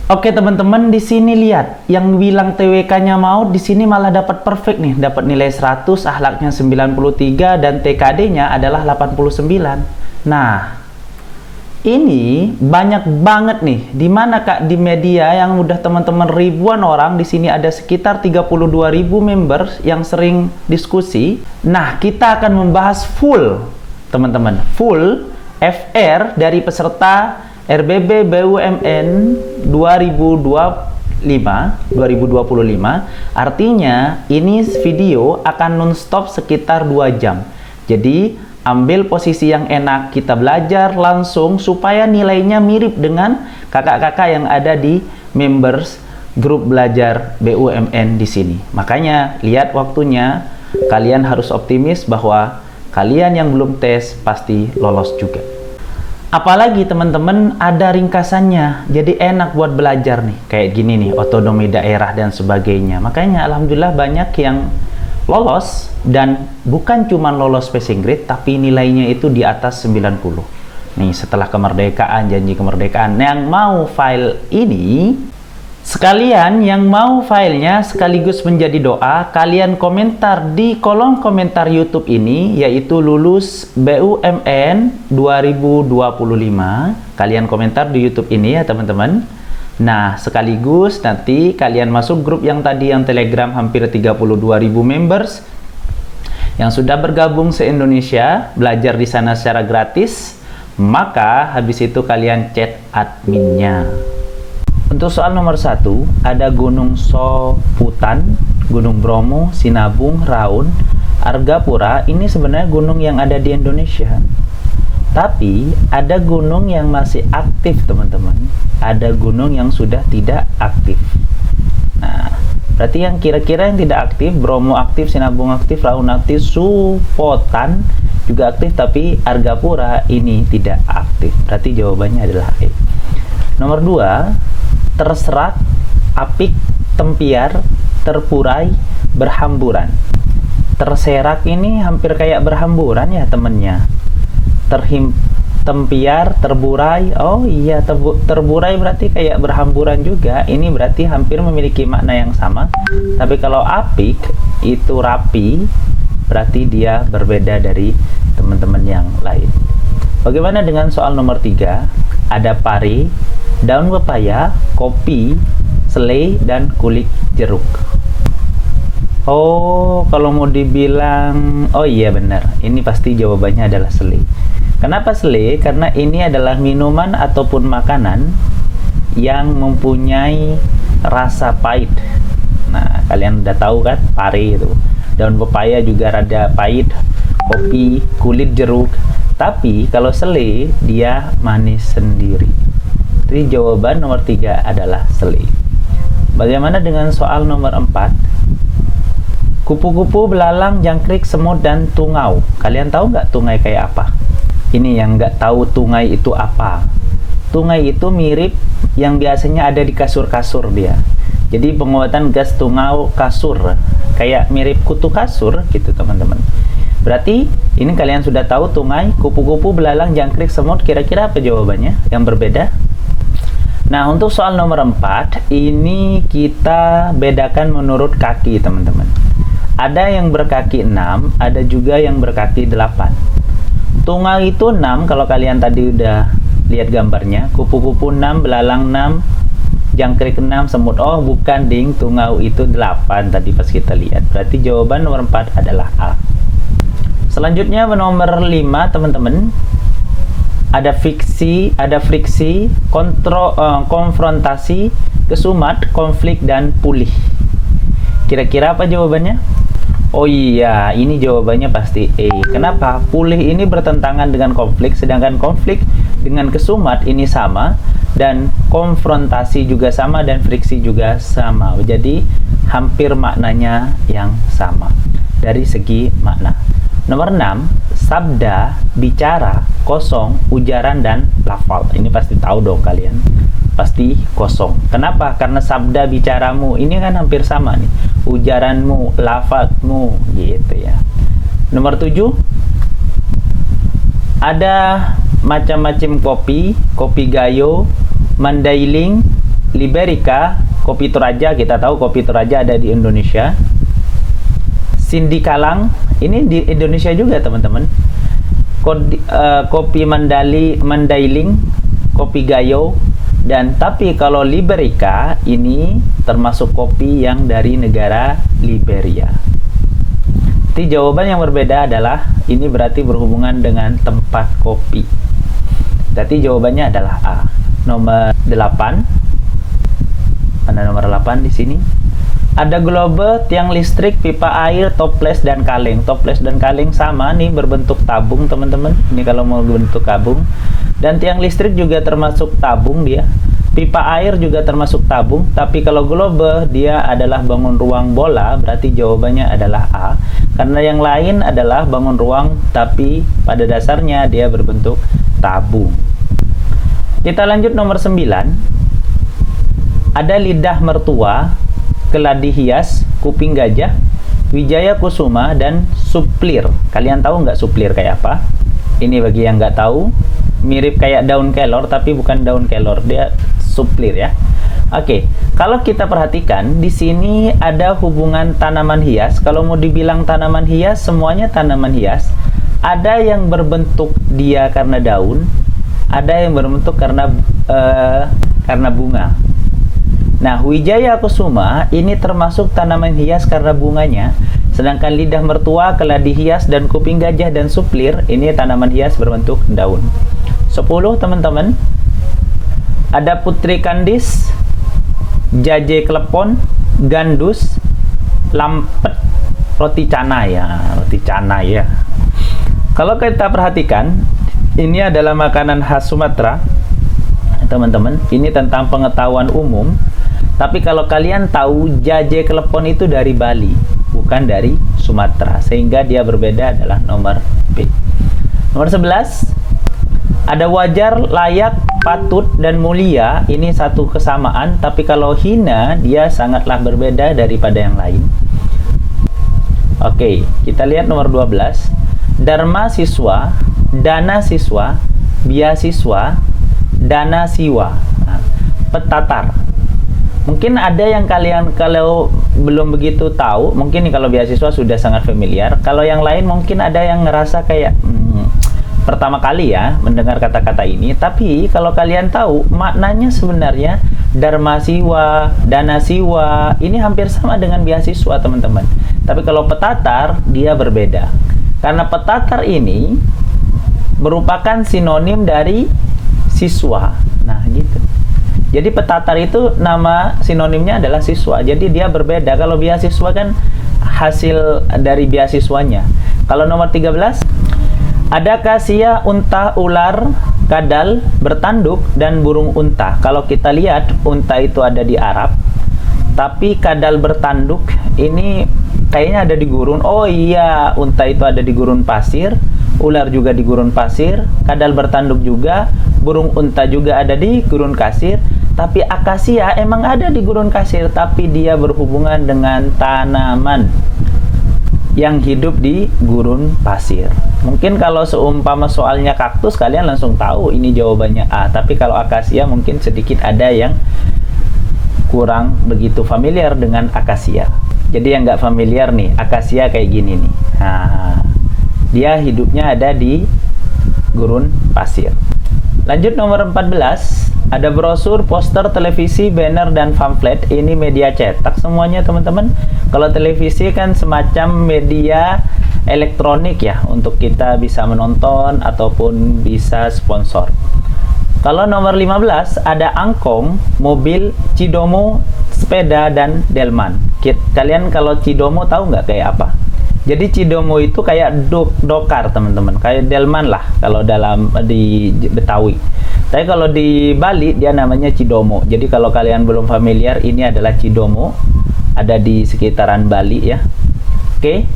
Oke teman-teman, di sini lihat yang bilang TWK-nya mau di sini malah dapat perfect nih, dapat nilai 100, akhlaknya 93 dan TKD-nya adalah 89. Nah, ini banyak banget nih. Di mana Kak di media yang udah teman-teman ribuan orang, di sini ada sekitar 32.000 members yang sering diskusi. Nah, kita akan membahas full teman-teman, full FR dari peserta RBB BUMN 2025. Artinya ini video akan non-stop sekitar 2 jam. Jadi ambil posisi yang enak, kita belajar langsung supaya nilainya mirip dengan kakak-kakak yang ada di members grup belajar BUMN di sini. Makanya lihat waktunya, kalian harus optimis bahwa kalian yang belum tes pasti lolos juga. Apalagi teman-teman ada ringkasannya, jadi enak buat belajar nih. Kayak gini nih, otonomi daerah dan sebagainya. Makanya alhamdulillah banyak yang lolos, dan bukan cuma lolos passing grade, tapi nilainya itu di atas 90. Nih setelah kemerdekaan, janji kemerdekaan. Yang mau file ini, sekalian yang mau filenya sekaligus menjadi doa, kalian komentar di kolom komentar YouTube ini, yaitu lulus BUMN 2025. Kalian komentar di YouTube ini ya teman-teman. Nah, sekaligus nanti kalian masuk grup yang tadi, yang Telegram, hampir 32.000 members yang sudah bergabung se-Indonesia, belajar di sana secara gratis. Maka habis itu kalian chat adminnya. Untuk soal nomor 1, ada Gunung Soputan, Gunung Bromo, Sinabung, Raun, Argapura. Ini sebenarnya gunung yang ada di Indonesia. Tapi ada gunung yang masih aktif teman-teman. Ada gunung yang sudah tidak aktif. Nah, berarti yang kira-kira yang tidak aktif, Bromo aktif, Sinabung aktif, Raun aktif, Soputan juga aktif, tapi Argapura ini tidak aktif. Berarti jawabannya adalah E. Nomor 2, terserak, apik, tempiar, terpurai, berhamburan. Terserak ini hampir kayak berhamburan ya temennya. Tempiar, terburai, oh iya, terburai berarti kayak berhamburan juga. Ini berarti hampir memiliki makna yang sama. Tapi kalau apik itu rapi, berarti dia berbeda dari teman-teman yang lain. Bagaimana dengan soal nomor 3? Ada pari, daun pepaya, kopi, selai, dan kulit jeruk. Oh, kalau mau dibilang, oh iya benar, ini pasti jawabannya adalah selai. Kenapa selai? Karena ini adalah minuman ataupun makanan yang mempunyai rasa pahit. Nah, kalian udah tahu kan, pari itu. Daun pepaya juga rada pahit, kopi, kulit jeruk. Tapi kalau selai, dia manis sendiri. Jadi jawaban nomor 3 adalah selai. Bagaimana dengan soal nomor 4? Kupu-kupu, belalang, jangkrik, semut, dan tungau. Kalian tahu nggak tungai kayak apa? Ini yang nggak tahu tungai itu apa. Tungai itu mirip yang biasanya ada di kasur-kasur dia. Jadi penguatan gas tungau kasur. Kayak mirip kutu kasur gitu teman-teman. Berarti ini kalian sudah tahu tungai, kupu-kupu, belalang, jangkrik, semut. Kira-kira apa jawabannya yang berbeda? Nah, untuk soal nomor 4, ini kita bedakan menurut kaki, teman-teman. Ada yang berkaki 6, ada juga yang berkaki 8. Tungau itu 6, kalau kalian tadi udah lihat gambarnya. Kupu-kupu 6, belalang 6, jangkrik 6, semut. Oh, bukan ding, tungau itu 8 tadi pas kita lihat. Berarti jawaban nomor 4 adalah A. Selanjutnya nomor 5, teman-teman. Ada friksi, konfrontasi, kesumat, konflik, dan pulih. Kira-kira apa jawabannya? Oh iya, ini jawabannya pasti E. Kenapa? Pulih ini bertentangan dengan konflik, sedangkan konflik dengan kesumat ini sama, dan konfrontasi juga sama, dan friksi juga sama. Jadi hampir maknanya yang sama dari segi makna. Nomor 6, sabda, bicara, kosong, ujaran, dan lafal. Ini pasti tahu dong kalian. Pasti kosong. Kenapa? Karena sabda, bicaramu ini kan hampir sama nih. Ujaranmu, lafazmu, gitu ya. Nomor 7, ada macam-macam kopi, kopi gayo, mandailing, Liberica, kopi Toraja, kita tahu kopi Toraja ada di Indonesia. Sindikalang, ini di Indonesia juga teman-teman. Kopi Mandailing, kopi Gayo, dan tapi kalau Liberica ini termasuk kopi yang dari negara Liberia. Jadi jawaban yang berbeda adalah ini berarti berhubungan dengan tempat kopi. Berarti jawabannya adalah A. Nomor 8. Mana nomor 8 di sini? Ada globe, tiang listrik, pipa air, toples, dan kaleng. Toples dan kaleng sama nih, berbentuk tabung teman-teman. Ini kalau mau bentuk tabung. Dan tiang listrik juga termasuk tabung dia. Pipa air juga termasuk tabung. Tapi kalau globe dia adalah bangun ruang bola, berarti jawabannya adalah A. Karena yang lain adalah bangun ruang, tapi pada dasarnya dia berbentuk tabung. Kita lanjut nomor 9. Ada lidah mertua, keladi hias, kuping gajah, Wijaya Kusuma, dan suplir. Kalian tahu nggak suplir kayak apa? Ini bagi yang nggak tahu, mirip kayak daun kelor, tapi bukan daun kelor, dia suplir ya. Oke, kalau kita perhatikan di sini ada hubungan tanaman hias. Kalau mau dibilang tanaman hias, semuanya tanaman hias. Ada yang berbentuk dia karena daun, ada yang berbentuk karena bunga. Nah, Wijaya Kusuma ini termasuk tanaman hias karena bunganya, sedangkan lidah mertua, keladi hias, dan kuping gajah dan suplir ini tanaman hias berbentuk daun. 10 teman-teman. Ada putri kandis, jaje klepon, gandus, lampet, roti canai ya. Kalau kita perhatikan, ini adalah makanan khas Sumatera teman-teman. Ini tentang pengetahuan umum. Tapi kalau kalian tahu, jaje klepon itu dari Bali, bukan dari Sumatera, sehingga dia berbeda adalah nomor B. Nomor 11, ada wajar, layak, patut, dan mulia. Ini satu kesamaan, tapi kalau hina dia sangatlah berbeda daripada yang lain. Oke, kita lihat nomor 12. Dharma siswa, dana siswa, beasiswa, dana siwa. Nah, petatar. Mungkin ada yang kalian kalau belum begitu tahu, mungkin nih kalau beasiswa sudah sangat familiar. Kalau yang lain mungkin ada yang ngerasa kayak pertama kali ya mendengar kata-kata ini. Tapi kalau kalian tahu maknanya sebenarnya dharma siwa, dana siwa ini hampir sama dengan beasiswa teman-teman. Tapi kalau petatar dia berbeda. Karena petatar ini merupakan sinonim dari siswa. Nah, gitu. Jadi petatar itu nama sinonimnya adalah siswa. Jadi dia berbeda. Kalau beasiswa kan hasil dari beasiswanya. Kalau nomor 13, ada kasia, unta, ular, kadal, bertanduk, dan burung unta. Kalau kita lihat, unta itu ada di Arab. Tapi kadal bertanduk ini kayaknya ada di gurun. Oh iya, unta itu ada di gurun pasir. Ular juga di gurun pasir. Kadal bertanduk juga. Burung unta juga ada di gurun pasir. Tapi akasia emang ada di gurun pasir, tapi dia berhubungan dengan tanaman yang hidup di gurun pasir. Mungkin kalau seumpama soalnya kaktus, kalian langsung tahu ini jawabannya A. Tapi kalau akasia mungkin sedikit ada yang kurang begitu familiar dengan akasia. Jadi yang nggak familiar nih, akasia kayak gini nih. Nah, dia hidupnya ada di gurun pasir. Lanjut nomor 14, ada brosur, poster, televisi, banner, dan pamflet. Ini media cetak semuanya teman-teman. Kalau televisi kan semacam media elektronik ya, untuk kita bisa menonton ataupun bisa sponsor. Kalau nomor 15, ada angkong, mobil, cidomo, sepeda, dan delman. Kalian kalau cidomo tahu nggak kayak apa? Jadi cidomo itu kayak dokar teman-teman, kayak delman lah kalau dalam di Betawi. Tapi kalau di Bali dia namanya cidomo. Jadi kalau kalian belum familiar, ini adalah cidomo, ada di sekitaran Bali ya. Oke.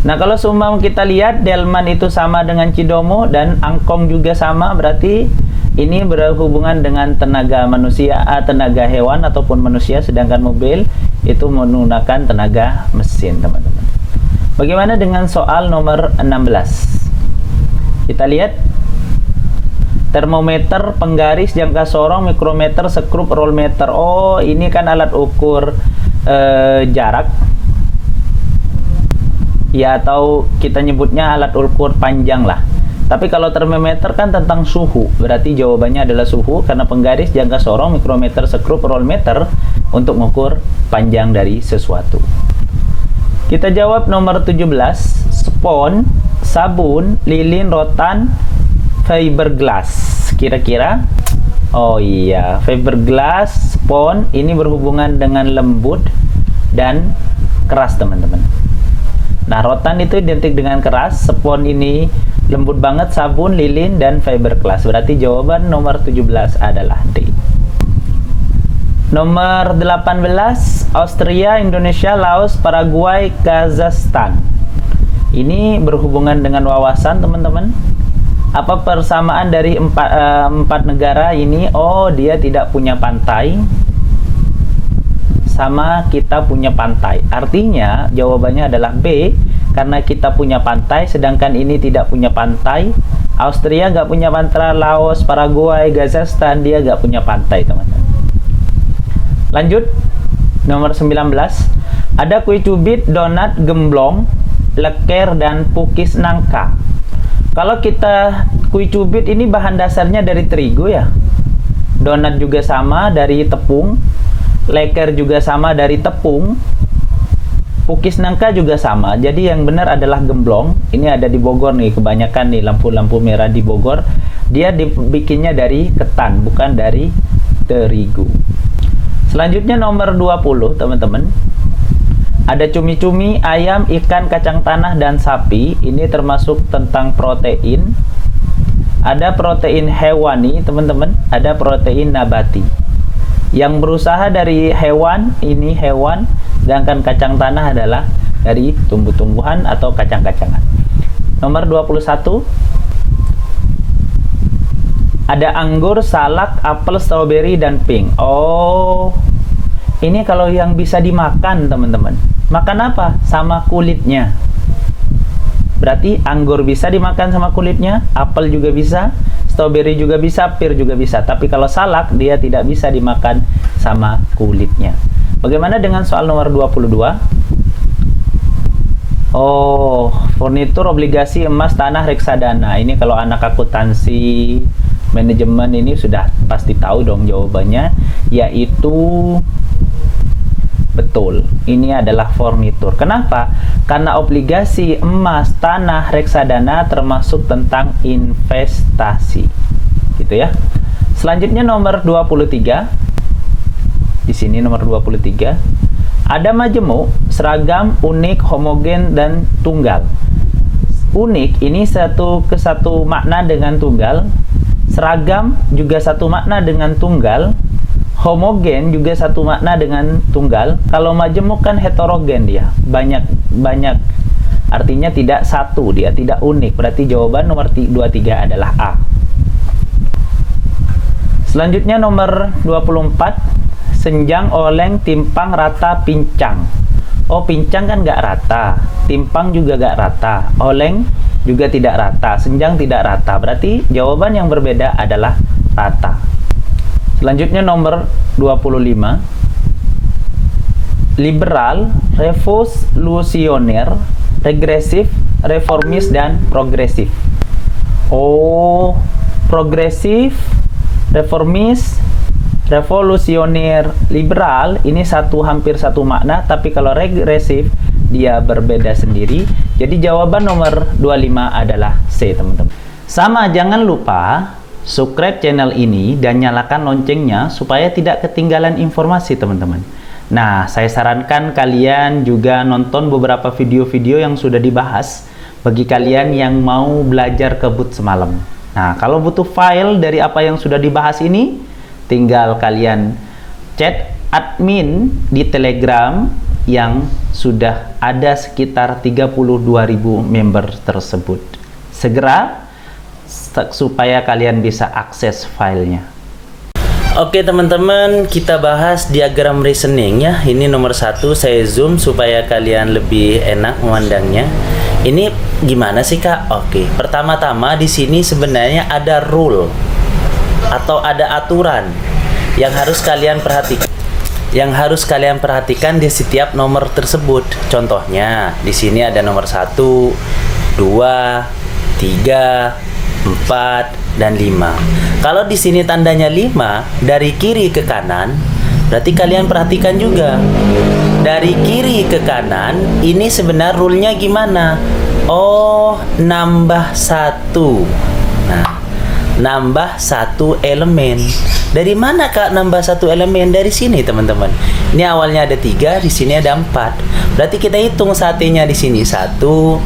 Nah kalau seumpama kita lihat delman itu sama dengan cidomo dan angkong juga sama, berarti ini berhubungan dengan tenaga manusia, tenaga hewan ataupun manusia, sedangkan mobil itu menggunakan tenaga mesin teman-teman. Bagaimana dengan soal nomor 16? Kita lihat. termometer, penggaris, jangka sorong, mikrometer, skrup, rollmeter. Oh, ini kan alat ukur jarak ya, atau kita nyebutnya alat ukur panjang lah. Tapi kalau termometer kan tentang suhu, berarti jawabannya adalah suhu, karena penggaris, jangka sorong, mikrometer, skrup, rollmeter untuk mengukur panjang dari sesuatu. Kita jawab nomor 17, spons, sabun, lilin, rotan, fiberglass. Kira-kira, oh iya, fiberglass, spons ini berhubungan dengan lembut dan keras, teman-teman. Nah, rotan itu identik dengan keras, spons ini lembut banget, sabun, lilin, dan fiberglass. Berarti jawaban nomor 17 adalah D. Nomor 18, Austria, Indonesia, Laos, Paraguay, Kazakhstan. Ini berhubungan dengan wawasan, teman-teman. Apa persamaan dari empat negara ini? Oh, dia tidak punya pantai, sama kita punya pantai. Artinya jawabannya adalah B, karena kita punya pantai, sedangkan ini tidak punya pantai. Austria nggak punya pantai, Laos, Paraguay, Kazakhstan dia nggak punya pantai, teman-teman. Lanjut, nomor 19. Ada kue cubit, donat, gemblong, leker, dan pukis nangka. Kalau kita kue cubit ini bahan dasarnya dari terigu ya. Donat juga sama dari tepung. Leker juga sama dari tepung. Pukis nangka juga sama. Jadi yang benar adalah gemblong. Ini ada di Bogor nih, kebanyakan nih lampu-lampu merah di Bogor. Dia dibikinnya dari ketan, bukan dari terigu. Selanjutnya nomor 20, teman-teman. Ada cumi-cumi, ayam, ikan, kacang tanah, dan sapi. Ini termasuk tentang protein. Ada protein hewani, teman-teman. Ada protein nabati. Yang berusaha dari hewan, ini hewan. Sedangkan kacang tanah adalah dari tumbuh-tumbuhan atau kacang-kacangan. Nomor 21. Ada anggur, salak, apel, stroberi, dan pink. Oh, ini kalau yang bisa dimakan, teman-teman. Makan apa? Sama kulitnya. Berarti anggur bisa dimakan sama kulitnya, apel juga bisa, stroberi juga bisa, pir juga bisa. Tapi kalau salak, dia tidak bisa dimakan sama kulitnya. Bagaimana dengan soal nomor 22? Oh, furnitur, obligasi, emas, tanah, reksadana. Ini kalau anak akuntansi, manajemen ini sudah pasti tahu dong jawabannya, yaitu betul. Ini adalah furnitur. Kenapa? Karena obligasi, emas, tanah, reksadana termasuk tentang investasi. Gitu ya. Selanjutnya nomor 23. Di sini nomor 23. Ada majemuk, seragam, unik, homogen, dan tunggal. Unik ini satu kesatu makna dengan tunggal. Seragam juga satu makna dengan tunggal. Homogen juga satu makna dengan tunggal. Kalau majemuk kan heterogen dia, banyak artinya tidak satu, dia tidak unik. Berarti jawaban nomor 23 adalah A. Selanjutnya nomor 24. Senjang, oleng, timpang, rata, pincang. Oh, pincang kan nggak rata, timpang juga nggak rata, oleng juga tidak rata, senjang tidak rata. Berarti jawaban yang berbeda adalah rata. Selanjutnya nomor 25. Liberal, revolusioner, regresif, reformis, dan progresif. Oh, progresif, reformis, revolusioner, liberal ini hampir satu makna, tapi kalau regresif dia berbeda sendiri. Jadi jawaban nomor 25 adalah C, teman-teman. Sama, jangan lupa subscribe channel ini dan nyalakan loncengnya supaya tidak ketinggalan informasi, teman-teman. Nah, saya sarankan kalian juga nonton beberapa video-video yang sudah dibahas bagi kalian yang mau belajar kebut semalam. Nah, kalau butuh file dari apa yang sudah dibahas ini, tinggal kalian chat admin di Telegram yang sudah ada sekitar 32.000 member tersebut. Segera supaya kalian bisa akses filenya. Oke teman-teman, kita bahas diagram reasoning ya. Ini nomor 1, saya zoom supaya kalian lebih enak memandangnya. Ini gimana sih Kak? Oke, pertama-tama di sini sebenarnya ada rule. atau ada aturan yang harus kalian perhatikan. Yang harus kalian perhatikan di setiap nomor tersebut. Contohnya, di sini ada nomor 1, 2, 3, 4, dan 5. Kalau di sini tandanya 5 dari kiri ke kanan, berarti kalian perhatikan juga. Dari kiri ke kanan, ini sebenarnya rule-nya gimana? Oh, nambah 1. Nah, nambah 1 elemen. Dari mana Kak nambah 1 elemen? Dari sini teman-teman. Ini awalnya ada 3, di sini ada 4. Berarti kita hitung satenya di sini. 1,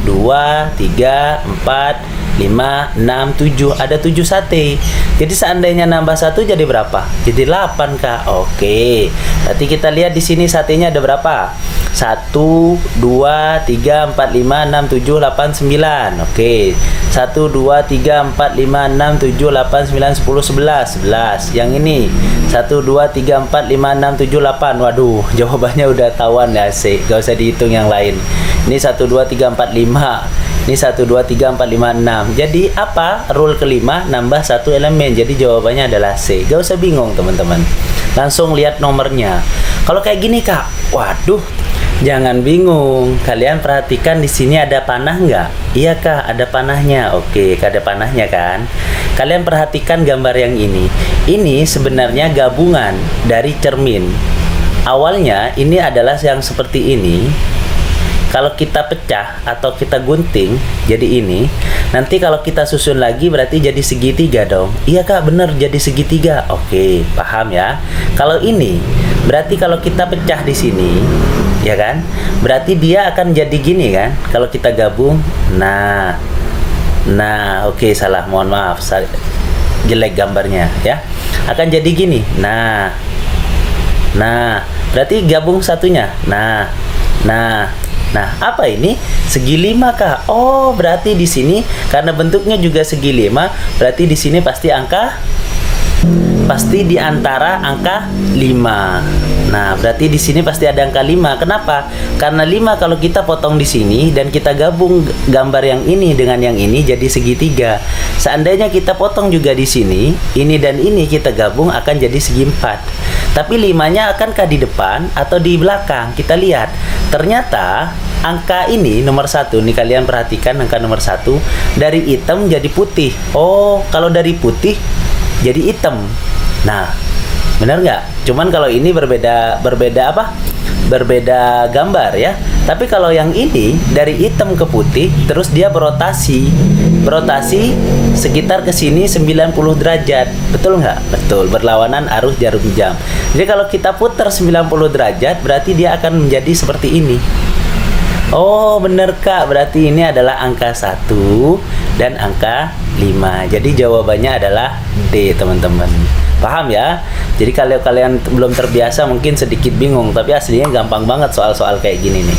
2, 3, 4, 5, 6, 7. Ada 7 sate. Jadi seandainya nambah 1 jadi berapa? Jadi 8 Kak. Oke. Berarti kita lihat di sini satenya ada berapa? 1, 2, 3, 4, 5, 6, 7, 8, 9. Oke. 1, 2, 3, 4, 5, 6, 7, 8, 9, 10, 11. 11. Yang ini 1, 2, 3, 4, 5, 6, 7, 8. Waduh, jawabannya udah tahuan ya sih. Gak usah dihitung yang lain. Ini 1, 2, 3, 4, 5. Ini 1, 2, 3, 4, 5, 6. Jadi apa? Rule kelima nambah 1 elemen. Jadi jawabannya adalah C. Gak usah bingung teman-teman. Langsung lihat nomornya. Kalau kayak gini Kak, waduh, jangan bingung. Kalian perhatikan di sini ada panah nggak? Iya Kak, ada panahnya. Oke, ada panahnya kan? Kalian perhatikan gambar yang ini. Ini sebenarnya gabungan dari cermin. Awalnya ini adalah yang seperti ini. Kalau kita pecah atau kita gunting jadi ini, nanti kalau kita susun lagi berarti jadi segitiga dong. Iya Kak, bener jadi segitiga. Oke, paham ya. Kalau ini berarti kalau kita pecah di sini, ya kan? Berarti dia akan jadi gini kan? Kalau kita gabung. Nah, oke, salah. Mohon maaf, jelek gambarnya ya. Akan jadi gini. Nah, berarti gabung satunya. Nah, apa ini? Segi 5 Kak. Oh, berarti di sini karena bentuknya juga segi 5, berarti di sini pasti di antara angka 5. Nah, berarti di sini pasti ada angka 5. Kenapa? Karena 5 kalau kita potong di sini dan kita gabung gambar yang ini dengan yang ini jadi segitiga. Seandainya kita potong juga di sini, ini dan ini kita gabung akan jadi segi 4. Tapi 5-nya akankah di depan atau di belakang? Kita lihat. Ternyata angka ini nomor 1 nih, kalian perhatikan angka nomor 1 dari hitam jadi putih. Oh, kalau dari putih jadi hitam. Nah, benar nggak? Cuman kalau ini berbeda apa? Berbeda gambar ya. Tapi kalau yang ini dari hitam ke putih, terus dia berotasi sekitar ke sini 90 derajat. Betul nggak? Betul, berlawanan arus jarum jam. Jadi kalau kita putar 90 derajat, berarti dia akan menjadi seperti ini. Oh, bener Kak, berarti ini adalah angka 1 dan angka 5. Jadi jawabannya adalah D, teman-teman. Paham ya? Jadi kalau kalian belum terbiasa mungkin sedikit bingung, tapi aslinya gampang banget soal-soal kayak gini nih.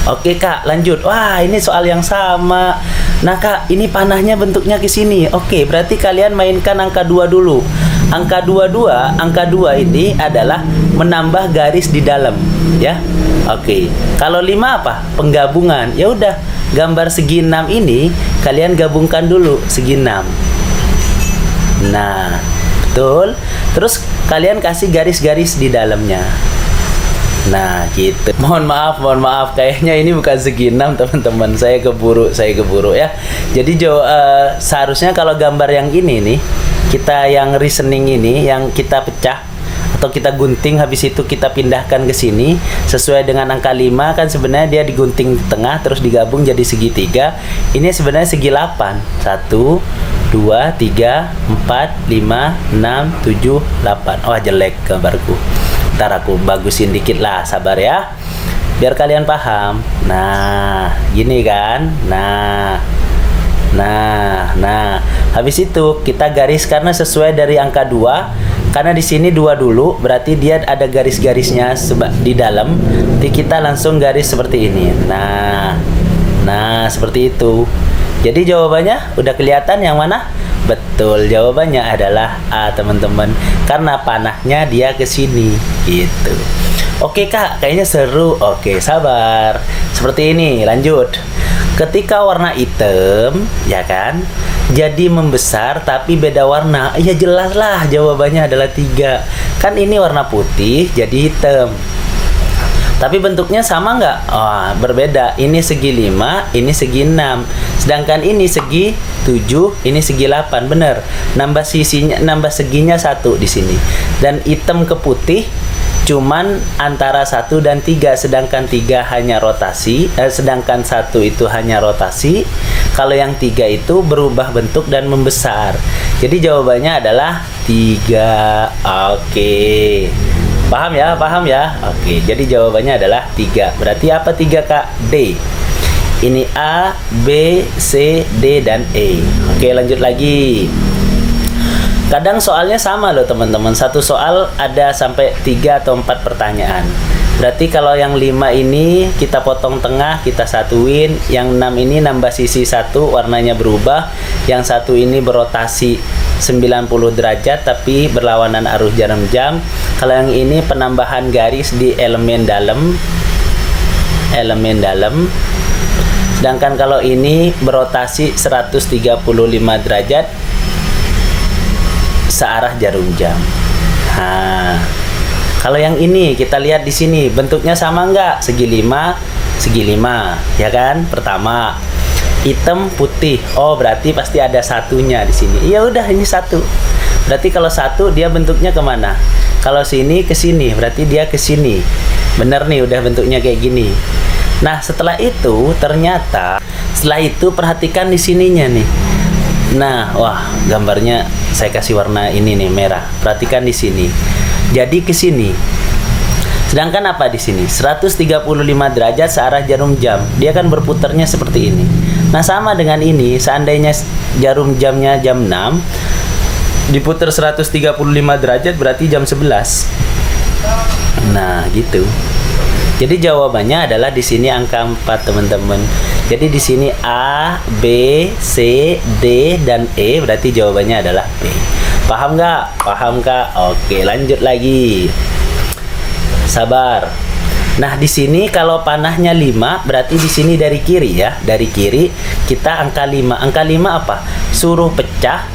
Oke Kak, lanjut. Wah, ini soal yang sama. Nah Kak, ini panahnya bentuknya ke sini. Oke, berarti kalian mainkan angka 2 dulu. Angka 2 ini adalah menambah garis di dalam, ya. Oke. Kalau 5 apa? Penggabungan. Ya udah, gambar segi 6 ini kalian gabungkan dulu segi 6. Nah, betul. Terus kalian kasih garis-garis di dalamnya. Nah, gitu. Mohon maaf. Kayaknya ini bukan segi 6, teman-teman. Saya keburu ya. Jadi seharusnya kalau gambar yang ini nih, kita yang reasoning ini, yang kita pecah atau kita gunting, habis itu kita pindahkan ke sini sesuai dengan angka 5, kan sebenarnya dia digunting di tengah terus digabung jadi segitiga. Ini sebenarnya segi 8. 1, 2, 3, 4, 5, 6, 7, 8. Wah, jelek gambarku. Ntar aku bagusin dikit lah, sabar ya, biar kalian paham. Nah, gini kan. Nah, habis itu kita garis karena sesuai dari angka 2. Karena di sini 2 dulu, berarti dia ada garis-garisnya di dalam. Jadi kita langsung garis seperti ini. Nah, seperti itu. Jadi jawabannya udah kelihatan yang mana? Betul, jawabannya adalah A, teman-teman. Karena panahnya dia ke sini, gitu. Oke Kak, kayaknya seru. Oke, sabar. Seperti ini, lanjut. Ketika warna hitam, ya kan, jadi membesar tapi beda warna. Ya jelas lah jawabannya adalah 3. Kan ini warna putih jadi hitam. Tapi bentuknya sama nggak? Oh, berbeda. Ini segi 5, ini segi 6. Sedangkan ini segi 7, ini segi 8. Bener. Nambah sisinya, nambah seginya 1 di sini. Dan hitam ke putih cuman antara 1 dan 3, sedangkan 3 hanya rotasi, sedangkan 1 itu hanya rotasi. Kalau yang 3 itu berubah bentuk dan membesar. Jadi jawabannya adalah 3. Oke. Paham ya? Paham ya? Oke, jadi jawabannya adalah 3. Berarti apa 3, Kak? D. Ini A, B, C, D, dan E. Oke, lanjut lagi. Kadang soalnya sama loh teman-teman. Satu soal ada sampai 3 atau 4 pertanyaan. Berarti kalau yang 5 ini kita potong tengah, kita satuin. Yang 6 ini nambah sisi 1, warnanya berubah. Yang 1 ini berotasi 90 derajat tapi berlawanan arus jarum jam. Kalau yang ini penambahan garis di elemen dalam. Sedangkan kalau ini berotasi 135 derajat searah jarum jam. Nah, kalau yang ini kita lihat di sini bentuknya sama nggak? Segi 5, ya kan? Pertama, hitam putih. Oh, berarti pasti ada satunya di sini. Ya udah, ini 1. Berarti kalau 1 dia bentuknya kemana? Kalau sini ke sini, berarti dia ke sini. Bener nih, udah bentuknya kayak gini. Nah, setelah itu ternyata perhatikan di sininya nih. Nah, wah, gambarnya saya kasih warna ini nih, merah. Perhatikan di sini. Jadi ke sini. Sedangkan apa di sini? 135 derajat searah jarum jam. Dia kan berputarnya seperti ini. Nah, sama dengan ini, seandainya jarum jamnya jam 6, diputar 135 derajat berarti jam 11. Nah, gitu. Jadi jawabannya adalah di sini angka 4, teman-teman. Jadi di sini A, B, C, D, dan E, berarti jawabannya adalah B. Paham nggak? Paham, Kak? Oke, lanjut lagi. Sabar. Nah, di sini kalau panahnya 5, berarti di sini dari kiri ya. Dari kiri kita angka 5. Angka 5 apa? Suruh pecah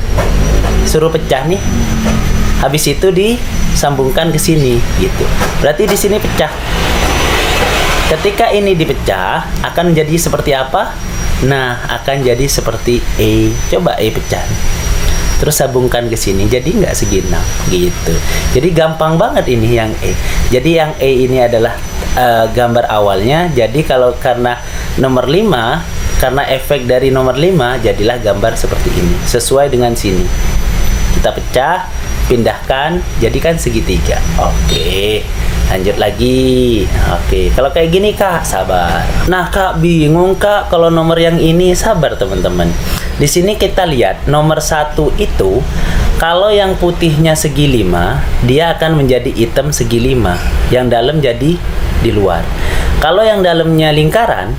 nih. Habis itu disambungkan ke sini gitu. Berarti di sini pecah. Ketika ini dipecah, akan menjadi seperti apa? Nah, akan jadi seperti E. Coba E pecah. Terus sambungkan ke sini, jadi nggak segi 6 gitu. Jadi gampang banget ini yang E. Jadi yang E ini adalah gambar awalnya. Jadi kalau karena nomor 5, karena efek dari nomor 5, jadilah gambar seperti ini. Sesuai dengan sini. Kita pecah, pindahkan, jadikan segitiga. Oke. Lanjut lagi. Oke, kalau kayak gini, Kak, sabar. Nah, Kak, bingung, Kak, kalau nomor yang ini. Sabar, teman-teman. Di sini kita lihat nomor 1 itu, kalau yang putihnya segi 5, dia akan menjadi hitam segi 5. Yang dalam jadi di luar. Kalau yang dalamnya lingkaran,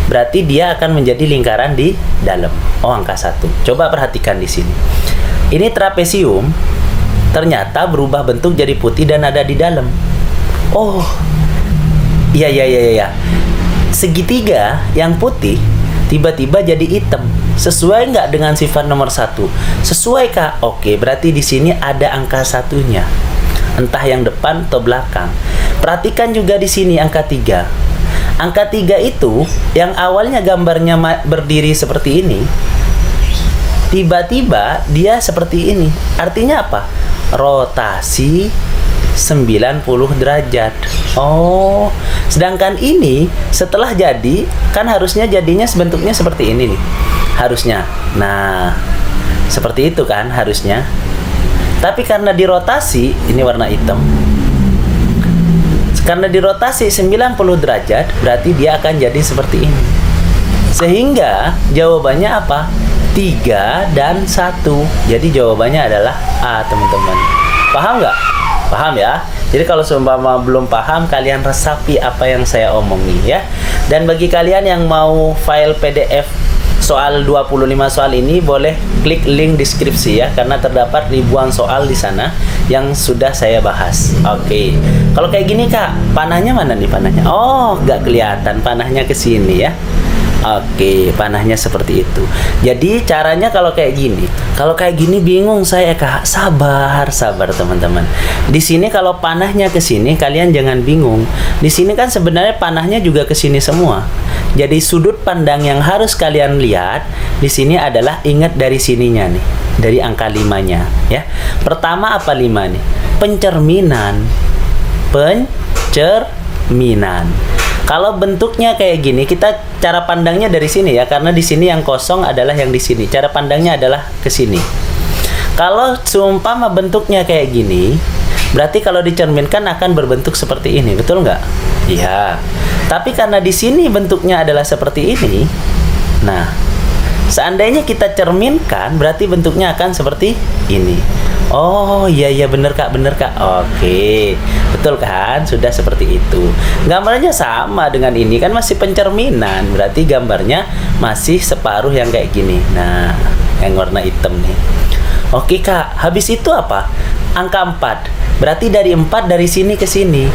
berarti dia akan menjadi lingkaran di dalam. Oh, angka 1. Coba perhatikan di sini. Ini trapesium ternyata berubah bentuk jadi putih dan ada di dalam. Oh, iya. Segitiga yang putih tiba-tiba jadi hitam. Sesuai nggak dengan sifat nomor 1? Sesuai, Kak. Oke, berarti di sini ada angka 1-nya. Entah yang depan atau belakang. Perhatikan juga di sini angka 3. Angka 3 itu yang awalnya gambarnya berdiri seperti ini, tiba-tiba dia seperti ini. Artinya apa? Rotasi 90 derajat. Oh, sedangkan ini setelah jadi kan harusnya jadinya bentuknya seperti ini nih. Harusnya. Nah, seperti itu kan harusnya. Tapi karena dirotasi, ini warna hitam. Karena dirotasi 90 derajat, berarti dia akan jadi seperti ini. Sehingga jawabannya apa? 3 dan 1. Jadi jawabannya adalah A, teman-teman. Paham nggak? Paham ya? Jadi kalau seumpama belum paham, kalian resapi apa yang saya omongin ya. Dan bagi kalian yang mau file PDF soal 25 soal ini, boleh klik link deskripsi ya, karena terdapat ribuan soal di sana yang sudah saya bahas. Oke. Kalau kayak gini, Kak, panahnya mana nih panahnya? Oh, nggak kelihatan, panahnya ke sini ya. Oke, panahnya seperti itu. Jadi caranya kalau kayak gini. Kalau kayak gini bingung saya, Kak. Sabar, sabar teman-teman. Di sini kalau panahnya ke sini, kalian jangan bingung. Di sini kan sebenarnya panahnya juga ke sini semua. Jadi sudut pandang yang harus kalian lihat di sini adalah ingat dari sininya nih. Dari angka 5-nya, ya. Pertama apa 5 nih? Pencerminan. Pencerminan. Kalau bentuknya kayak gini, kita cara pandangnya dari sini ya, karena di sini yang kosong adalah yang di sini. Cara pandangnya adalah ke sini. Kalau seumpama bentuknya kayak gini, berarti kalau dicerminkan akan berbentuk seperti ini, betul nggak? Iya. Tapi karena di sini bentuknya adalah seperti ini, nah, seandainya kita cerminkan, berarti bentuknya akan seperti ini. Oh iya bener Kak. Oke, betul kan? Sudah seperti itu. Gambarnya sama dengan ini kan, masih pencerminan. Berarti gambarnya masih separuh yang kayak gini. Nah, yang warna hitam nih. Oke Kak, habis itu apa? Angka 4. Berarti dari 4 dari sini ke sini.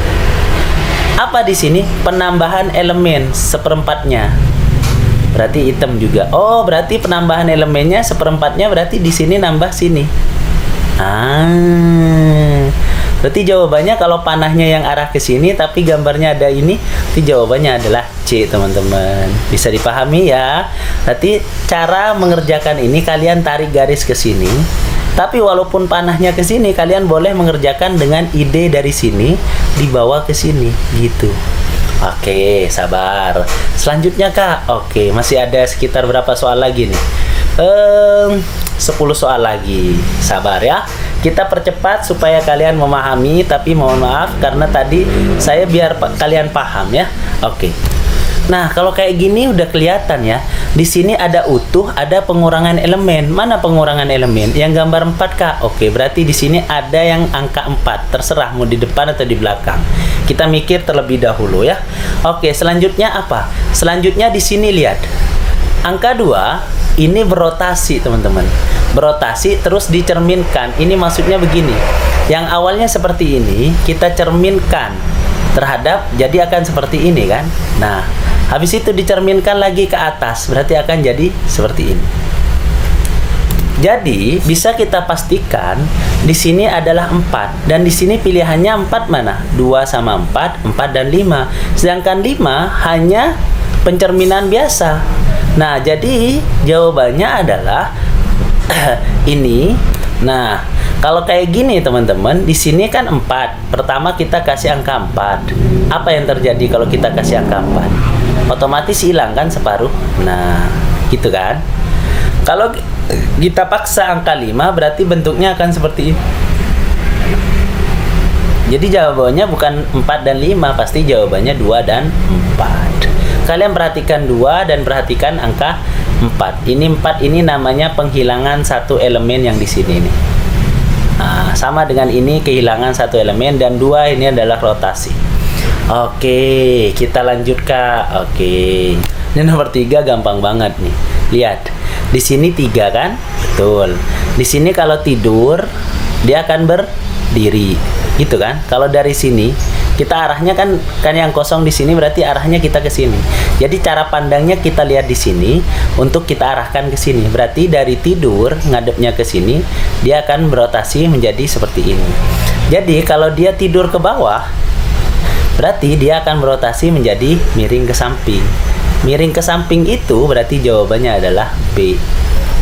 Apa di sini? Penambahan elemen seperempatnya. Berarti hitam juga. Oh, berarti penambahan elemennya seperempatnya, berarti di sini nambah sini. Berarti jawabannya kalau panahnya yang arah ke sini tapi gambarnya ada ini, itu jawabannya adalah C, teman-teman. Bisa dipahami ya? Berarti cara mengerjakan ini kalian tarik garis ke sini. Tapi walaupun panahnya ke sini, kalian boleh mengerjakan dengan ide dari sini dibawa ke sini gitu. Oke, sabar. Selanjutnya Kak. Oke, masih ada sekitar berapa soal lagi nih? 10 soal lagi. Sabar ya. Kita percepat supaya kalian memahami, tapi mohon maaf karena tadi saya biar kalian paham ya. Oke. Nah, kalau kayak gini udah kelihatan ya. Di sini ada utuh, ada pengurangan elemen. Mana pengurangan elemen? Yang gambar 4 Kak. Oke, berarti di sini ada yang angka 4. Terserah mau di depan atau di belakang. Kita mikir terlebih dahulu ya. Oke, selanjutnya apa? Selanjutnya di sini lihat. Angka 2 ini berotasi, teman-teman. Berotasi terus dicerminkan. Ini maksudnya begini. Yang awalnya seperti ini, kita cerminkan terhadap, jadi akan seperti ini kan. Nah, habis itu dicerminkan lagi ke atas, berarti akan jadi seperti ini. Jadi, bisa kita pastikan di sini adalah 4 dan di sini pilihannya 4 mana? 2 sama 4, 4 dan 5. Sedangkan 5 hanya pencerminan biasa. Nah, jadi jawabannya adalah ini. Nah, kalau kayak gini teman-teman, di sini kan 4. Pertama kita kasih angka 4. Apa yang terjadi kalau kita kasih angka 4? Otomatis hilang kan separuh. Nah, gitu kan? Kalau kita paksa angka 5, berarti bentuknya akan seperti ini. Jadi jawabannya bukan 4 dan 5, pasti jawabannya 2 dan 4. Kalian perhatikan 2 dan perhatikan angka 4. Ini 4 ini namanya penghilangan satu elemen yang di sini nih. Nah, sama dengan ini kehilangan satu elemen, dan 2 ini adalah rotasi. Oke, kita lanjut Kak. Oke. Ini nomor 3 gampang banget nih. Lihat. Di sini 3 kan? Betul. Di sini kalau tidur dia akan berdiri. Gitu kan? Kalau dari sini kita arahnya kan yang kosong di sini, berarti arahnya kita ke sini. Jadi cara pandangnya kita lihat di sini untuk kita arahkan ke sini. Berarti dari tidur ngadepnya ke sini, dia akan berotasi menjadi seperti ini. Jadi kalau dia tidur ke bawah, berarti dia akan berotasi menjadi miring ke samping. Miring ke samping itu berarti jawabannya adalah B.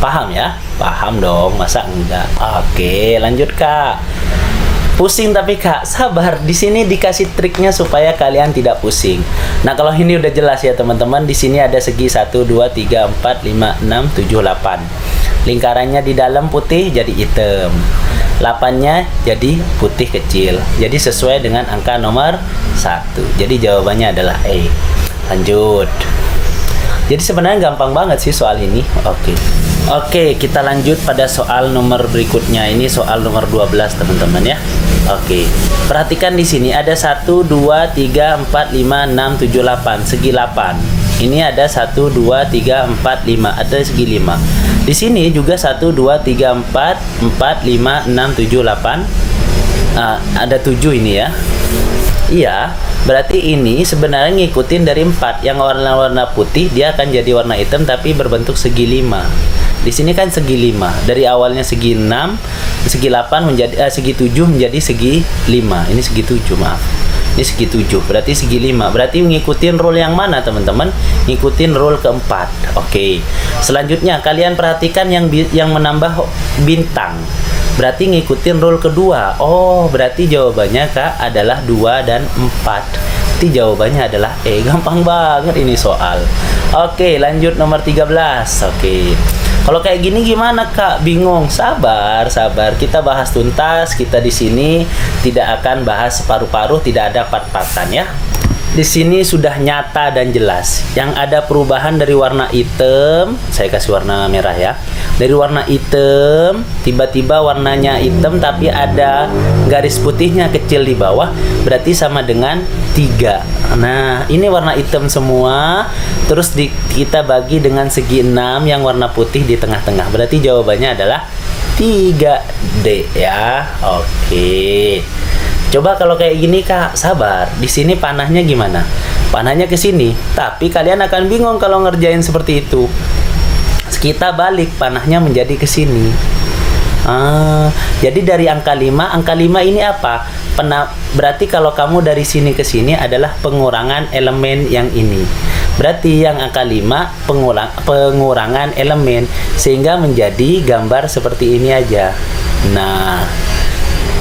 Paham ya? Paham dong, masa enggak? Oke, lanjut Kak. Pusing tapi Kak, sabar. Di sini dikasih triknya supaya kalian tidak pusing. Nah, kalau ini udah jelas ya teman-teman. Di sini ada segi 1, 2, 3, 4, 5, 6, 7, 8. Lingkarannya di dalam putih jadi hitam. 8-nya jadi putih kecil. Jadi sesuai dengan angka nomor 1. Jadi jawabannya adalah E. Lanjut. Jadi sebenarnya gampang banget sih soal ini. Oke, kita lanjut pada soal nomor berikutnya. Ini soal nomor 12 teman-teman ya. Oke. Perhatikan di sini ada 1, 2, 3, 4, 5, 6, 7, 8. Segi 8. Ini ada 1, 2, 3, 4, 5. Ada segi 5. Di sini juga 1, 2, 3, 4, 4, 5, 6, 7, 8. Ada 7 ini ya. Iya, berarti ini sebenarnya ngikutin dari 4. Yang warna-warna putih dia akan jadi warna hitam tapi berbentuk segi 5. Di sini kan segi 5. Dari awalnya segi 6, segi 8 menjadi segi 7 menjadi segi 5. Ini segi 7, maaf. Ini segi 7, berarti segi 5. Berarti ngikutin rule yang mana, teman-teman? Ngikutin rule keempat. Oke. Selanjutnya kalian perhatikan yang menambah bintang. Berarti ngikutin rule kedua. Oh, berarti jawabannya Kak adalah 2 dan 4. Berarti jawabannya adalah E. Gampang banget ini soal. Oke, lanjut nomor 13. Oke. Kalau kayak gini gimana Kak? Bingung? Sabar, sabar. Kita bahas tuntas. Kita di sini tidak akan bahas separuh-paruh, tidak ada part-partan ya. Di sini sudah nyata dan jelas. Yang ada perubahan dari warna hitam, saya kasih warna merah ya. Dari warna hitam, tiba-tiba warnanya hitam tapi ada garis putihnya kecil di bawah, berarti sama dengan 3. Nah, ini warna hitam semua. Terus kita bagi dengan segi 6 yang warna putih di tengah-tengah. Berarti jawabannya adalah 3D ya. Oke. Coba kalau kayak gini Kak, sabar. Di sini panahnya gimana? Panahnya ke sini. Tapi kalian akan bingung kalau ngerjain seperti itu. Kita balik panahnya menjadi ke sini. Jadi dari angka 5 ini apa? Berarti kalau kamu dari sini ke sini adalah pengurangan elemen yang ini. Berarti yang angka 5 pengurangan elemen sehingga menjadi gambar seperti ini aja. Nah,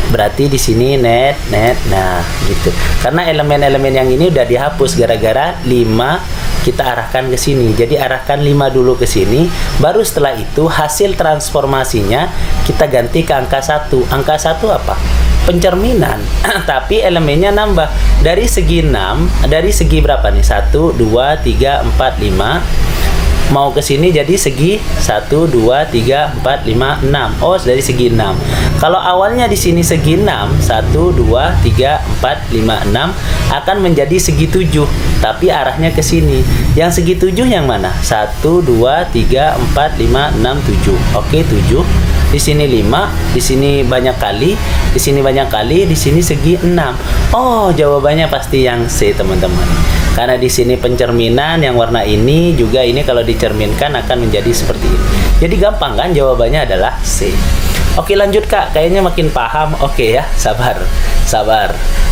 berarti di sini net. Nah, gitu. Karena elemen-elemen yang ini udah dihapus gara-gara 5 kita arahkan ke sini. Jadi arahkan 5 dulu ke sini, baru setelah itu hasil transformasinya kita ganti ke angka 1. Angka 1 apa? Pencerminan. Tapi elemennya nambah. Dari segi 6, dari segi berapa nih? 1 2 3 4 5. Mau ke sini jadi segi 1 2 3 4 5 6. Oh, dari segi 6. Kalau awalnya di sini segi 6, 1 2 3 4 5 6 akan menjadi segi 7, tapi arahnya ke sini. Yang segi 7 yang mana? 1 2 3 4 5 6 7. Oke, 7. Di sini 5, di sini banyak kali, di sini banyak kali, di sini segi 6. Oh, jawabannya pasti yang C, teman-teman. Karena di sini pencerminan yang warna ini juga ini kalau dicerminkan akan menjadi seperti ini. Jadi gampang kan, jawabannya adalah C. Oke, lanjut Kak, kayaknya makin paham. Oke ya, sabar.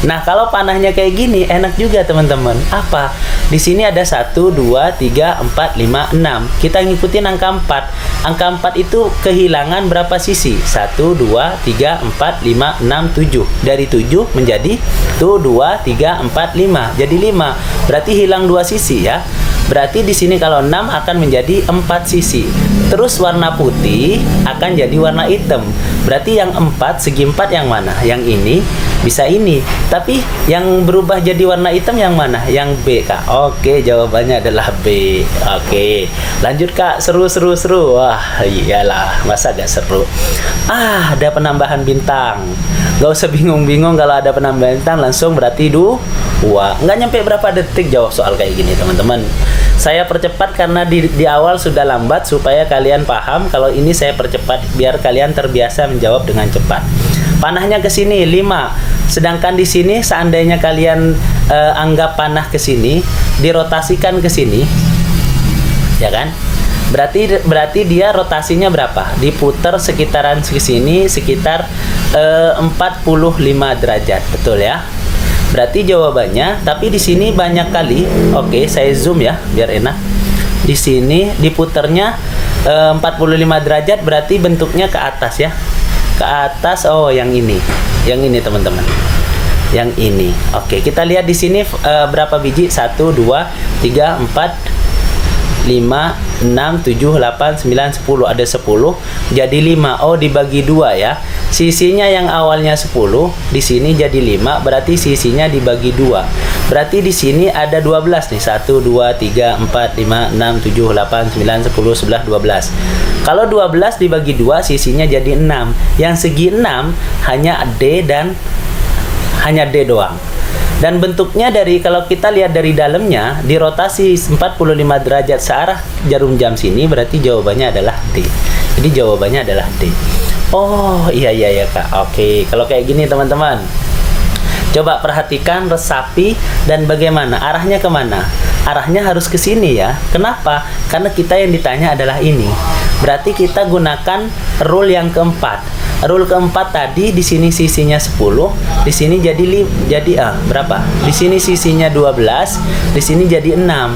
Nah, kalau panahnya kayak gini enak juga teman-teman. Apa? Di sini ada 1 2 3 4 5 6. Kita ngikutin angka 4. Angka 4 itu kehilangan berapa sisi? 1 2 3 4 5 6 7. Dari 7 menjadi 1 2 3 4 5. Jadi 5. Berarti hilang 2 sisi ya. Berarti di sini kalau 6 akan menjadi 4 sisi. Terus warna putih akan jadi warna hitam. Berarti yang 4, segi 4 yang mana? Yang ini, bisa ini. Tapi yang berubah jadi warna hitam yang mana? Yang B, Kak. Oke, jawabannya adalah B. Oke, lanjut Kak. Seru. Wah, iyalah, masa gak seru? Ada penambahan bintang. Gak usah bingung-bingung kalau ada penambahan bintang, langsung berarti 2. Nggak nyampe berapa detik jawab soal kayak gini, teman-teman. Saya percepat karena di awal sudah lambat supaya kalian paham. Kalau ini saya percepat biar kalian terbiasa menjawab dengan cepat. Panahnya ke sini 5. Sedangkan di sini seandainya kalian anggap panah ke sini, dirotasikan ke sini. Ya kan? Berarti dia rotasinya berapa? Diputar sekitaran sini sekitar 45 derajat. Betul ya? Berarti jawabannya, tapi di sini banyak kali. Oke, saya zoom ya biar enak. Di sini diputarnya 45 derajat, berarti bentuknya ke atas ya. Ke atas. Oh, yang ini. Yang ini, teman-teman. Yang ini. Oke, kita lihat di sini berapa biji? 1 2 3 4 5 6 7 8 9 10. Ada 10. Jadi 5. Oh, dibagi 2 ya. Sisinya yang awalnya 10, di sini jadi 5, berarti sisinya dibagi 2. Berarti di sini ada 12 nih. 1 2 3 4 5 6 7 8 9 10 11 12. Kalau 12 dibagi 2, sisinya jadi 6. Yang segi 6 hanya D dan hanya D doang. Dan bentuknya dari, kalau kita lihat dari dalamnya, dirotasi 45 derajat searah jarum jam sini, berarti jawabannya adalah D. Jadi jawabannya adalah D. Oh, iya Kak. Oke, kalau kayak gini teman-teman. Coba perhatikan, resapi, dan bagaimana arahnya kemana? Arahnya harus ke sini ya. Kenapa? Karena kita yang ditanya adalah ini. Berarti kita gunakan rule yang keempat. Rule keempat tadi, di sini sisinya 10, di sini jadi berapa? Di sini sisinya 12, di sini jadi 6.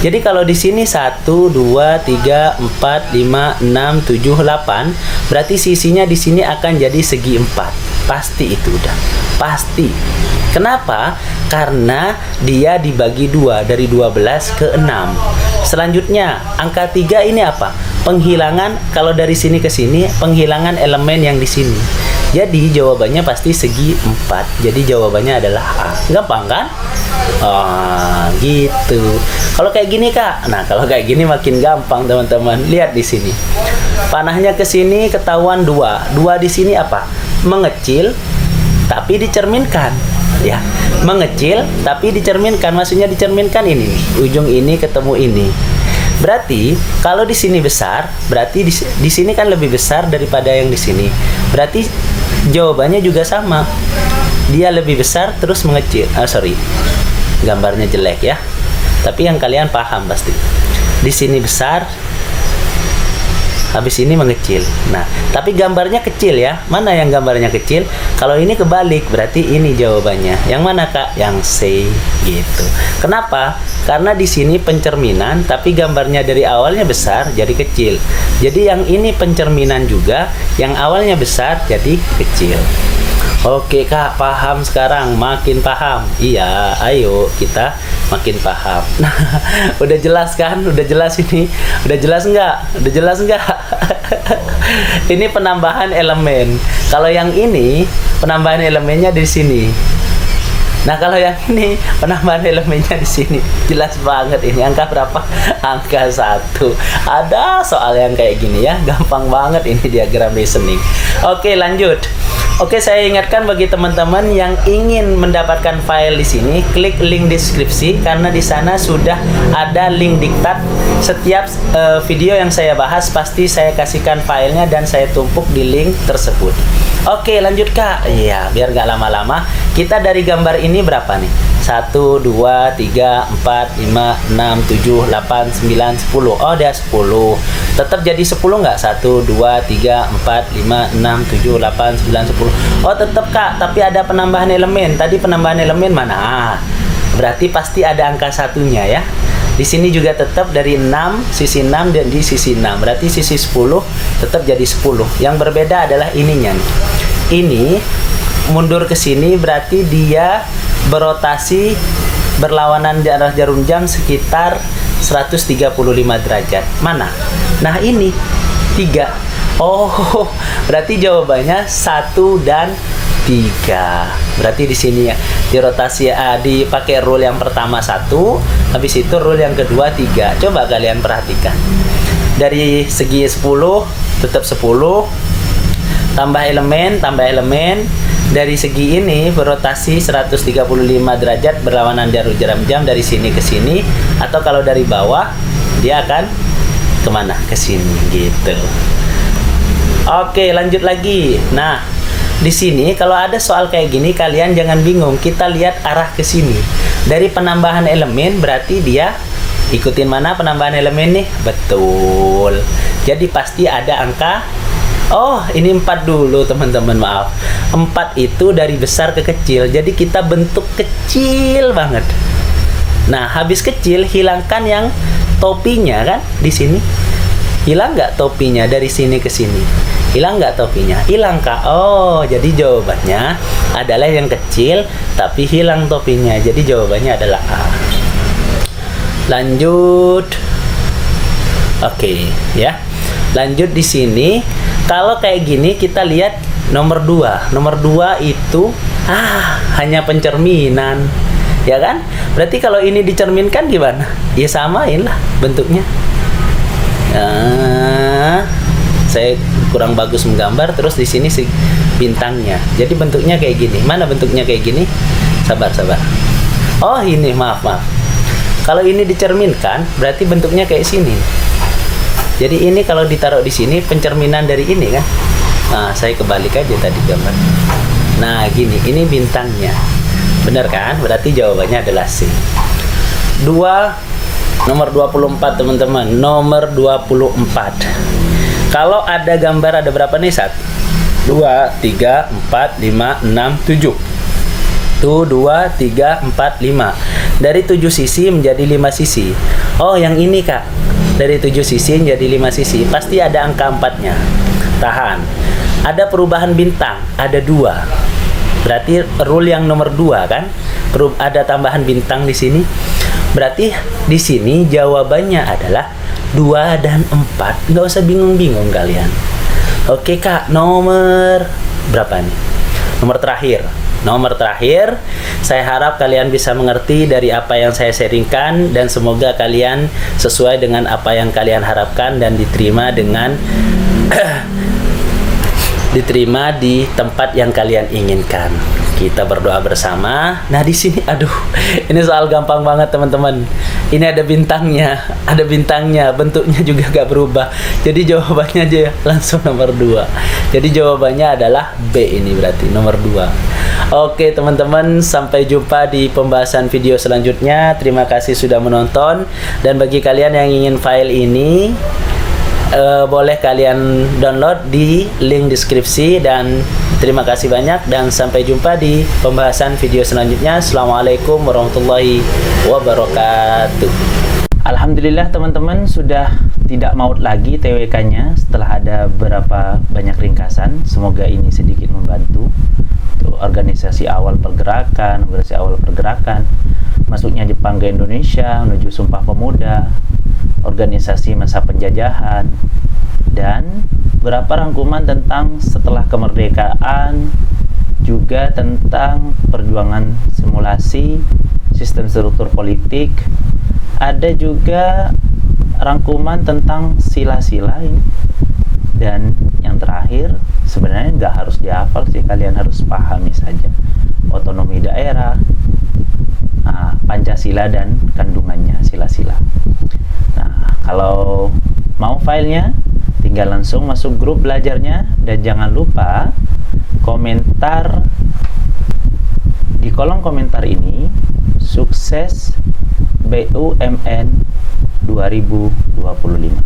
Jadi kalau di sini 1, 2, 3, 4, 5, 6, 7, 8, berarti sisinya di sini akan jadi segi 4. Pasti itu udah. Pasti. Kenapa? Karena dia dibagi 2, dari 12 ke 6. Selanjutnya, angka 3 ini apa? Penghilangan, kalau dari sini ke sini, penghilangan elemen yang di sini. Jadi jawabannya pasti segi 4. Jadi jawabannya adalah A. Gampang kan? Gitu. Kalau kayak gini Kak, nah kalau kayak gini makin gampang teman-teman. Lihat di sini. Panahnya ke sini ketahuan 2. 2 di sini apa? Mengecil tapi dicerminkan. Ya, mengecil tapi dicerminkan. Maksudnya dicerminkan ini nih. Ujung ini ketemu ini. Berarti kalau di sini besar, berarti di sini kan lebih besar daripada yang di sini. Berarti jawabannya juga sama. Dia lebih besar terus mengecil. Gambarnya jelek ya. Tapi yang kalian paham pasti. Di sini besar, habis ini mengecil. Nah, tapi gambarnya kecil ya. Mana yang gambarnya kecil? Kalau ini kebalik, berarti ini jawabannya. Yang mana Kak? Yang C gitu. Kenapa? Karena di sini pencerminan, tapi gambarnya dari awalnya besar jadi kecil. Jadi yang ini pencerminan juga, yang awalnya besar jadi kecil. Oke Kak, paham sekarang, makin paham. Iya, ayo kita makin paham. Nah, udah jelas kan? Udah jelas ini? Udah jelas nggak? Udah jelas nggak? Ini penambahan elemen. Kalau yang ini penambahan elemennya di sini. Nah, kalau yang ini penambahan elemennya di sini. Jelas banget ini. Angka berapa? Angka 1. Ada soal yang kayak gini ya. Gampang banget ini diagram reasoning. Oke, lanjut. Oke, saya ingatkan bagi teman-teman yang ingin mendapatkan file di sini, klik link deskripsi karena di sana sudah ada link diktat. Setiap video yang saya bahas pasti saya kasihkan filenya dan saya tumpuk di link tersebut. Oke, lanjut Kak. Iya, biar gak lama-lama. Kita dari gambar ini berapa nih? 1, 2, 3, 4, 5, 6, 7, 8, 9, 10. Oh, dia 10. Tetap jadi 10 nggak? 1, 2, 3, 4, 5, 6, 7, 8, 9, 10. Oh, tetap Kak. Tapi ada penambahan elemen. Tadi penambahan elemen mana? Berarti pasti ada angka satunya ya. Di sini juga tetap dari 6, sisi 6 dan di sisi 6. Berarti sisi 10 tetap jadi 10. Yang berbeda adalah ininya nih. Ini mundur ke sini berarti dia berotasi berlawanan di arah jarum jam sekitar 135 derajat. Mana? Nah, ini 3. Oh, berarti jawabannya 1 dan 3. Berarti di sini ya dirotasi dipakai rule yang pertama 1, habis itu rule yang kedua 3. Coba kalian perhatikan. Dari segi 10 tetap 10, tambah elemen. Dari segi ini berotasi 135 derajat berlawanan jarum jam dari sini ke sini, atau kalau dari bawah dia akan kemana? Ke sini gitu. Oke, lanjut lagi. Nah, di sini kalau ada soal kayak gini kalian jangan bingung. Kita lihat arah ke sini. Dari penambahan elemen berarti dia ikutin mana penambahan elemen nih? Betul. Jadi pasti ada angka. Oh, ini 4 dulu teman-teman, maaf. 4 itu dari besar ke kecil. Jadi kita bentuk kecil banget. Nah, habis kecil hilangkan yang topinya kan di sini. Hilang nggak topinya dari sini ke sini? Hilang nggak topinya? Hilang Kak. Oh, jadi jawabannya adalah yang kecil tapi hilang topinya. Jadi jawabannya adalah A. Lanjut. Oke, ya. Lanjut di sini. Kalau kayak gini kita lihat nomor 2. Nomor 2 itu hanya pencerminan. Ya kan? Berarti kalau ini dicerminkan gimana? Ya samain lah bentuknya. Nah, saya kurang bagus menggambar. Terus di sini si bintangnya. Jadi bentuknya kayak gini. Mana bentuknya kayak gini? Sabar. Oh, ini maaf. Kalau ini dicerminkan, berarti bentuknya kayak sini. Jadi ini kalau ditaruh di sini pencerminan dari ini kan. Nah, saya kebalik aja tadi gambar. Nah, gini, ini bintangnya. Benar kan? Berarti jawabannya adalah C. Nomor 24 teman-teman. Nomor 24. Kalau ada gambar ada berapa nih? 1, 2, 3, 4, 5, 6, 7. Tuh 2, 3, 4, 5. Dari 7 sisi menjadi 5 sisi. Oh, yang ini Kak. Dari 7 sisi menjadi 5 sisi. Pasti ada angka 4-nya. Tahan. Ada perubahan bintang, ada 2. Berarti rule yang nomor 2 kan? Ada tambahan bintang di sini. Berarti di sini jawabannya adalah 2 dan 4. Nggak usah bingung-bingung kalian. Oke Kak, nomor berapa nih? Nomor terakhir. Nomor terakhir, saya harap kalian bisa mengerti dari apa yang saya sharingkan dan semoga kalian sesuai dengan apa yang kalian harapkan dan diterima dengan diterima di tempat yang kalian inginkan. Kita berdoa bersama. Nah, di sini ini soal gampang banget teman-teman. Ini ada bintangnya, bentuknya juga gak berubah. Jadi jawabannya aja langsung nomor 2. Jadi jawabannya adalah B ini berarti nomor 2. Oke teman-teman, sampai jumpa di pembahasan video selanjutnya. Terima kasih sudah menonton. Dan bagi kalian yang ingin file ini, boleh kalian download di link deskripsi. Dan terima kasih banyak dan sampai jumpa di pembahasan video selanjutnya. Assalamualaikum warahmatullahi wabarakatuh. Alhamdulillah teman-teman sudah tidak maut lagi TWK-nya setelah ada beberapa banyak ringkasan. Semoga ini sedikit membantu. Tuh, organisasi awal pergerakan, masuknya Jepang ke Indonesia, menuju Sumpah Pemuda, organisasi masa penjajahan, dan beberapa rangkuman tentang setelah kemerdekaan, juga tentang perjuangan simulasi, sistem struktur politik. Ada juga rangkuman tentang sila-sila ini. Dan yang terakhir, sebenarnya nggak harus dihafal sih, kalian harus pahami saja. Otonomi daerah, Pancasila dan kandungannya, sila-sila. Nah, kalau mau filenya, tinggal langsung masuk grup belajarnya. Dan jangan lupa komentar di kolom komentar ini, sukses BUMN 2025.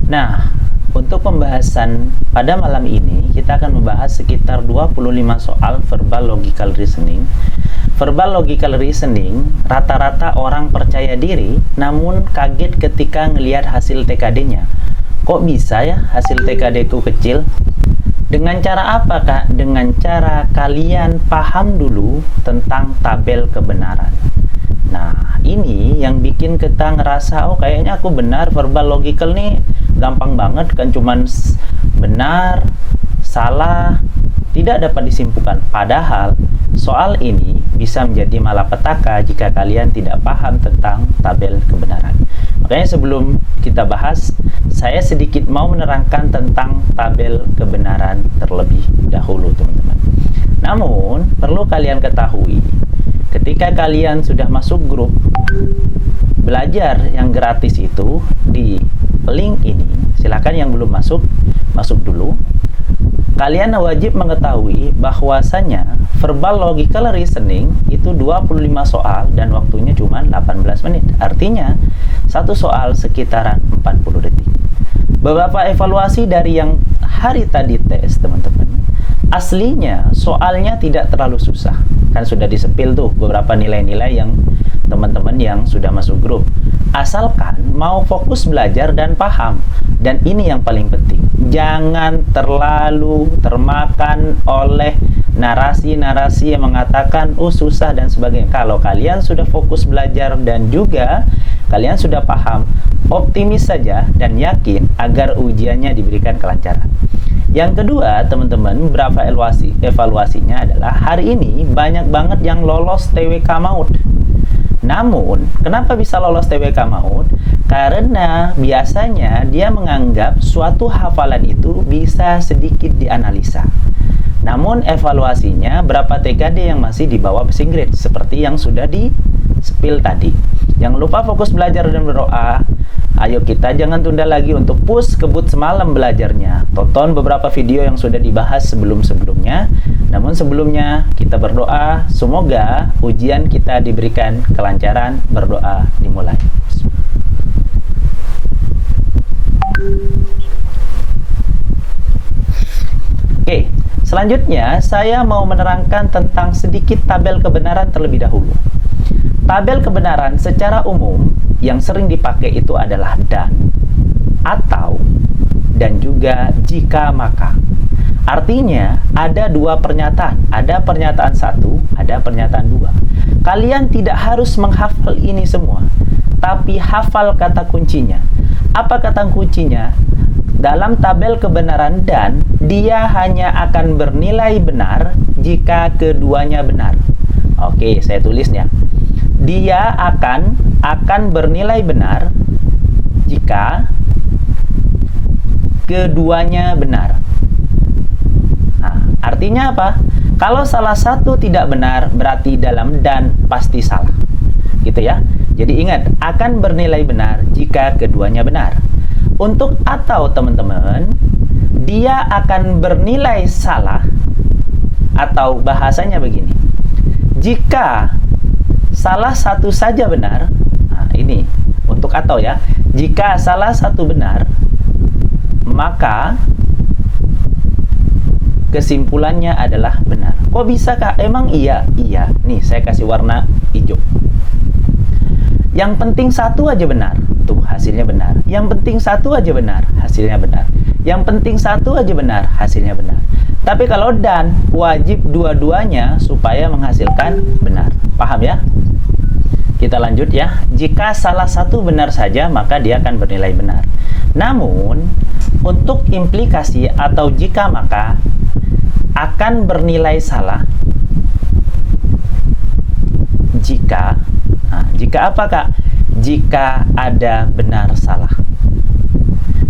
Nah, untuk pembahasan pada malam ini, kita akan membahas sekitar 25 soal verbal logical reasoning. Verbal logical reasoning, rata-rata orang percaya diri, namun kaget ketika ngelihat hasil TKD-nya. Kok bisa ya hasil TKD-ku kecil? Dengan cara apa Kak? Dengan cara kalian paham dulu tentang tabel kebenaran. Nah, ini yang bikin kita ngerasa, oh kayaknya aku benar, verbal logical nih gampang banget kan, cuman benar, salah, tidak dapat disimpulkan. Padahal soal ini bisa menjadi malapetaka jika kalian tidak paham tentang tabel kebenaran. Makanya sebelum kita bahas, saya sedikit mau menerangkan tentang tabel kebenaran terlebih dahulu teman-teman. Namun, perlu kalian ketahui, ketika kalian sudah masuk grup belajar yang gratis itu di link ini, silakan yang belum masuk dulu. Kalian wajib mengetahui bahwasanya verbal logical reasoning itu 25 soal dan waktunya cuma 18 menit. Artinya, satu soal sekitaran 40 detik. Beberapa evaluasi dari yang hari tadi tes, teman-teman. Aslinya, soalnya tidak terlalu susah. Kan sudah disepil tuh beberapa nilai-nilai yang teman-teman yang sudah masuk grup. Asalkan mau fokus belajar dan paham. Dan ini yang paling penting. Jangan terlalu termakan oleh narasi-narasi yang mengatakan susah dan sebagainya. Kalau kalian sudah fokus belajar dan juga kalian sudah paham, optimis saja dan yakin agar ujiannya diberikan kelancaran. Yang kedua, teman-teman, beberapa evaluasinya adalah hari ini banyak banget yang lolos TWK maut. Namun, kenapa bisa lolos TWK maut? Karena biasanya dia menganggap suatu hafalan itu bisa sedikit dianalisa. Namun evaluasinya berapa TKD yang masih di bawah passing grade seperti yang sudah di-spill tadi. Jangan lupa fokus belajar dan berdoa. Ayo kita jangan tunda lagi untuk push kebut semalam belajarnya. Tonton beberapa video yang sudah dibahas sebelum-sebelumnya Namun sebelumnya kita berdoa, semoga ujian kita diberikan kelancaran. Berdoa dimulai. Oke, selanjutnya saya mau menerangkan tentang sedikit tabel kebenaran terlebih dahulu. Tabel kebenaran secara umum yang sering dipakai itu adalah dan, atau, dan juga jika maka. Artinya ada dua pernyataan, ada pernyataan satu, ada pernyataan dua. Kalian tidak harus menghafal ini semua, tapi hafal kata kuncinya. Apa kata kuncinya? Dalam tabel kebenaran dan, dia hanya akan bernilai benar jika keduanya benar. Oke, saya tulisnya. Dia akan bernilai benar jika keduanya benar. Nah, artinya apa? Kalau salah satu tidak benar, berarti dalam dan pasti salah. Gitu ya. Jadi ingat, akan bernilai benar jika keduanya benar. Untuk atau teman-teman, dia akan bernilai salah, atau bahasanya begini. Jika salah satu saja benar, nah ini untuk atau ya. Jika salah satu benar, maka kesimpulannya adalah benar. Kok bisa, Kak? Emang iya? Iya. Nih, saya kasih warna hijau. Yang penting satu aja benar. Tuh, hasilnya benar. Yang penting satu aja benar. Hasilnya benar. Yang penting satu aja benar. Hasilnya benar. Tapi kalau dan, wajib dua-duanya supaya menghasilkan benar. Paham ya? Kita lanjut ya. Jika salah satu benar saja, maka dia akan bernilai benar. Namun, untuk implikasi atau jika maka, akan bernilai salah jika apa, Kak? Jika ada benar salah.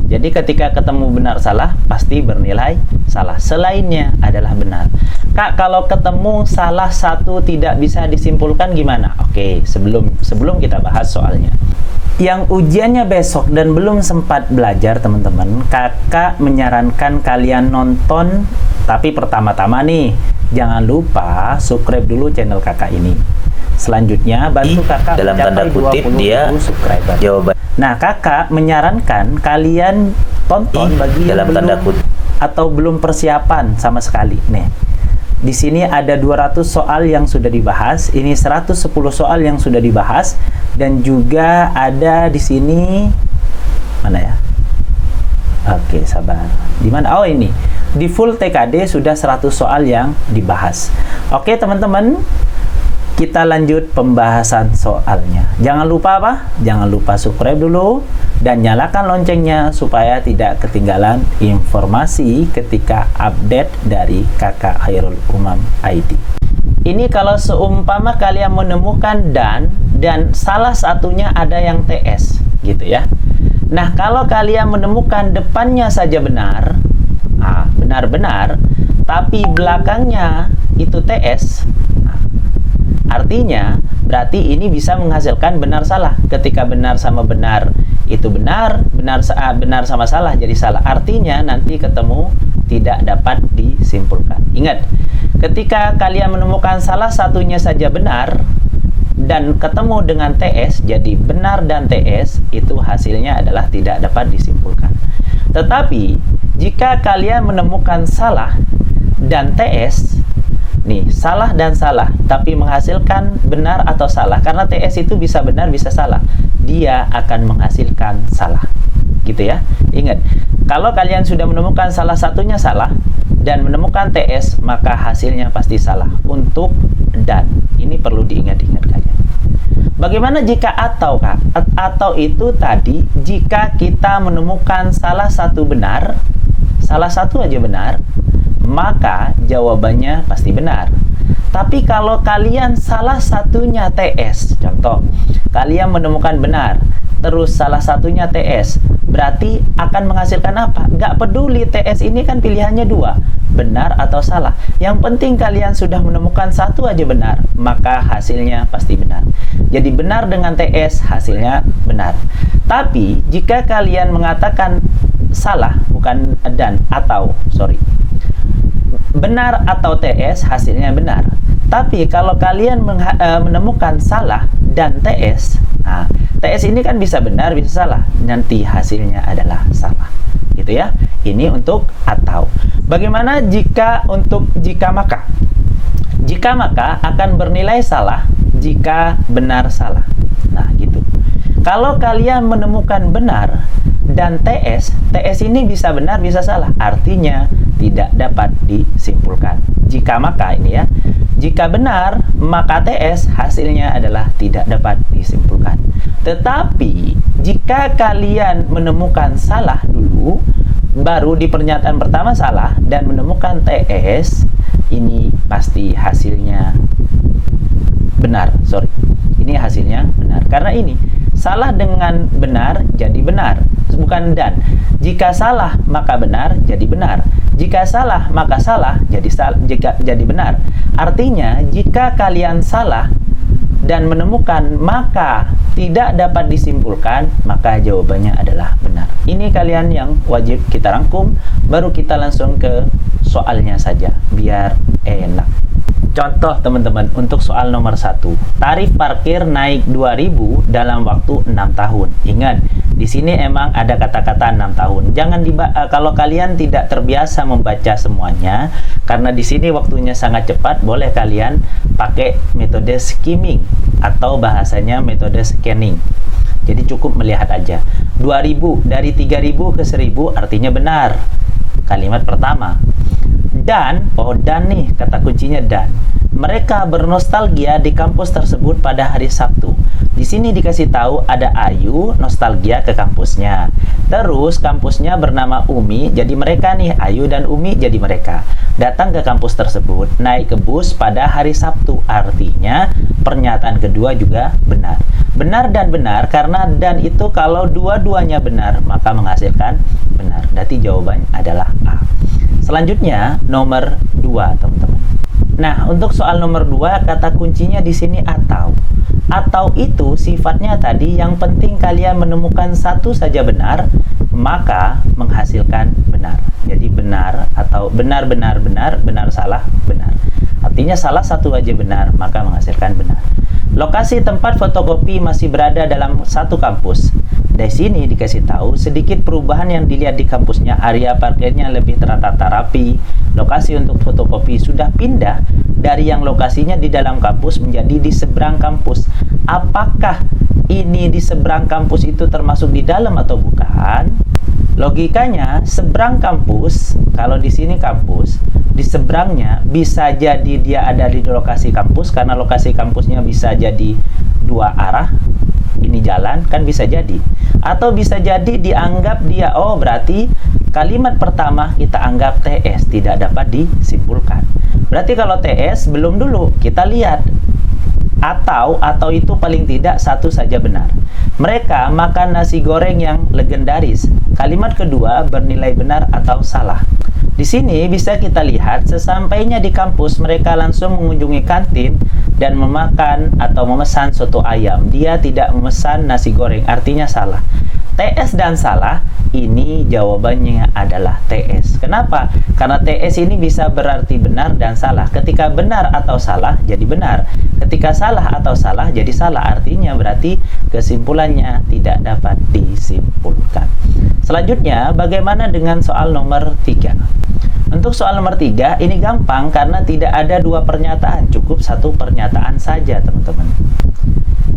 Jadi ketika ketemu benar salah pasti bernilai salah. Selainnya adalah benar. Kak, kalau ketemu salah satu tidak bisa disimpulkan gimana? Oke, sebelum kita bahas soalnya. Yang ujiannya besok dan belum sempat belajar teman-teman, kakak menyarankan kalian nonton. Tapi pertama-tama nih, jangan lupa subscribe dulu channel kakak ini. Selanjutnya bantu kakak dalam tanda kutip 20.000 dia subscriber. Jawaban. Nah, kakak menyarankan kalian tonton bagi yang dalam tanda belum kutip atau belum persiapan sama sekali. Nih, di sini ada 200 soal yang sudah dibahas. Ini 110 soal yang sudah dibahas. Dan juga ada di sini mana ya? Oke, sabar. Di mana? Oh, ini. Di full TKD sudah 100 soal yang dibahas. Oke, teman-teman. Kita lanjut pembahasan soalnya. Jangan lupa apa? Jangan lupa subscribe dulu dan nyalakan loncengnya supaya tidak ketinggalan informasi ketika update dari Kakak Khairul Umam IT. Ini kalau seumpama kalian menemukan dan salah satunya ada yang TS, gitu ya. Nah, kalau kalian menemukan depannya saja benar, benar-benar, tapi belakangnya itu TS, artinya berarti ini bisa menghasilkan benar salah. Ketika benar sama benar itu benar sama salah jadi salah. Artinya nanti ketemu tidak dapat disimpulkan. Ingat, ketika kalian menemukan salah satunya saja benar dan ketemu dengan TS, jadi benar dan TS, itu hasilnya adalah tidak dapat disimpulkan. Tetapi jika kalian menemukan salah dan TS, nih, salah dan salah, tapi menghasilkan benar atau salah. Karena TS itu bisa benar, bisa salah. Dia akan menghasilkan salah. Gitu ya. Ingat, kalau kalian sudah menemukan salah satunya salah dan menemukan TS, maka hasilnya pasti salah. Untuk dan. Ini perlu diingat-ingat kalian. Bagaimana jika atau, Kak? Atau itu tadi, jika kita menemukan salah satu benar, salah satu aja benar, maka jawabannya pasti benar. Tapi kalau kalian salah satunya TS, contoh, kalian menemukan benar, terus salah satunya TS, berarti akan menghasilkan apa? Gak peduli TS ini kan pilihannya dua, benar atau salah. Yang penting kalian sudah menemukan satu aja benar, maka hasilnya pasti benar. Jadi benar dengan TS, hasilnya benar. Tapi jika kalian mengatakan salah, bukan dan, atau, sorry. benar atau TS, hasilnya benar. Tapi kalau kalian menemukan salah dan TS, nah, TS ini kan bisa benar, bisa salah. Nanti hasilnya adalah salah. Gitu ya. Ini untuk atau. Bagaimana jika untuk jika maka? Jika maka akan bernilai salah jika benar salah. Nah, gitu. Kalau kalian menemukan benar dan TS ini bisa benar, bisa salah. Artinya tidak dapat disimpulkan. Jika maka ini ya. Jika benar, maka TS hasilnya adalah tidak dapat disimpulkan. Tetapi, jika kalian menemukan salah dulu, baru di pernyataan pertama salah, dan menemukan TS, ini pasti hasilnya benar. Sorry, ini hasilnya benar. Karena ini, salah dengan benar, jadi benar. Bukan dan. Jika salah, maka benar, jadi benar. Jika salah, maka salah, jadi benar. Artinya, jika kalian salah dan menemukan maka tidak dapat disimpulkan, maka jawabannya adalah benar. Ini kalian yang wajib kita rangkum, baru kita langsung ke soalnya saja, biar enak. Contoh teman-teman, untuk soal nomor 1. Tarif parkir naik 2.000 dalam waktu 6 tahun. Ingat, di sini emang ada kata-kata 6 tahun. Jangan kalau kalian tidak terbiasa membaca semuanya, karena di sini waktunya sangat cepat, boleh kalian pakai metode skimming atau bahasanya metode scanning. Jadi cukup melihat aja. 2.000 dari 3.000 ke 1.000 artinya benar. Kalimat pertama. Dan, dan nih, kata kuncinya dan. Mereka bernostalgia di kampus tersebut pada hari Sabtu. Di sini dikasih tahu ada Ayu nostalgia ke kampusnya. Terus kampusnya bernama Umi, jadi mereka nih, Ayu dan Umi jadi mereka. Datang ke kampus tersebut, naik ke bus pada hari Sabtu. Artinya, pernyataan kedua juga benar. Benar dan benar, karena dan itu kalau dua-duanya benar, maka menghasilkan benar. Berarti jawabannya adalah A. Selanjutnya, nomor 2, teman-teman. Nah, untuk soal nomor 2, kata kuncinya di sini atau. Atau itu sifatnya tadi, yang penting kalian menemukan satu saja benar, maka menghasilkan benar. Jadi benar atau benar, benar, salah, benar. Artinya salah satu aja benar, maka menghasilkan benar. Lokasi tempat fotokopi masih berada dalam satu kampus. Dari sini dikasih tahu sedikit perubahan yang dilihat di kampusnya. Area parkirnya lebih tertata rapi. Lokasi untuk fotokopi sudah pindah dari yang lokasinya di dalam kampus menjadi di seberang kampus. Apakah ini di seberang kampus itu termasuk di dalam atau bukan? Logikanya seberang kampus, kalau di sini kampus, di seberangnya bisa jadi dia ada di lokasi kampus, karena lokasi kampusnya bisa jadi dua arah. Ini jalan, kan bisa jadi. Atau bisa jadi dianggap dia, berarti kalimat pertama kita anggap TS, tidak dapat disimpulkan. Berarti kalau TS belum dulu, kita lihat atau itu paling tidak satu saja benar. Mereka makan nasi goreng yang legendaris. Kalimat kedua bernilai benar atau salah. Di sini bisa kita lihat sesampainya di kampus mereka langsung mengunjungi kantin dan memakan atau memesan soto ayam. Dia tidak memesan nasi goreng, artinya salah. TS dan salah, ini jawabannya adalah TS. Kenapa? Karena TS ini bisa berarti benar dan salah. Ketika benar atau salah, jadi benar. Ketika salah atau salah, jadi salah. Artinya berarti kesimpulannya tidak dapat disimpulkan. Selanjutnya, bagaimana dengan soal nomor 3? Untuk soal nomor 3, ini gampang karena tidak ada dua pernyataan. Cukup satu pernyataan saja, teman-teman.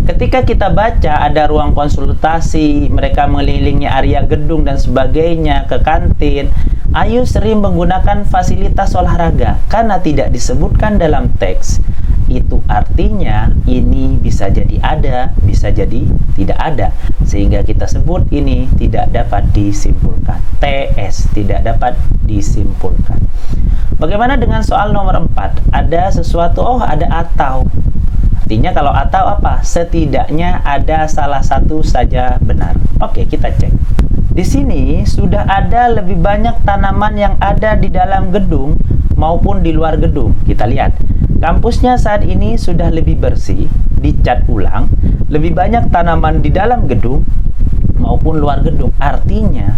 Ketika kita baca ada ruang konsultasi, mereka mengelilingi area gedung dan sebagainya, ke kantin. Ayu sering menggunakan fasilitas olahraga karena tidak disebutkan dalam teks. Itu artinya ini bisa jadi ada, bisa jadi tidak ada. Sehingga kita sebut ini tidak dapat disimpulkan. TS, tidak dapat disimpulkan. Bagaimana dengan soal nomor 4? Ada sesuatu, ada atau. Artinya kalau atau apa? Setidaknya ada salah satu saja benar. Oke, kita cek. Di sini sudah ada lebih banyak tanaman yang ada di dalam gedung maupun di luar gedung. Kita lihat. Kampusnya saat ini sudah lebih bersih, dicat ulang, lebih banyak tanaman di dalam gedung maupun luar gedung. Artinya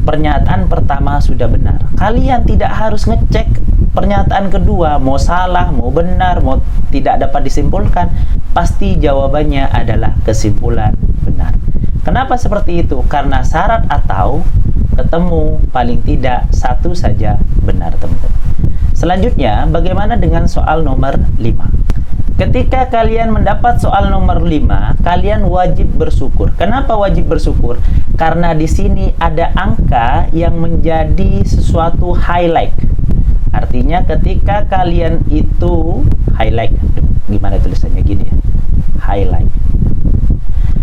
pernyataan pertama sudah benar. Kalian tidak harus ngecek pernyataan kedua, mau salah, mau benar, mau tidak dapat disimpulkan. Pasti jawabannya adalah kesimpulan benar. Kenapa seperti itu? Karena syarat atau ketemu paling tidak satu saja benar, teman-teman. Selanjutnya, bagaimana dengan soal nomor 5? Ketika kalian mendapat soal nomor 5, kalian wajib bersyukur. Kenapa wajib bersyukur? Karena di sini ada angka yang menjadi sesuatu highlight. Artinya ketika kalian itu highlight, gimana tulisannya gini ya? Highlight.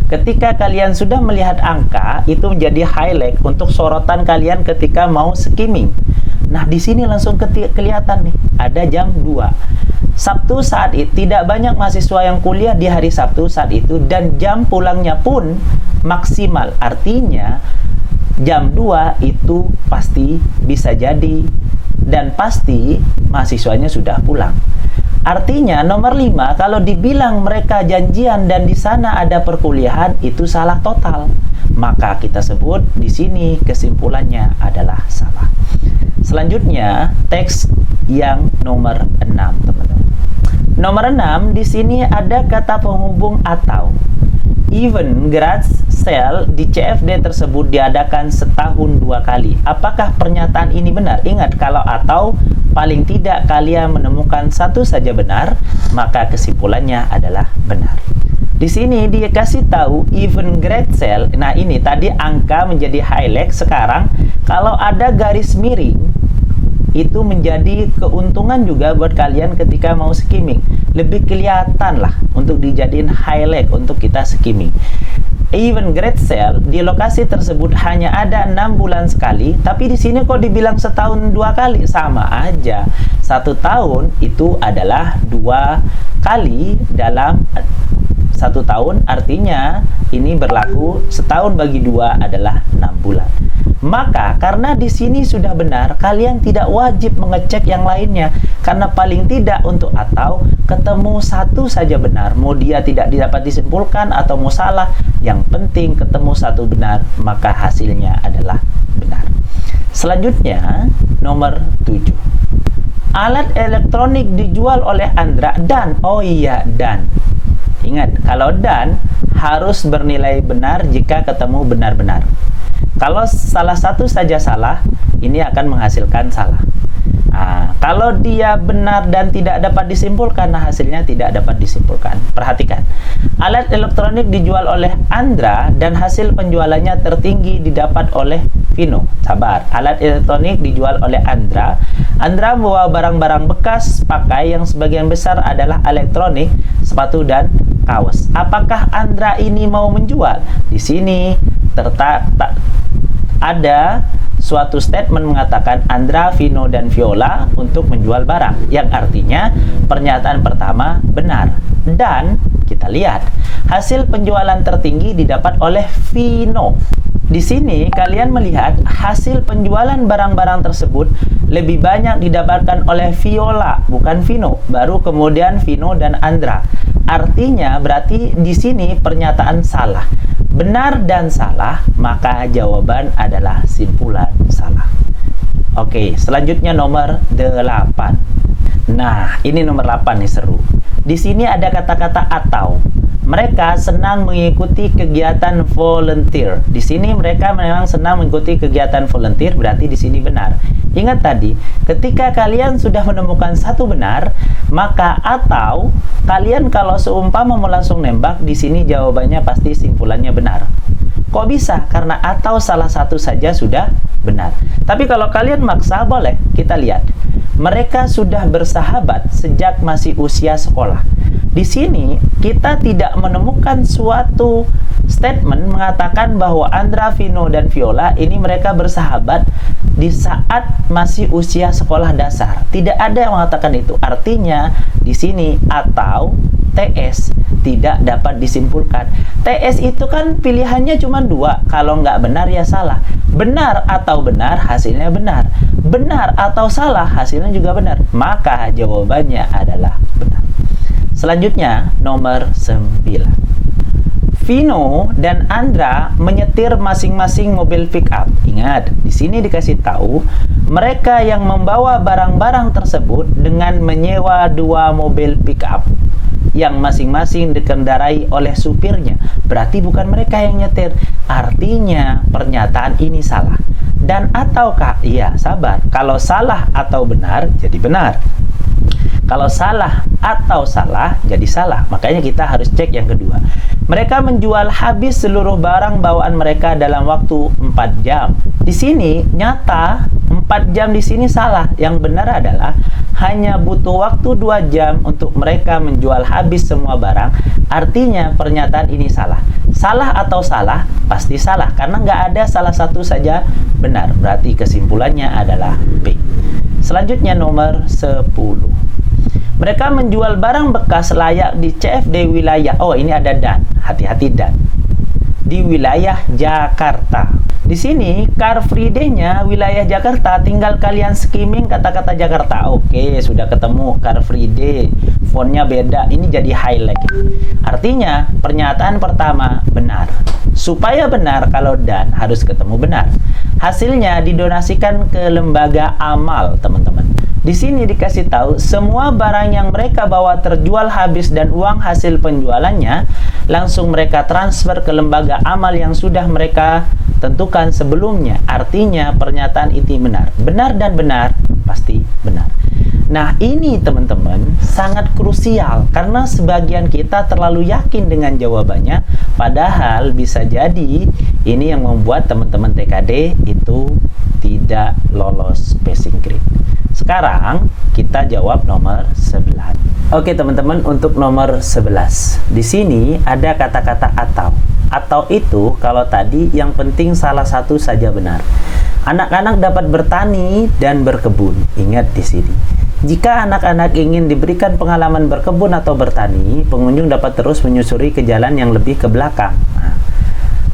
Ketika kalian sudah melihat angka, itu menjadi highlight untuk sorotan kalian ketika mau skimming. Nah, di sini langsung kelihatan nih, ada jam 2. Sabtu saat itu tidak banyak mahasiswa yang kuliah di hari Sabtu saat itu, dan jam pulangnya pun maksimal. Artinya jam 2 itu pasti bisa jadi dan pasti mahasiswanya sudah pulang. Artinya nomor 5 kalau dibilang mereka janjian dan di sana ada perkuliahan, itu salah total. Maka kita sebut di sini kesimpulannya adalah salah. Selanjutnya teks yang nomor 6, teman-teman. Nomor 6 di sini ada kata penghubung atau. Even grad sale di CFD tersebut diadakan setahun 2 kali. Apakah pernyataan ini benar? Ingat, kalau atau paling tidak kalian menemukan satu saja benar, maka kesimpulannya adalah benar. Di sini dia kasih tahu even grade sale. Nah, ini tadi angka menjadi highlight. Sekarang kalau ada garis miring, itu menjadi keuntungan juga buat kalian ketika mau skimming. Lebih kelihatan lah untuk dijadiin highlight untuk kita skimming. Even grade sale di lokasi tersebut hanya ada 6 bulan sekali, tapi di sini kok dibilang setahun 2 kali? Sama aja. 1 tahun itu adalah 2 kali dalam 1 tahun, artinya ini berlaku setahun bagi 2 adalah 6 bulan. Maka karena di sini sudah benar, kalian tidak wajib mengecek yang lainnya, karena paling tidak untuk atau ketemu satu saja benar, mau dia tidak dapat disimpulkan atau mau salah, yang penting ketemu satu benar, maka hasilnya adalah benar. Selanjutnya nomor 7. Alat elektronik dijual oleh Andra dan, oh iya, dan ingat, kalau dan harus bernilai benar jika ketemu benar-benar. Kalau salah satu saja salah, ini akan menghasilkan salah. Nah, kalau dia benar dan tidak dapat disimpulkan, nah hasilnya tidak dapat disimpulkan. Perhatikan, alat elektronik dijual oleh Andra dan hasil penjualannya tertinggi didapat oleh Vino. Sabar, alat elektronik dijual oleh Andra. Andra membawa barang-barang bekas pakai yang sebagian besar adalah elektronik, sepatu dan kaos. Apakah Andra ini mau menjual? Di sini ada suatu statement mengatakan Andra, Vino, dan Viola untuk menjual barang, yang artinya pernyataan pertama benar. Dan kita lihat hasil penjualan tertinggi didapat oleh Vino. Di sini kalian melihat hasil penjualan barang-barang tersebut lebih banyak didapatkan oleh Viola, bukan Vino. Baru kemudian Vino dan Andra. Artinya berarti di sini pernyataan salah. Benar dan salah, maka jawaban adalah simpulan salah. Oke, selanjutnya nomor 8. Nah, ini nomor 8 nih, seru. Di sini ada kata-kata atau. Mereka senang mengikuti kegiatan volunteer. Di sini mereka memang senang mengikuti kegiatan volunteer, berarti di sini benar. Ingat tadi, ketika kalian sudah menemukan satu benar, maka atau kalian kalau seumpama mau langsung nembak, di sini jawabannya pasti simpulannya benar. Kok bisa? Karena atau salah satu saja sudah benar. Tapi kalau kalian maksa, boleh. Kita lihat. Mereka sudah bersahabat sejak masih usia sekolah. Di sini kita tidak menemukan suatu statement mengatakan bahwa Andra, Vino, dan Viola ini mereka bersahabat di saat masih usia sekolah dasar. Tidak ada yang mengatakan itu. Artinya di sini atau TS tidak dapat disimpulkan. TS itu kan pilihannya cuma 2. Kalau nggak benar ya salah. Benar atau benar, hasilnya benar. Benar atau salah, hasilnya juga benar. Maka jawabannya adalah benar. Selanjutnya nomor 9. Vino dan Andra menyetir masing-masing mobil pick up. Ingat, di sini dikasih tahu mereka yang membawa barang-barang tersebut dengan menyewa 2 mobil pick up yang masing-masing dikendarai oleh supirnya. Berarti bukan mereka yang nyetir. Artinya pernyataan ini salah. Dan ataukah? Iya, sabar. Kalau salah atau benar, jadi benar. Kalau salah atau salah, jadi salah. Makanya kita harus cek yang kedua. Mereka menjual habis seluruh barang bawaan mereka dalam waktu 4 jam. Di sini nyata 4 jam di sini salah. Yang benar adalah hanya butuh waktu 2 jam untuk mereka menjual habis semua barang. Artinya pernyataan ini salah. Salah atau salah? Pasti salah. Karena nggak ada salah satu saja benar. Berarti kesimpulannya adalah B. Selanjutnya nomor 10. Mereka menjual barang bekas layak di CFD wilayah. Oh, ini ada dan. Hati-hati dan. Di wilayah Jakarta. Di sini Car Free Day-nya wilayah Jakarta, tinggal kalian skimming kata-kata Jakarta. Oke, sudah ketemu Car Free Day. Fontnya beda. Ini jadi highlight. Artinya pernyataan pertama benar. Supaya benar, kalau dan harus ketemu benar. Hasilnya didonasikan ke lembaga amal, teman-teman. Di sini dikasih tahu semua barang yang mereka bawa terjual habis dan uang hasil penjualannya langsung mereka transfer ke lembaga amal yang sudah mereka tentukan sebelumnya. Artinya pernyataan itu benar. Benar dan benar pasti benar. Nah, ini teman-teman sangat krusial karena sebagian kita terlalu yakin dengan jawabannya, padahal bisa jadi ini yang membuat teman-teman TKD itu tidak lolos passing grade. Sekarang kita jawab nomor 11. Oke teman-teman, untuk nomor 11. Di sini ada kata-kata atau. Atau itu kalau tadi yang penting salah satu saja benar. Anak-anak dapat bertani dan berkebun. Ingat di sini. Jika anak-anak ingin diberikan pengalaman berkebun atau bertani, pengunjung dapat terus menyusuri ke jalan yang lebih ke belakang. Nah,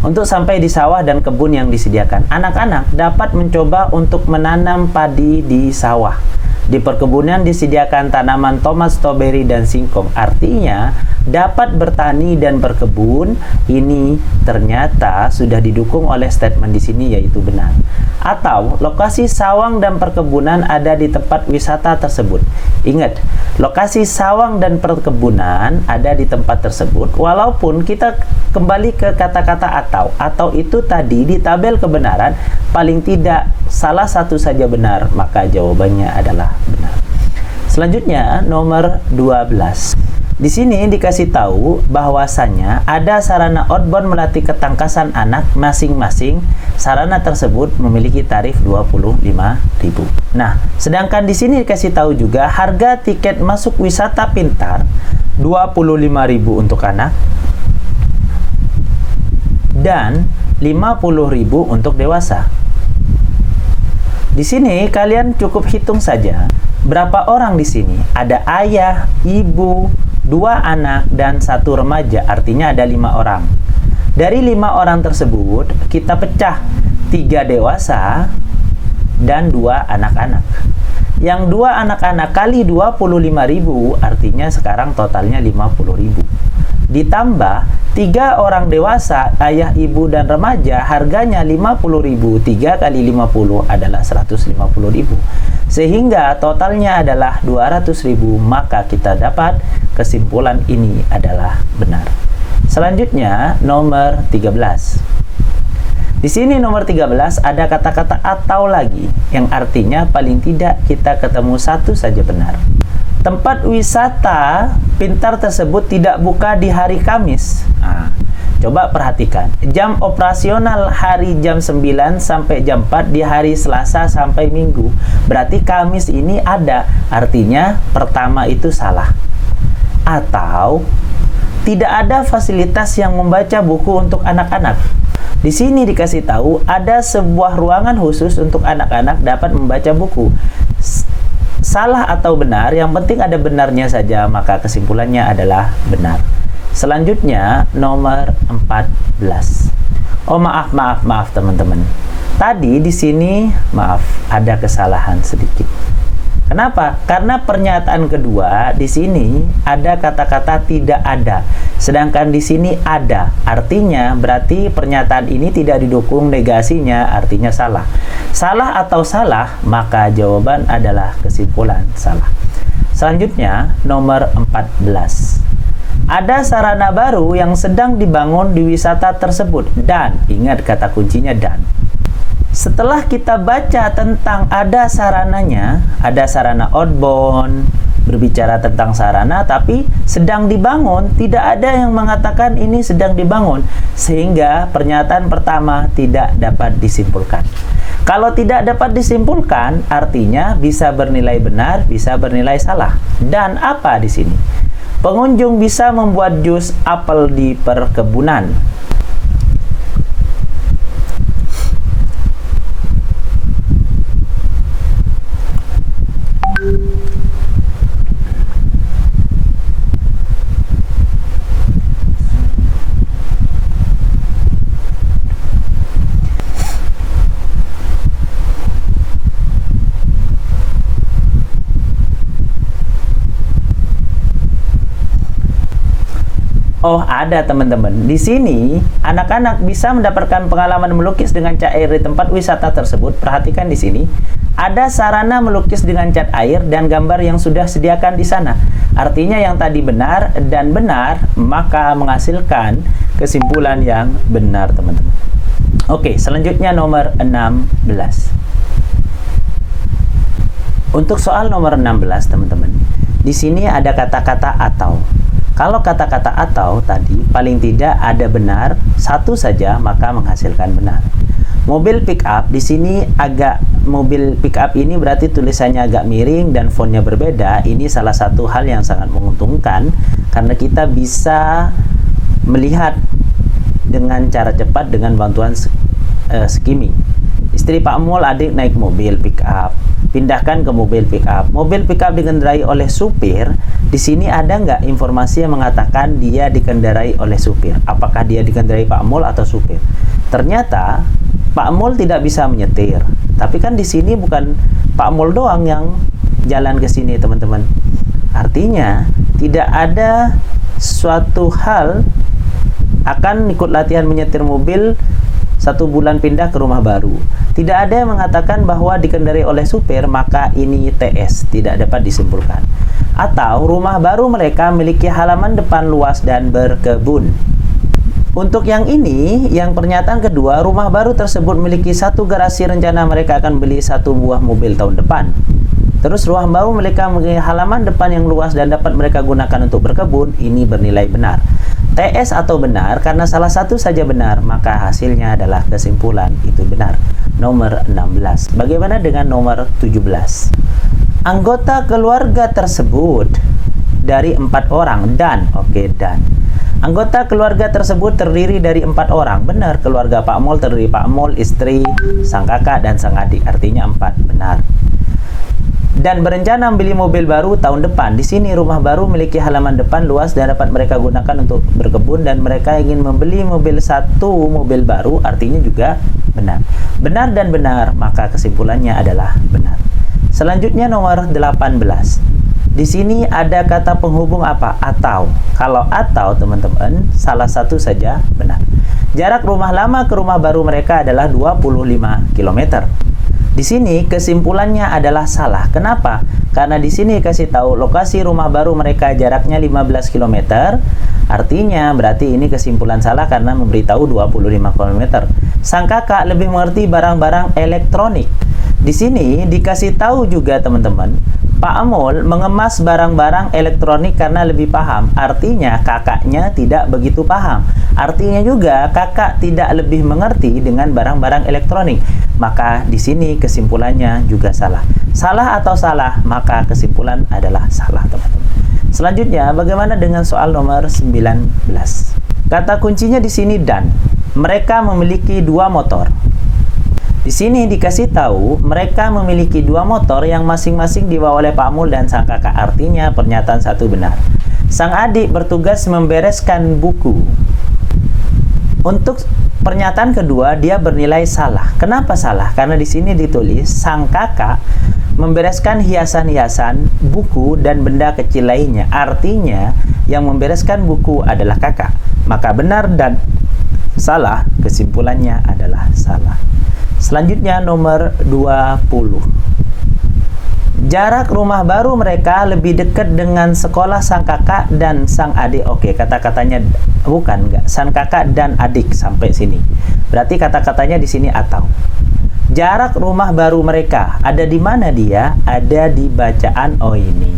untuk sampai di sawah dan kebun yang disediakan, anak-anak dapat mencoba untuk menanam padi di sawah. Di perkebunan disediakan tanaman tomat, stroberi, dan singkong. Artinya, dapat bertani dan berkebun ini ternyata sudah didukung oleh statement di sini, yaitu benar. Atau lokasi sawang dan perkebunan ada di tempat wisata tersebut. Ingat, lokasi sawang dan perkebunan ada di tempat tersebut. Walaupun kita kembali ke kata-kata atau itu tadi di tabel kebenaran paling tidak salah satu saja benar, maka jawabannya adalah benar. Selanjutnya nomor 12. Di sini dikasih tahu bahwasannya ada sarana outbound melatih ketangkasan anak masing-masing. Sarana tersebut memiliki tarif 25.000. Nah, sedangkan di sini dikasih tahu juga harga tiket masuk wisata pintar 25.000 untuk anak dan 50.000 untuk dewasa. Di sini kalian cukup hitung saja berapa orang di sini. Ada ayah, ibu, 2 anak, dan 1 remaja. Artinya ada 5 orang. Dari 5 orang tersebut, kita pecah 3 dewasa dan 2 anak-anak. Yang 2 anak-anak kali 25.000, artinya sekarang totalnya 50.000. Ditambah 3 orang dewasa, ayah, ibu, dan remaja, harganya 50.000. 3 kali 50 adalah 150.000. Sehingga totalnya adalah 200.000, maka kita dapat kesimpulan ini adalah benar. Selanjutnya nomor 13. Di sini nomor 13 ada kata-kata atau lagi yang artinya paling tidak kita ketemu satu saja benar. Tempat wisata pintar tersebut tidak buka di hari Kamis. Nah, coba perhatikan. Jam operasional hari jam 9 sampai jam 4 di hari Selasa sampai Minggu. Berarti Kamis ini ada. Artinya pertama itu salah. Atau tidak ada fasilitas yang membaca buku untuk anak-anak. Di sini dikasih tahu ada sebuah ruangan khusus untuk anak-anak dapat membaca buku. Salah atau benar, yang penting ada benarnya saja, maka kesimpulannya adalah benar. Selanjutnya nomor 14. Oh maaf teman-teman. Tadi di sini maaf ada kesalahan sedikit. Kenapa? Karena pernyataan kedua di sini ada kata-kata tidak ada. Sedangkan di sini ada. Artinya berarti pernyataan ini tidak didukung negasinya, artinya salah. Salah atau salah, maka jawaban adalah kesimpulan salah. Selanjutnya, nomor 14. Ada sarana baru yang sedang dibangun di wisata tersebut. Dan, ingat kata kuncinya dan. Setelah kita baca tentang ada sarananya, ada sarana outbound, berbicara tentang sarana, tapi sedang dibangun, tidak ada yang mengatakan ini sedang dibangun, sehingga pernyataan pertama tidak dapat disimpulkan. Kalau tidak dapat disimpulkan, artinya bisa bernilai benar, bisa bernilai salah. Dan apa di sini? Pengunjung bisa membuat jus apel di perkebunan. Oh, ada teman-teman. Di sini, anak-anak bisa mendapatkan pengalaman melukis dengan cat air di tempat wisata tersebut. Perhatikan di sini, ada sarana melukis dengan cat air dan gambar yang sudah sediakan di sana. Artinya yang tadi benar dan benar, maka menghasilkan kesimpulan yang benar, teman-teman. Oke, selanjutnya nomor 16. Untuk soal nomor 16, teman-teman. Di sini ada kata-kata atau. Kalau kata-kata atau tadi paling tidak ada benar satu saja, maka menghasilkan benar. Mobil pick up di sini mobil pick up ini berarti tulisannya agak miring dan fontnya berbeda. Ini salah satu hal yang sangat menguntungkan karena kita bisa melihat dengan cara cepat dengan bantuan skimming. Istri Pak Mul adik naik mobil pick up. Pindahkan ke mobil pick up. Mobil pick up dikendarai oleh supir. Di sini ada nggak informasi yang mengatakan dia dikendarai oleh supir? Apakah dia dikendarai Pak Mul atau supir? Ternyata Pak Mul tidak bisa menyetir. Tapi kan di sini bukan Pak Mul doang yang jalan ke sini, teman-teman. Artinya tidak ada suatu hal akan ikut latihan menyetir mobil 1 bulan pindah ke rumah baru. Tidak ada yang mengatakan bahwa dikendarai oleh supir, maka ini TS, tidak dapat disimpulkan. Atau rumah baru mereka memiliki halaman depan luas dan berkebun. Untuk yang ini, yang pernyataan kedua, rumah baru tersebut memiliki 1 garasi, rencana mereka akan beli 1 buah mobil tahun depan. Terus rumah baru mereka memiliki halaman depan yang luas dan dapat mereka gunakan untuk berkebun, ini bernilai benar. TS atau benar, karena salah satu saja benar, maka hasilnya adalah kesimpulan itu benar. Nomor 16. Bagaimana dengan nomor 17? Anggota keluarga tersebut dari 4 orang dan, dan. Anggota keluarga tersebut terdiri dari 4 orang. Benar, keluarga Pak Mul terdiri Pak Mul, istri, sang kakak, dan sang adik. Artinya 4. Benar. Dan berencana membeli mobil baru tahun depan. Di sini rumah baru memiliki halaman depan luas dan dapat mereka gunakan untuk berkebun, dan mereka ingin membeli mobil 1 mobil baru, artinya juga benar. Benar dan benar, maka kesimpulannya adalah benar. Selanjutnya nomor 18. Di sini ada kata penghubung apa? Atau. Kalau atau, teman-teman, salah satu saja benar. Jarak rumah lama ke rumah baru mereka adalah 25 km. Di sini kesimpulannya adalah salah. Kenapa? Karena di sini kasih tahu lokasi rumah baru mereka jaraknya 15 km. Artinya berarti ini kesimpulan salah karena memberitahu 25 km. Sang kakak lebih mengerti barang-barang elektronik. Di sini dikasih tahu juga, teman-teman, Pak Amul mengemas barang-barang elektronik karena lebih paham. Artinya kakaknya tidak begitu paham. Artinya juga kakak tidak lebih mengerti dengan barang-barang elektronik. Maka di sini kesimpulannya juga salah. Salah atau salah, maka kesimpulan adalah salah, teman-teman. Selanjutnya, bagaimana dengan soal nomor 19? Kata kuncinya di sini dan. Mereka memiliki 2 motor. Di sini dikasih tahu mereka memiliki 2 motor yang masing-masing dibawa oleh Pak Mul dan sang kakak. Artinya pernyataan 1 benar. Sang adik bertugas membereskan buku. Untuk pernyataan kedua dia bernilai salah. Kenapa salah? Karena di sini ditulis sang kakak membereskan hiasan-hiasan buku dan benda kecil lainnya. Artinya yang membereskan buku adalah kakak. Maka benar dan salah, kesimpulannya adalah salah. Selanjutnya nomor 20. Jarak rumah baru mereka lebih dekat dengan sekolah sang kakak dan sang adik. Oke, kata-katanya bukan, enggak. Sang kakak dan adik sampai sini. Berarti kata-katanya di sini atau. Jarak rumah baru mereka ada di mana dia? Ada di bacaan O ini.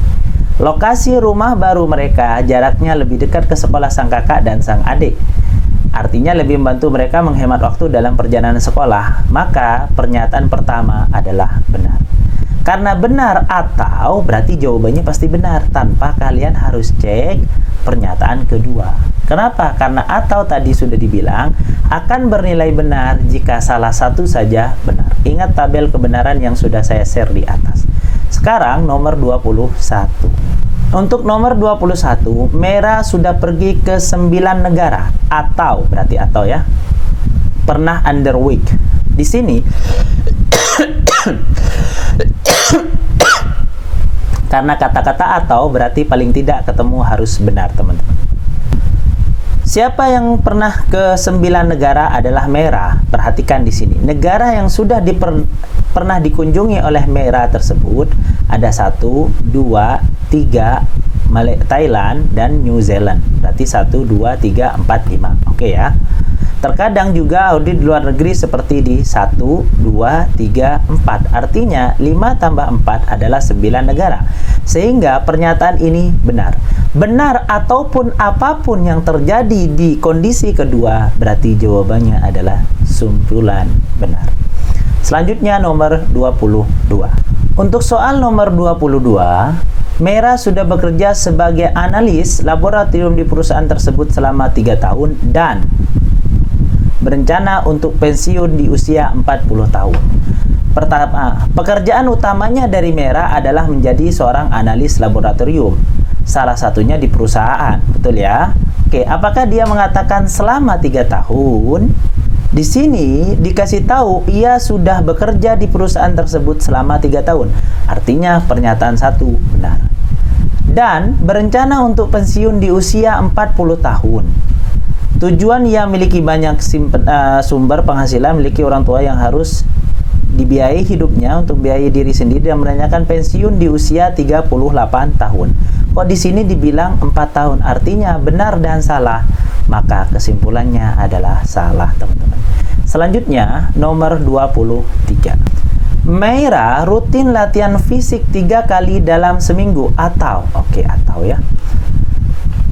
Lokasi rumah baru mereka jaraknya lebih dekat ke sekolah sang kakak dan sang adik. Artinya lebih membantu mereka menghemat waktu dalam perjalanan sekolah. Maka pernyataan pertama adalah benar. Karena benar atau berarti jawabannya pasti benar tanpa kalian harus cek pernyataan kedua. Kenapa? Karena atau tadi sudah dibilang akan bernilai benar jika salah satu saja benar. Ingat tabel kebenaran yang sudah saya share di atas. Sekarang nomor 21. Untuk nomor 21, Mera sudah pergi ke 9 negara atau berarti atau ya. Pernah underweek. Di sini karena kata-kata atau berarti paling tidak ketemu harus benar, teman-teman. Siapa yang pernah ke 9 negara adalah Mera. Perhatikan di sini. Negara yang sudah pernah dikunjungi oleh Mera tersebut ada 1, 2, 3 Thailand dan New Zealand. Berarti 1, 2, 3, 4, 5. Oke ya. Terkadang juga audit di luar negeri seperti di 1, 2, 3, 4. Artinya 5 tambah 4 adalah 9 negara. Sehingga pernyataan ini benar. Benar ataupun apapun yang terjadi di kondisi kedua, berarti jawabannya adalah simpulan benar. Selanjutnya nomor 22. Untuk soal nomor 22, Mera sudah bekerja sebagai analis laboratorium di perusahaan tersebut selama 3 tahun dan berencana untuk pensiun di usia 40 tahun. Pertama, pekerjaan utamanya dari Mera adalah menjadi seorang analis laboratorium. Salah satunya di perusahaan, betul ya? Oke, apakah dia mengatakan selama 3 tahun? Di sini dikasih tahu ia sudah bekerja di perusahaan tersebut selama 3 tahun. Artinya pernyataan 1 benar. Dan berencana untuk pensiun di usia 40 tahun. Tujuan ia memiliki banyak sumber penghasilan, memiliki orang tua yang harus dibiayai hidupnya untuk biayai diri sendiri dan menanyakan pensiun di usia 38 tahun. Kok di sini dibilang 4 tahun? Artinya benar dan salah. Maka kesimpulannya adalah salah, teman-teman. Selanjutnya nomor 23. Mera rutin latihan fisik 3 kali dalam seminggu atau atau ya.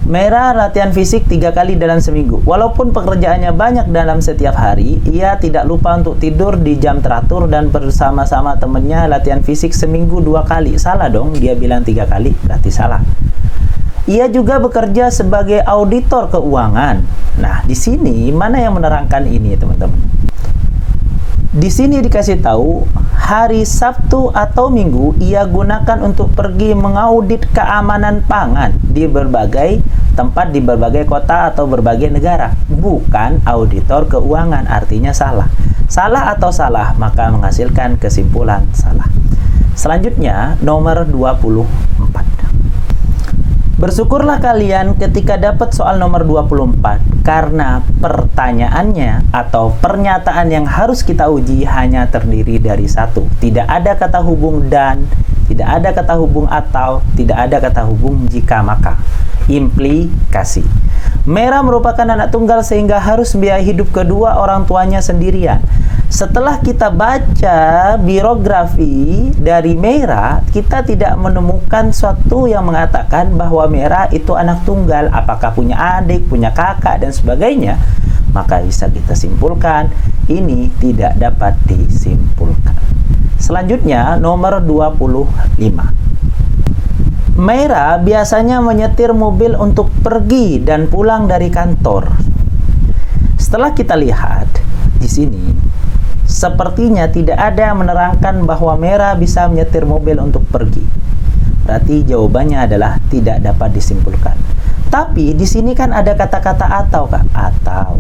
Mera latihan fisik 3 kali dalam seminggu. Walaupun pekerjaannya banyak dalam setiap hari, ia tidak lupa untuk tidur di jam teratur dan bersama-sama temannya latihan fisik seminggu 2 kali. Salah dong, dia bilang 3 kali, berarti salah. Ia juga bekerja sebagai auditor keuangan. Nah, di sini mana yang menerangkan ini, teman-teman? Di sini dikasih tahu hari Sabtu atau Minggu ia gunakan untuk pergi mengaudit keamanan pangan di berbagai tempat di berbagai kota atau berbagai negara. Bukan auditor keuangan, artinya salah. Salah atau salah, maka menghasilkan kesimpulan salah. Selanjutnya nomor 24. Bersyukurlah kalian ketika dapat soal nomor 24 karena pertanyaannya atau pernyataan yang harus kita uji hanya terdiri dari 1. Tidak ada kata hubung dan, tidak ada kata hubung atau, tidak ada kata hubung jika maka. Implikasi. Mera merupakan anak tunggal sehingga harus biaya hidup kedua orang tuanya sendirian. Setelah kita baca biografi dari Mera, kita tidak menemukan suatu yang mengatakan bahwa Mera itu anak tunggal, apakah punya adik, punya kakak, dan sebagainya. Maka bisa kita simpulkan, ini tidak dapat disimpulkan. Selanjutnya, nomor 25. Mera biasanya menyetir mobil untuk pergi dan pulang dari kantor. Setelah kita lihat di sini, sepertinya tidak ada yang menerangkan bahwa Mera bisa menyetir mobil untuk pergi. Berarti jawabannya adalah tidak dapat disimpulkan. Tapi di sini kan ada kata-kata atau, Kak. Atau.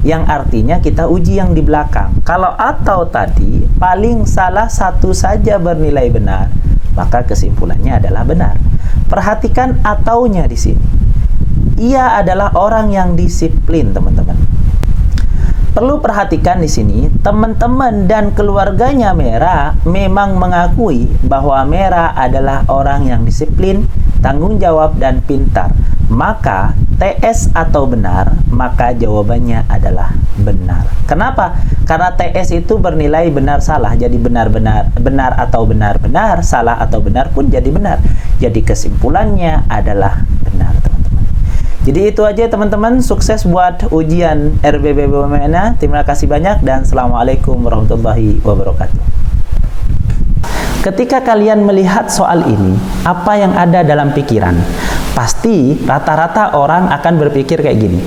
yang artinya kita uji yang di belakang. Kalau atau tadi paling salah satu saja bernilai benar, maka kesimpulannya adalah benar. Perhatikan ataunya di sini. Ia adalah orang yang disiplin, teman-teman. Perlu perhatikan di sini, teman-teman dan keluarganya Mera memang mengakui bahwa Mera adalah orang yang disiplin, tanggung jawab, dan pintar. Maka TS atau benar, maka jawabannya adalah benar. Kenapa? Karena TS itu bernilai benar salah, jadi benar atau benar, salah atau benar pun jadi benar. Jadi kesimpulannya adalah benar, teman-teman. Jadi itu aja teman-teman, sukses buat ujian RBBBMNA. Terima kasih banyak dan Assalamualaikum warahmatullahi wabarakatuh. Ketika kalian melihat soal ini, apa yang ada dalam pikiran? Pasti rata-rata orang akan berpikir kayak gini.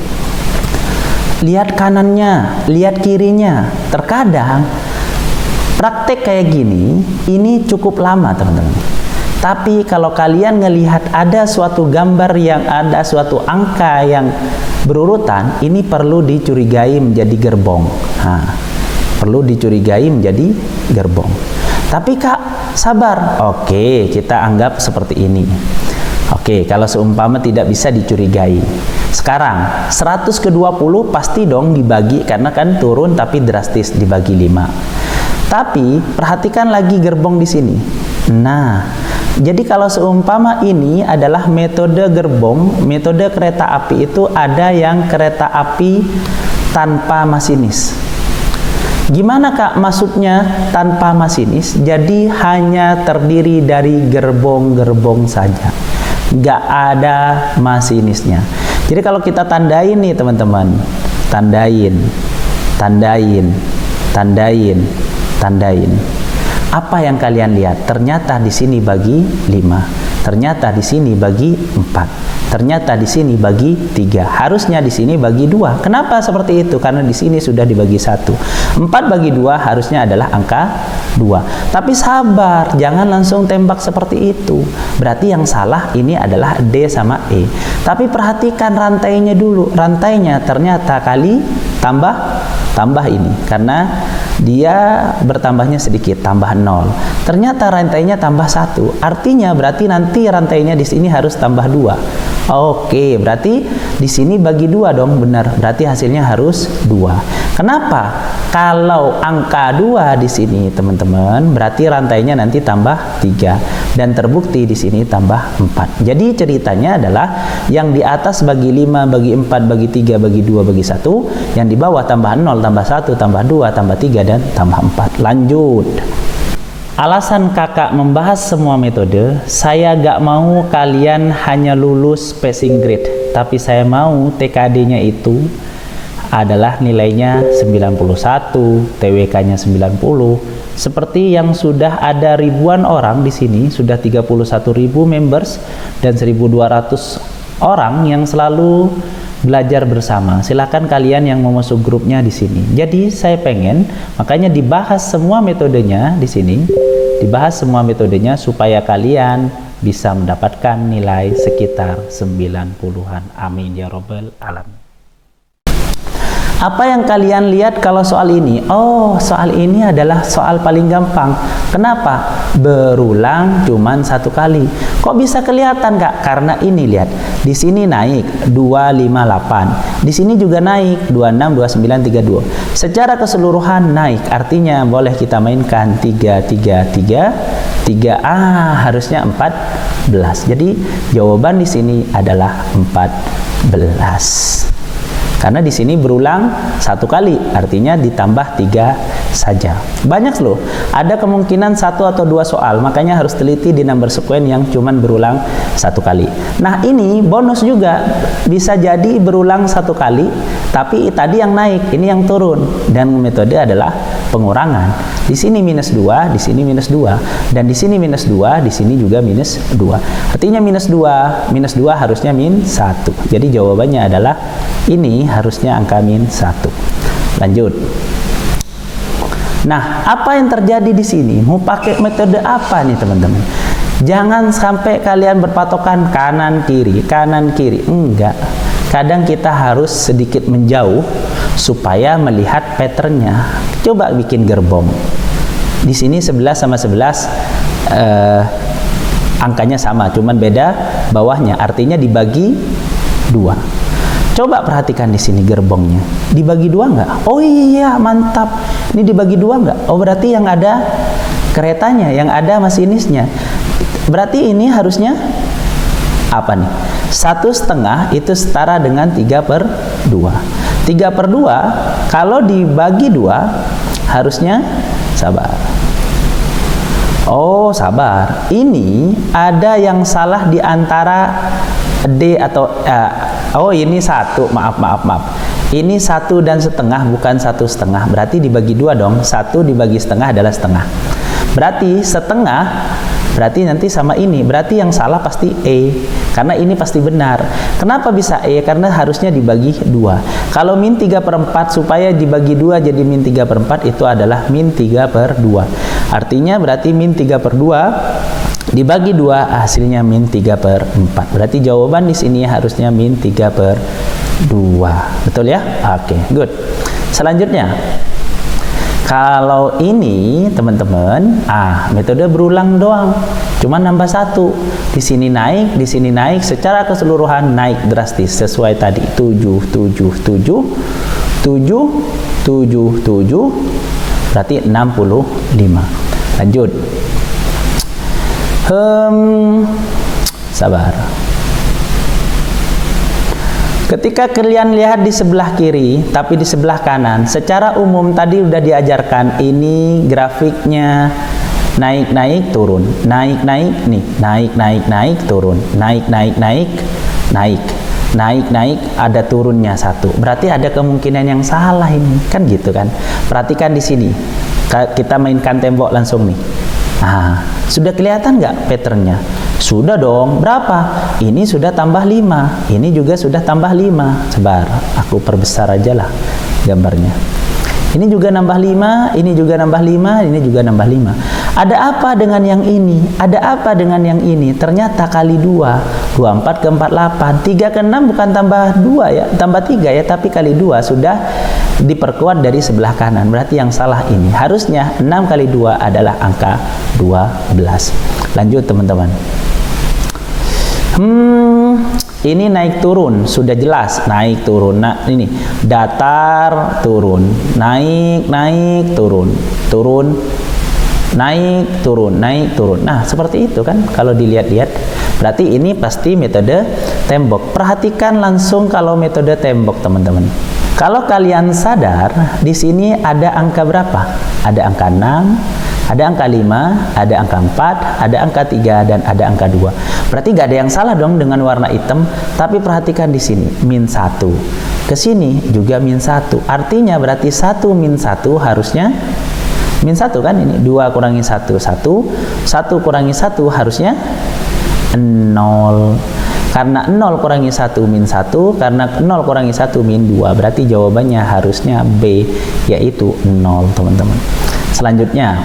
Lihat kanannya, lihat kirinya. Terkadang praktek kayak gini, ini cukup lama teman-teman. Tapi kalau kalian ngelihat ada suatu gambar yang ada suatu angka yang berurutan, ini perlu dicurigai menjadi gerbong. Perlu dicurigai menjadi gerbong. Tapi Kak, sabar. Oke, kita anggap seperti ini. Oke, kalau seumpama tidak bisa dicurigai. Sekarang, 100 ke 20 pasti dong dibagi, karena kan turun tapi drastis dibagi 5. Tapi, perhatikan lagi gerbong di sini. Nah, jadi kalau seumpama ini adalah metode gerbong, metode kereta api itu ada yang kereta api tanpa masinis. Gimana Kak maksudnya tanpa masinis? Jadi hanya terdiri dari gerbong-gerbong saja, nggak ada masinisnya. Jadi kalau kita tandain nih teman-teman, tandain. Apa yang kalian lihat? Ternyata di sini bagi 5, ternyata di sini bagi 4, ternyata di sini bagi 3, harusnya di sini bagi 2. Kenapa seperti itu? Karena di sini sudah dibagi 1. 4 bagi 2 harusnya adalah angka 2. Tapi sabar, jangan langsung tembak seperti itu. Berarti yang salah ini adalah D sama E. Tapi perhatikan rantainya dulu. Rantainya ternyata kali tambah ini, karena dia bertambahnya sedikit, tambah 0. Ternyata rantainya tambah 1. Artinya berarti nanti rantainya di sini harus tambah 2. Oke, berarti di sini bagi 2 dong, benar. Berarti hasilnya harus 2. Kenapa? Kalau angka 2 di sini, teman-teman, berarti rantainya nanti tambah 3 dan terbukti di sini tambah 4. Jadi ceritanya adalah yang di atas bagi 5, bagi 4, bagi 3, bagi 2, bagi 1, yang di bawah tambah 0, tambah 1, tambah 2, tambah 3 dan tambah 4. Lanjut. Alasan kakak membahas semua metode, saya gak mau kalian hanya lulus passing grade, tapi saya mau TKD-nya itu adalah nilainya 91, TWK-nya 90. Seperti yang sudah ada ribuan orang di sini, sudah 31.000 members dan 1.200 orang yang selalu belajar bersama. Silakan kalian yang mau masuk grupnya di sini. Jadi saya pengen, makanya dibahas semua metodenya di sini, dibahas semua metodenya supaya kalian bisa mendapatkan nilai sekitar 90-an. Amin ya robbal alamin. Apa yang kalian lihat kalau soal ini? Oh, soal ini adalah soal paling gampang. Kenapa? Berulang cuman 1 kali. Kok bisa kelihatan Kak? Karena ini lihat, di sini naik 258, di sini juga naik 26, 29, 32. Secara keseluruhan naik, artinya boleh kita mainkan 3, 3, harusnya 14. Jadi jawaban di sini adalah 14. Karena di sini berulang 1 kali, artinya ditambah 3 saja. Banyak loh, ada kemungkinan 1 atau 2 soal, makanya harus teliti di number sequence yang cuman berulang 1 kali. Nah ini bonus juga, bisa jadi berulang 1 kali, tapi tadi yang naik, ini yang turun, dan metode adalah pengurangan. Di sini minus 2, di sini minus 2, dan di sini minus 2, di sini juga minus 2. Artinya minus 2 harusnya min 1. Jadi jawabannya adalah ini harusnya angka min 1. Lanjut. Nah, apa yang terjadi di sini? Mau pakai metode apa nih teman-teman? Jangan sampai kalian berpatokan kanan kiri. Enggak. kadang kita harus sedikit menjauh supaya melihat patternnya. Coba bikin gerbong. Di sini 11 sama 11 angkanya sama, cuman beda bawahnya, artinya dibagi 2. Coba perhatikan di sini gerbongnya. Dibagi 2 nggak? Oh iya, mantap. Ini dibagi 2 nggak? Oh, berarti yang ada keretanya, yang ada masinisnya. Berarti ini harusnya apa nih? 1/2 itu setara dengan 3/2. 3/2 kalau dibagi 2 harusnya, sabar. Oh, sabar. Ini ada yang salah di antara D atau oh ini 1. Maaf. Ini 1 dan setengah, bukan 1/2. Berarti dibagi 2 dong. 1 dibagi setengah adalah setengah. Berarti setengah, berarti nanti sama ini. Berarti yang salah pasti E. Karena ini pasti benar. Kenapa bisa E? Karena harusnya dibagi 2. Kalau min 3/4 supaya dibagi 2 jadi min 3/4 itu adalah min 3/2. Artinya berarti min 3/2 dibagi 2 hasilnya min 3/4. Berarti jawaban di sini harusnya min 3/2. Betul ya? Oke, good. Selanjutnya, kalau ini teman-teman, metode berulang doang. Cuma nambah 1. Di sini naik, secara keseluruhan naik drastis sesuai tadi 7 berarti 65. Lanjut. Sabar. Ketika kalian lihat di sebelah kiri, tapi di sebelah kanan, secara umum tadi udah diajarkan ini grafiknya naik turun, naik nih, naik turun, naik ada turunnya 1. Berarti ada kemungkinan yang salah ini, kan gitu kan? Perhatikan di sini. Kita mainkan tembok langsung nih. Sudah kelihatan nggak patternnya? Sudah dong. Berapa? Ini sudah tambah 5. Ini juga sudah tambah 5. Sebar, aku perbesar aja lah gambarnya. Ini juga nambah 5, ini juga nambah 5, ini juga nambah 5. Ada apa dengan yang ini? Ada apa dengan yang ini? Ternyata kali 2. 24 ke 48. 3 ke 6 bukan tambah 2 ya, tambah 3 ya, tapi kali 2 sudah diperkuat dari sebelah kanan. Berarti yang salah ini. Harusnya 6 kali 2 adalah angka 12. Lanjut teman-teman. Ini naik turun, sudah jelas naik turun. Nah, ini datar turun, naik turun, naik turun. Nah, seperti itu kan kalau dilihat-lihat. Berarti ini pasti metode tembok. Perhatikan langsung kalau metode tembok, teman-teman. Kalau kalian sadar, di sini ada angka berapa? Ada angka 6, ada angka 5, ada angka 4, ada angka 3, dan ada angka 2. Berarti nggak ada yang salah dong dengan warna hitam. Tapi perhatikan di sini, min 1. Ke sini juga min 1. Artinya berarti 1 min 1 harusnya min 1 kan ini. 2 kurangi 1, 1. 1 kurangi 1 harusnya 0. Karena 0 kurangi 1 min 1, karena 0 kurangi 1 min 2. Berarti jawabannya harusnya B, yaitu 0, teman-teman. Selanjutnya,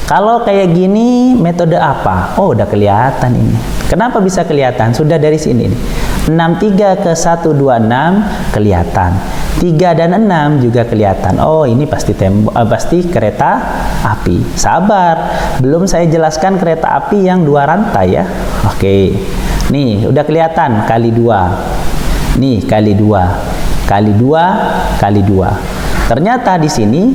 kalau kayak gini metode apa? Oh, udah kelihatan ini. Kenapa bisa kelihatan? Sudah dari sini nih. 63 ke 126 kelihatan. 3 dan 6 juga kelihatan. Oh, ini pasti pasti kereta api. Sabar, belum saya jelaskan kereta api yang 2 rantai ya. Oke. Nih, udah kelihatan kali 2. Nih, kali 2. Kali 2, kali 2. Ternyata di sini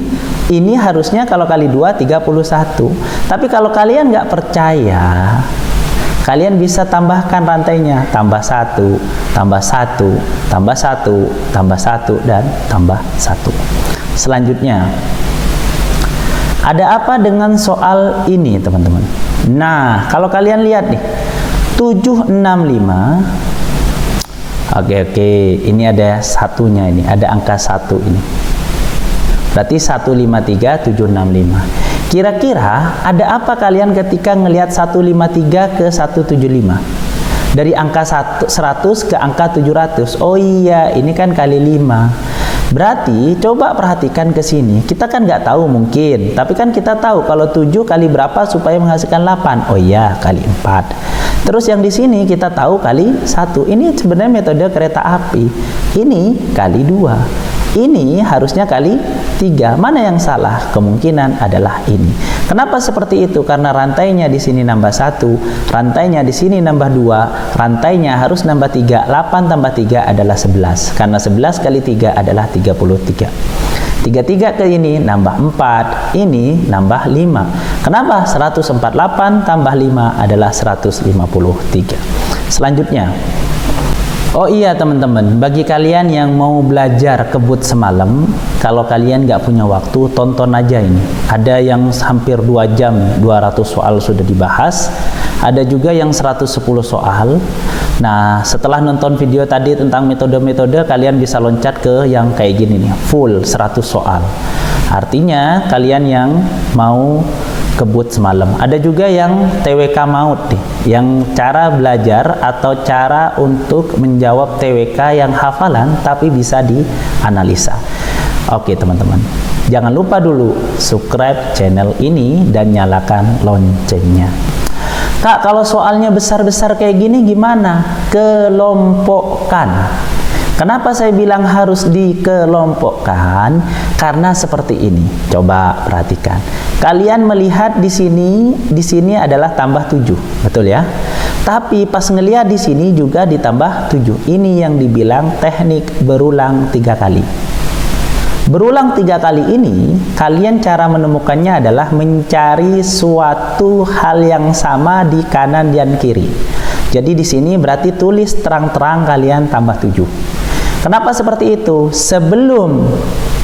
ini harusnya kalau kali 2 31. Tapi kalau kalian nggak percaya, kalian bisa tambahkan rantainya, tambah 1, tambah 1, tambah 1, tambah 1, dan tambah 1. Selanjutnya, ada apa dengan soal ini, teman-teman? Nah, kalau kalian lihat nih, 765. Oke, ini ada satunya ini, ada angka 1 ini. Berarti 153, 765. Kira-kira ada apa kalian ketika ngelihat 153 ke 175? Dari angka 100 ke angka 700. Oh iya, ini kan kali 5. Berarti coba perhatikan ke sini. Kita kan nggak tahu mungkin, tapi kan kita tahu kalau 7 kali berapa supaya menghasilkan 8. Oh iya, kali 4. Terus yang di sini kita tahu kali 1. Ini sebenarnya metode kereta api. Ini kali 2. Ini harusnya kali 3. Mana yang salah? Kemungkinan adalah ini. Kenapa seperti itu? Karena rantainya di sini nambah 1, rantainya di sini nambah 2, rantainya harus nambah 3. 8 tambah 3 adalah 11. Karena 11 kali 3 adalah 33. 33 ke ini nambah 4, ini nambah 5. Kenapa? 148 tambah 5 adalah 153. Selanjutnya, oh iya teman-teman, bagi kalian yang mau belajar kebut semalam, kalau kalian nggak punya waktu, tonton aja ini. Ada yang hampir 2 jam, 200 soal sudah dibahas. Ada juga yang 110 soal. Nah, setelah nonton video tadi tentang metode-metode, kalian bisa loncat ke yang kayak gini nih, full 100 soal. Artinya, kalian yang mau kebut semalam. Ada juga yang TWK maut nih, yang cara belajar atau cara untuk menjawab TWK yang hafalan tapi bisa dianalisa. Oke teman-teman, jangan lupa dulu subscribe channel ini dan nyalakan loncengnya. Kak, kalau soalnya besar-besar kayak gini gimana? Kelompokkan. Kenapa saya bilang harus dikelompokkan? Karena seperti ini. Coba perhatikan. Kalian melihat di sini adalah tambah 7, betul ya? Tapi pas ngelihat di sini juga ditambah 7. Ini yang dibilang teknik berulang 3 kali. Berulang 3 kali ini, kalian cara menemukannya adalah mencari suatu hal yang sama di kanan dan kiri. Jadi di sini berarti tulis terang-terang kalian tambah 7. Kenapa seperti itu? Sebelum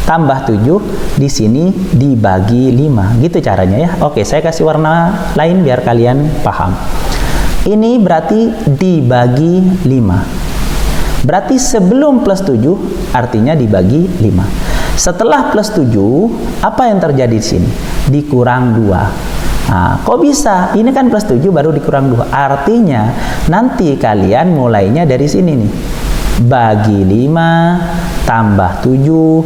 tambah 7, di sini dibagi 5. Gitu caranya ya. Oke, saya kasih warna lain biar kalian paham. Ini berarti dibagi 5. Berarti sebelum plus 7 artinya dibagi 5. Setelah plus 7, apa yang terjadi di sini? Dikurang 2. Nah, kok bisa? Ini kan plus 7 baru dikurang 2. Artinya nanti kalian mulainya dari sini nih. Bagi 5 tambah 7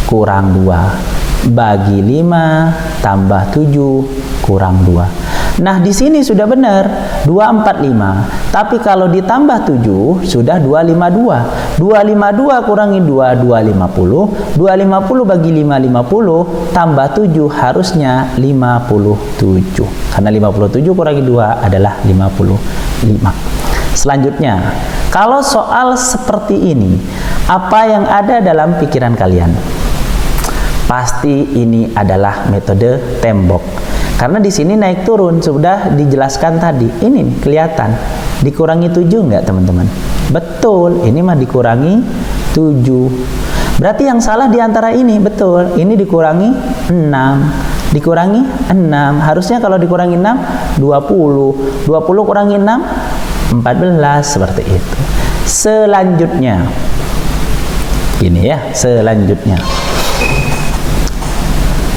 kurang 2. Bagi 5 tambah 7 kurang 2. Nah, di sini sudah benar 245. Tapi kalau ditambah 7 sudah 252. 252 kurangi 2 250. 250 bagi 5 50 tambah 7 harusnya 57. Karena 57 kurangi 2 adalah 55. Selanjutnya, kalau soal seperti ini, apa yang ada dalam pikiran kalian? Pasti ini adalah metode tembok. Karena di sini naik turun sudah dijelaskan tadi. Ini nih, kelihatan. Dikurangi 7 enggak, teman-teman? Betul, ini mah dikurangi 7. Berarti yang salah di antara ini, betul. Ini dikurangi 6. Dikurangi 6. Harusnya kalau dikurangi 6, 20. 20 kurangi 6, 14, seperti itu. Selanjutnya. Ini ya, selanjutnya.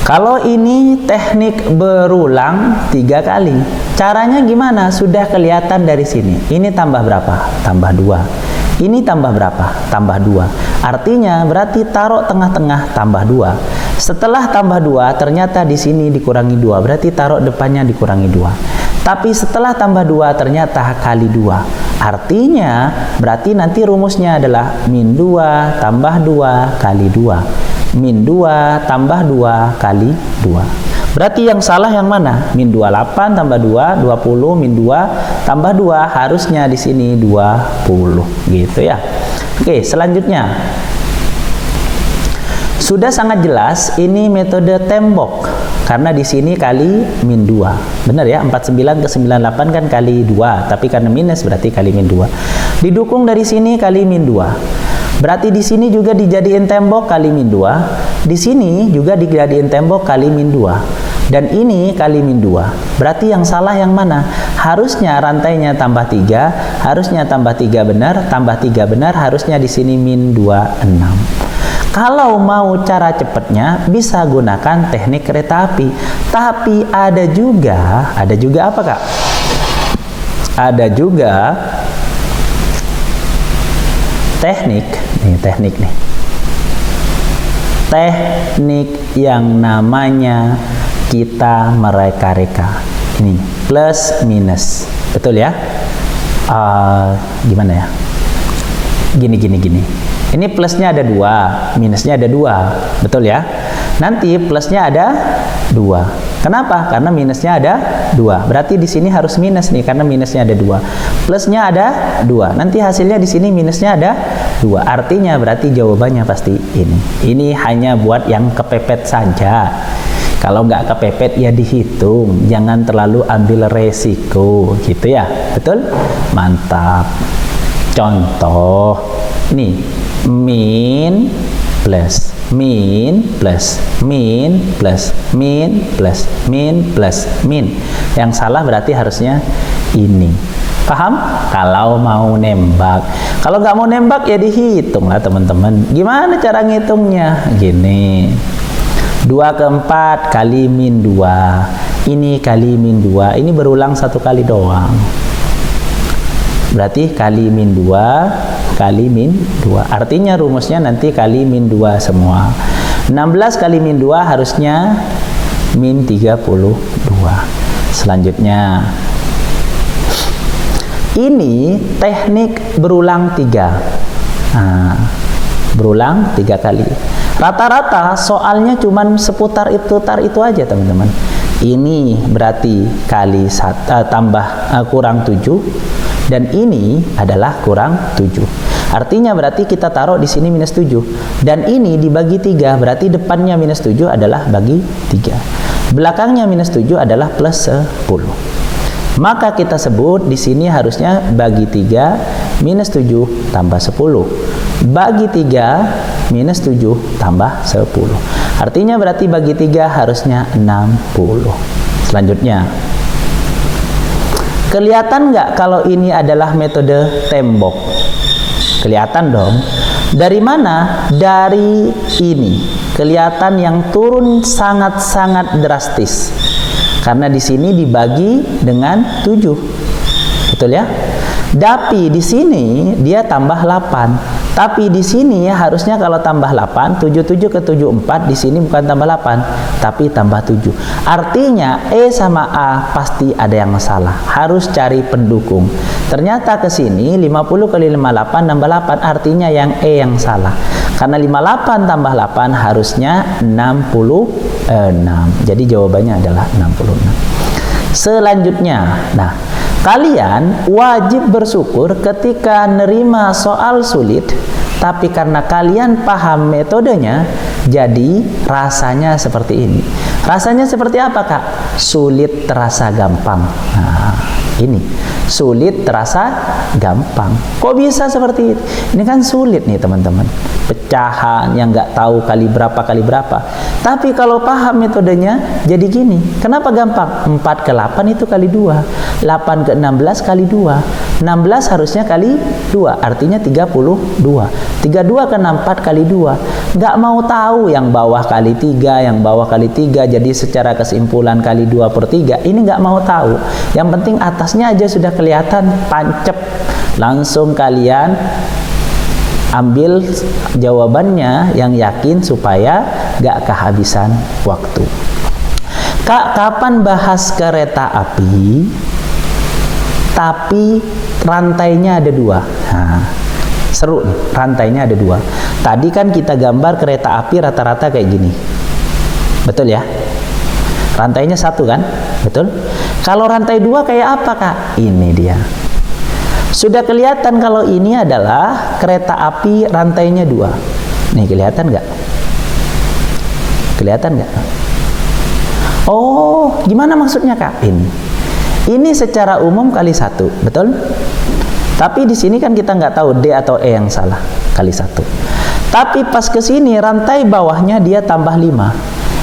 Kalau ini teknik berulang 3 kali. Caranya gimana? Sudah kelihatan dari sini. Ini tambah berapa? Tambah 2. Ini tambah berapa? Tambah 2. Artinya berarti taruh tengah-tengah tambah 2. Setelah tambah 2, ternyata di sini dikurangi 2. Berarti taruh depannya dikurangi 2. Tapi setelah tambah 2, ternyata kali 2. Artinya berarti nanti rumusnya adalah min 2 tambah 2 kali 2. Min 2 tambah 2 kali 2. Berarti yang salah yang mana? Min 28 tambah 2, 20, min 2 tambah 2, harusnya di sini 20, gitu ya. Oke, selanjutnya. Sudah sangat jelas ini metode tembok. Karena di sini kali min 2. Benar ya, 49 ke 98 kan kali 2, tapi karena minus berarti kali min 2. Didukung dari sini kali min 2. Berarti di sini juga dijadiin tembok kali min 2. Di sini juga dijadiin tembok kali min 2. Dan ini kali min 2. Berarti yang salah yang mana? Harusnya rantainya tambah 3, harusnya tambah 3 benar, tambah 3 benar, harusnya di sini min 26. Kalau mau cara cepatnya bisa gunakan teknik kereta api. Tapi ada juga apa, Kak? Ada juga teknik nih. teknik yang namanya kita mereka-reka. Ini plus minus, betul ya? Gimana ya? Gini. Ini plusnya ada 2, minusnya ada 2, betul ya? Nanti plusnya ada 2. Kenapa? Karena minusnya ada 2. Berarti di sini harus minus nih, karena minusnya ada 2. Plusnya ada 2. Nanti hasilnya di sini minusnya ada 2. Artinya berarti jawabannya pasti ini. Ini hanya buat yang kepepet saja. Kalau nggak kepepet ya dihitung. Jangan terlalu ambil resiko, gitu ya. Betul? Mantap. Contoh, nih min plus min plus min plus min plus min plus min. Yang salah berarti harusnya ini. Paham? Kalau mau nembak. Kalau nggak mau nembak ya dihitung lah teman-teman. Gimana cara ngitungnya? Gini. 2 ke 4 kali min 2. Ini kali min 2. Ini berulang 1 kali doang. Berarti kali min 2 kali min 2. Artinya rumusnya nanti kali min 2 semua. 16 kali min 2 harusnya min 32. Selanjutnya, ini teknik berulang 3. Nah, berulang 3 kali. Rata-rata soalnya cuman seputar itu aja teman-teman. Ini berarti kali kurang 7. Dan ini adalah kurang 7. Artinya berarti kita taruh di sini minus 7. Dan ini dibagi 3, berarti depannya minus 7 adalah bagi 3. Belakangnya minus 7 adalah plus 10. Maka kita sebut di sini harusnya bagi 3 minus 7 tambah 10. Bagi 3 minus 7 tambah 10. Artinya berarti bagi 3 harusnya 60. Selanjutnya, kelihatan nggak kalau ini adalah metode tembok? Kelihatan dong. Dari mana? Dari ini. Kelihatan yang turun sangat-sangat drastis. Karena di sini dibagi dengan 7. Betul ya? Tapi di sini dia tambah 8. Tapi di sini harusnya kalau tambah 8, 77 ke 74 di sini bukan tambah 8, tapi tambah 7. Artinya E sama A pasti ada yang salah. Harus cari pendukung. Ternyata ke sini 50 kali 58 tambah 8, artinya yang E yang salah. Karena 58 tambah 8 harusnya 66. Jadi jawabannya adalah 66. Selanjutnya, nah, kalian wajib bersyukur ketika nerima soal sulit, tapi karena kalian paham metodenya, jadi rasanya seperti ini. Rasanya seperti apa, Kak? Sulit terasa gampang. Nah, ini sulit terasa gampang. Kok bisa seperti itu? Ini kan sulit nih teman-teman. Pecahan yang nggak tahu kali berapa. Tapi kalau paham metodenya jadi gini. Kenapa gampang? 4 ke 8 itu kali 2. 8 ke 16 kali 2. 16 harusnya kali 2. Artinya 32. 32 ke 64 kali 2. Nggak mau tahu yang bawah kali 3, yang bawah kali 3. Jadi secara kesimpulan kali 2/3. Ini nggak mau tahu. Yang penting atasnya aja sudah kelihatan pancep. Langsung kalian ambil jawabannya yang yakin supaya gak kehabisan waktu. Kak, kapan bahas kereta api tapi rantainya ada 2? Nah, seru nih, rantainya ada 2. Tadi kan kita gambar kereta api rata-rata kayak gini, betul ya? Rantainya 1 kan? Betul? Kalau rantai 2 kayak apa, Kak? Ini dia. Sudah kelihatan kalau ini adalah kereta api rantainya 2. Nih, kelihatan nggak? Kelihatan nggak? Oh, gimana maksudnya, Kak? Ini secara umum kali 1, betul? Tapi di sini kan kita nggak tahu D atau E yang salah, kali 1. Tapi pas ke sini rantai bawahnya dia tambah 5.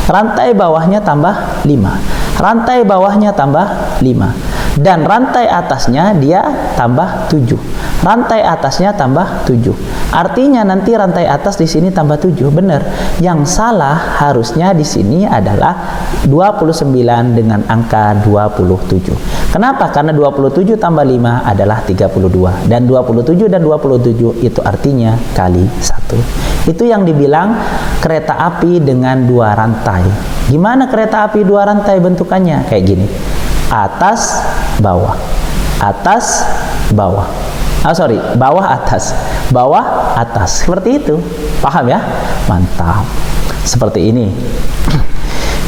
Rantai bawahnya tambah 5. Rantai bawahnya tambah 5. Dan rantai atasnya dia tambah 7. Rantai atasnya tambah 7. Artinya nanti rantai atas di sini tambah 7. Benar. Yang salah harusnya di sini adalah 29 dengan angka 27. Kenapa? Karena 27 tambah 5 adalah 32. Dan 27 dan 27 itu artinya kali 1. Itu yang dibilang kereta api dengan 2 rantai. Gimana kereta api 2 rantai bentukannya? Kayak gini. Atas, bawah. Atas, bawah. Bawah, atas. Bawah, atas. Seperti itu. Paham ya? Mantap. Seperti ini.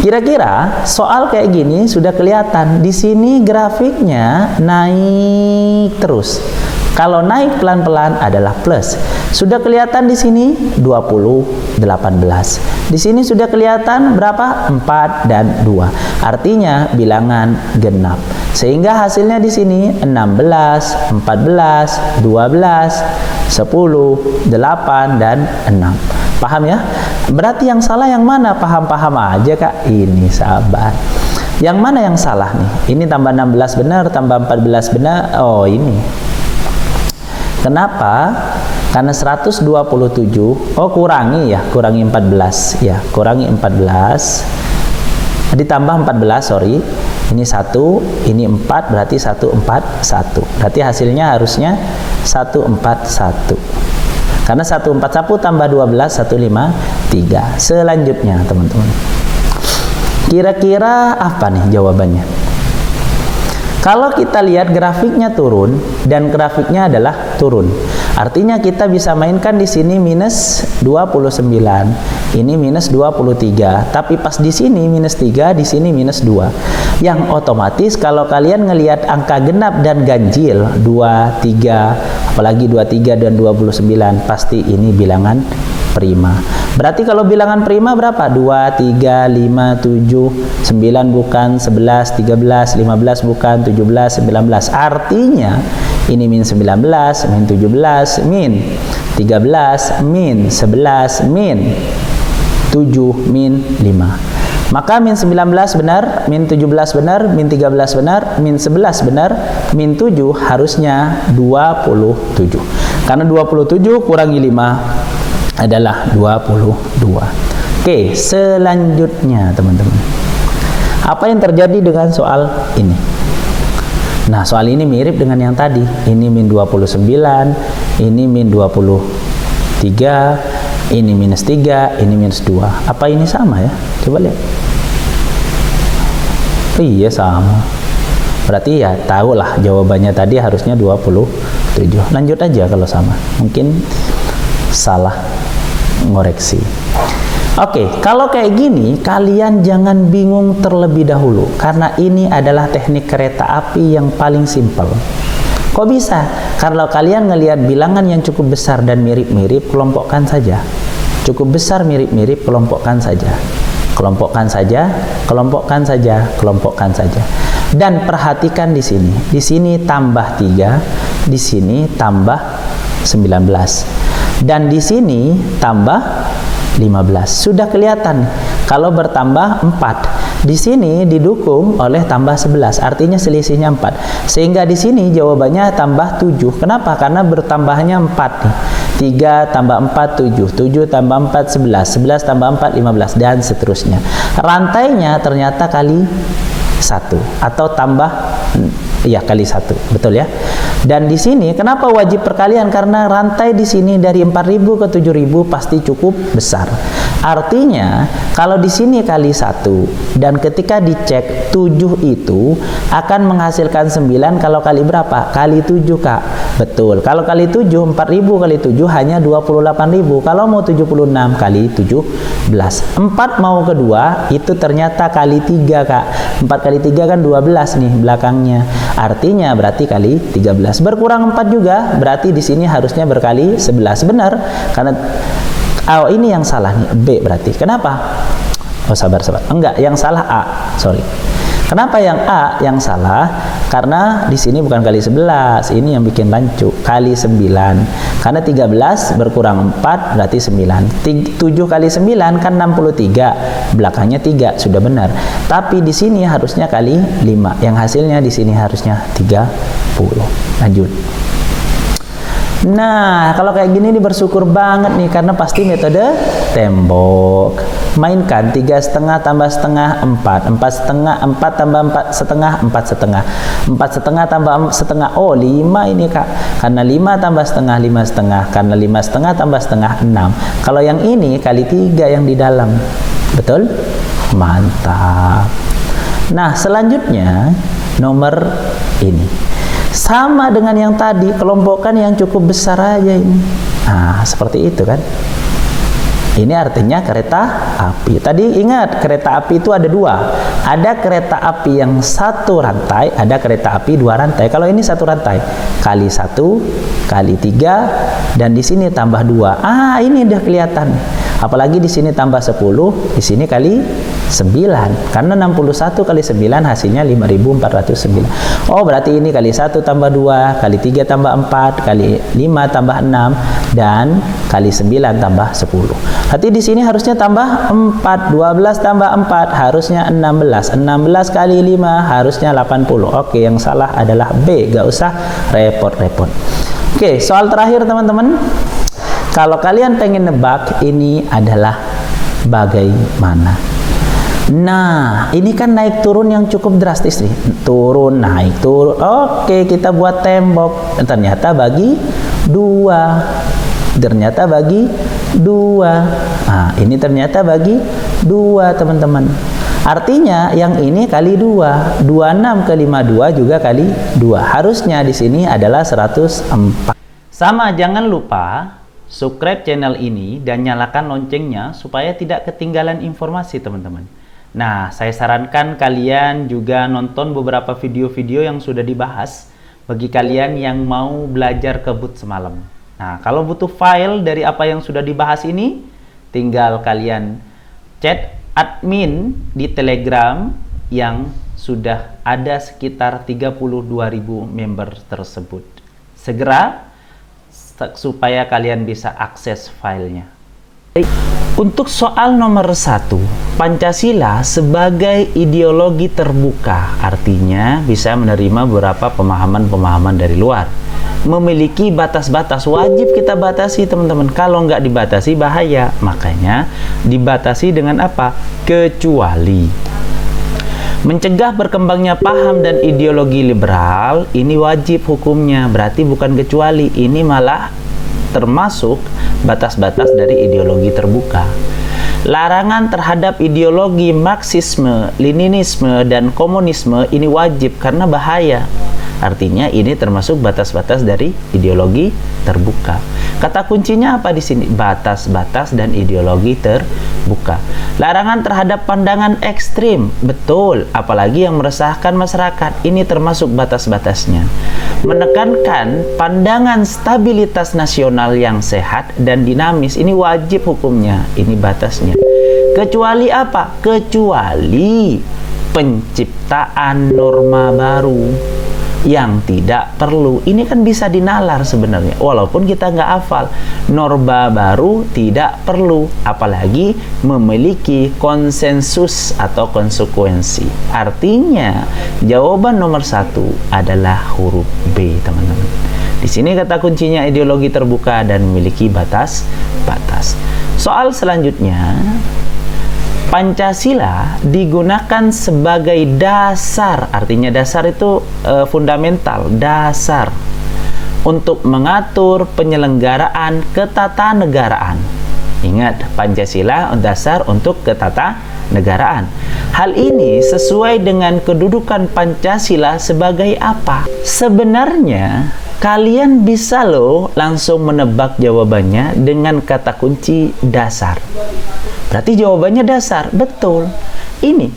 Kira-kira soal kayak gini sudah kelihatan. Di sini grafiknya naik terus. Kalau naik pelan-pelan adalah plus. Sudah kelihatan di sini 20, 18. Di sini sudah kelihatan berapa? 4 dan 2. Artinya bilangan genap. Sehingga hasilnya di sini 16, 14, 12, 10, 8 dan 6. Paham ya? Berarti yang salah yang mana? Paham-paham aja Kak. Ini sabar. Yang mana yang salah nih? Ini tambah 16 benar, tambah 14 benar. Oh, ini. Kenapa? Karena 127, kurangi 14 ya, kurangi 14 ditambah 14, sorry. Ini 1, ini 4, berarti 141. Berarti hasilnya harusnya 141. Karena 141 tambah 12 153. Selanjutnya, teman-teman. Kira-kira apa nih jawabannya? Kalau kita lihat grafiknya turun dan grafiknya adalah turun. Artinya kita bisa mainkan di sini minus 29, ini minus 23, tapi pas di sini minus 3, di sini minus 2. Yang otomatis kalau kalian ngelihat angka genap dan ganjil 23, apalagi 23 dan 29, pasti ini bilangan prima. Berarti kalau bilangan prima berapa? 2, 3, 5, 7, 9 bukan, 11, 13, 15 bukan, 17, 19. Artinya ini min 19, min 17, min 13, min 11, min 7, min 5. Maka min 19 benar, min 17 benar, min 13 benar, min 11 benar, min 7 harusnya 27. Karena 27 kurangi 5 adalah 22. Oke, selanjutnya teman-teman. Apa yang terjadi dengan soal ini? Nah, soal ini mirip dengan yang tadi. Ini min 29, ini min 23, ini minus 3, ini minus 2. Apa ini sama ya? Coba lihat. Iya, sama. Berarti ya tahulah jawabannya tadi harusnya 27. Lanjut aja kalau sama. Mungkin salah ngoreksi. Oke, kalau kayak gini kalian jangan bingung terlebih dahulu karena ini adalah teknik kereta api yang paling simpel. Kok bisa? Kalau kalian ngelihat bilangan yang cukup besar dan mirip-mirip, kelompokkan saja. Cukup besar mirip-mirip, kelompokkan saja. Kelompokkan saja, kelompokkan saja, kelompokkan saja. Dan perhatikan di sini. Di sini tambah 3, di sini tambah 19. Dan di sini tambah 15. Sudah kelihatan kalau bertambah 4. Di sini didukung oleh tambah 11. Artinya selisihnya 4. Sehingga di sini jawabannya tambah 7. Kenapa? Karena bertambahnya 4 nih. 3 tambah 4 7. 7 tambah 4 11. 11 tambah 4 15 dan seterusnya. Rantainya ternyata kali 1 atau tambah kali 1. Betul ya? Dan di sini kenapa wajib perkalian? Karena rantai di sini dari 4.000 ke 7.000 pasti cukup besar. Artinya kalau di sini kali 1 dan ketika dicek 7 itu akan menghasilkan 9 kalau kali berapa? Kali 7 Kak. Betul. Kalau kali 7 4.000 kali 7 hanya 28.000. Kalau mau 76 kali 17. 4 mau kedua itu ternyata kali 3 Kak. 4 kali 3 kan 12 nih belakangnya. Artinya berarti kali 13. Berkurang 4 juga, berarti di sini harusnya berkali 11. Benar, karena ini yang salah nih, B berarti. Kenapa? Oh, sabar. Enggak, yang salah A. Sorry. Kenapa yang A yang salah? Karena di sini bukan kali 11, ini yang bikin lancu, kali 9. Karena 13 berkurang 4 berarti 9. 7 kali 9 kan 63. Belakangnya 3, sudah benar. Tapi di sini harusnya kali 5. Yang hasilnya di sini harusnya 30. Lanjut. Nah, kalau kayak gini nih bersyukur banget nih karena pasti metode tembok. Mainkan 3,5 tambah setengah 4, 4,5, 4 tambah 4 setengah, 4 setengah, 4 setengah tambah setengah. Oh, 5 ini Kak. Karena 5 tambah setengah, 5 setengah. Karena 5 setengah tambah setengah 6. Kalau yang ini kali 3 yang di dalam. Betul? Mantap. Nah, selanjutnya nomor ini. Sama dengan yang tadi, kelompokkan yang cukup besar aja ini. Nah, seperti itu kan. Ini artinya kereta api. Tadi ingat, kereta api itu ada dua. Ada kereta api yang satu rantai, ada kereta api dua rantai. Kalau ini satu rantai, kali 1, kali 3, dan di sini tambah 2. Ah, ini udah kelihatan. Apalagi di sini tambah 10, di sini kali 9. Karena 61 kali 9 hasilnya 5.409. Oh, berarti ini kali 1 tambah 2, kali 3 tambah 4, kali 5 tambah 6, dan kali 9 tambah 10. Berarti di sini harusnya tambah 4, 12 tambah 4 harusnya 16. 16 kali 5 harusnya 80. Oke, yang salah adalah B, gak usah repot-repot. Oke, soal terakhir teman-teman. Kalau kalian pengen nebak ini adalah bagaimana. Nah, ini kan naik turun yang cukup drastis nih. Turun, naik, turun. Oke, kita buat tembok. Ternyata bagi 2. Ternyata bagi 2. Nah, ini ternyata bagi 2, teman-teman. Artinya yang ini kali 2. 26 ke 52 juga kali 2. Harusnya di sini adalah 104. Sama, jangan lupa subscribe channel ini dan nyalakan loncengnya supaya tidak ketinggalan informasi, teman-teman. Nah, saya sarankan kalian juga nonton beberapa video-video yang sudah dibahas bagi kalian yang mau belajar kebut semalam. Nah, kalau butuh file dari apa yang sudah dibahas ini, tinggal kalian chat admin di Telegram yang sudah ada sekitar 32.000 member tersebut. Segera supaya kalian bisa akses filenya. Untuk soal nomor 1, Pancasila sebagai ideologi terbuka, artinya bisa menerima beberapa pemahaman-pemahaman dari luar. Memiliki batas-batas, wajib kita batasi, teman-teman. Kalau nggak dibatasi bahaya. Makanya dibatasi dengan apa? Kecuali. Mencegah berkembangnya paham dan ideologi liberal, ini wajib hukumnya, berarti bukan kecuali, ini malah termasuk batas-batas dari ideologi terbuka. Larangan terhadap ideologi Marxisme, Leninisme, dan komunisme ini wajib karena bahaya. Artinya ini termasuk batas-batas dari ideologi terbuka. Kata kuncinya apa di sini? Batas-batas dan ideologi terbuka. Larangan terhadap pandangan ekstrim, betul, apalagi yang meresahkan masyarakat. Ini termasuk batas-batasnya. Menekankan pandangan stabilitas nasional yang sehat dan dinamis, ini wajib hukumnya. Ini batasnya. Kecuali apa? Kecuali penciptaan norma baru yang tidak perlu. Ini kan bisa dinalar sebenarnya, walaupun kita nggak hafal. Norma baru tidak perlu, apalagi memiliki konsensus atau konsekuensi. Artinya jawaban nomor 1 adalah huruf B, teman-teman. Di sini kata kuncinya ideologi terbuka dan memiliki batas-batas. Soal selanjutnya, Pancasila digunakan sebagai dasar, artinya dasar itu fundamental, dasar untuk mengatur penyelenggaraan ketatanegaraan. Ingat, Pancasila dasar untuk ketatanegaraan. Hal ini sesuai dengan kedudukan Pancasila sebagai apa? Sebenarnya kalian bisa loh langsung menebak jawabannya dengan kata kunci dasar. Berarti jawabannya dasar, betul. Ini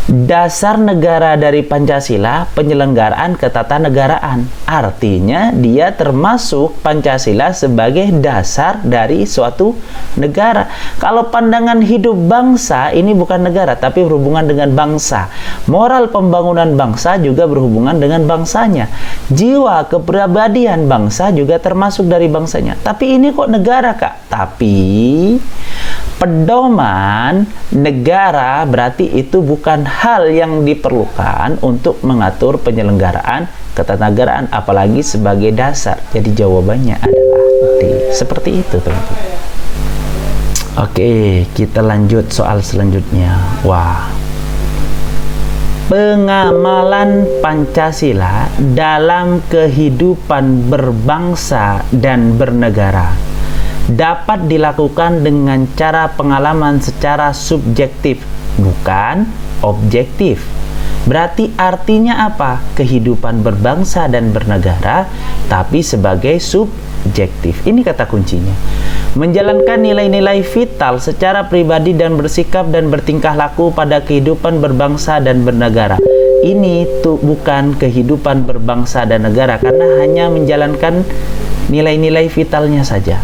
Dasar negara dari Pancasila penyelenggaraan ketatanegaraan. Artinya dia termasuk Pancasila sebagai dasar dari suatu negara. Kalau pandangan hidup bangsa ini bukan negara tapi berhubungan dengan bangsa. Moral pembangunan bangsa juga berhubungan dengan bangsanya. Jiwa kepribadian bangsa juga termasuk dari bangsanya. Tapi ini kok negara, Kak? Tapi pedoman negara berarti itu bukan hal yang diperlukan untuk mengatur penyelenggaraan ketatanegaraan, apalagi sebagai dasar. Jadi jawabannya adalah D. Seperti itu, teman-teman. Oke, kita lanjut soal selanjutnya. Wah. Pengamalan Pancasila dalam kehidupan berbangsa dan bernegara dapat dilakukan dengan cara pengalaman secara subjektif, bukan objektif. Berarti artinya apa? Kehidupan berbangsa dan bernegara, tapi sebagai subjektif. Ini kata kuncinya. Menjalankan nilai-nilai vital secara pribadi dan bersikap dan bertingkah laku pada kehidupan berbangsa dan bernegara. Ini tuh bukan kehidupan berbangsa dan negara, karena hanya menjalankan nilai-nilai vitalnya saja.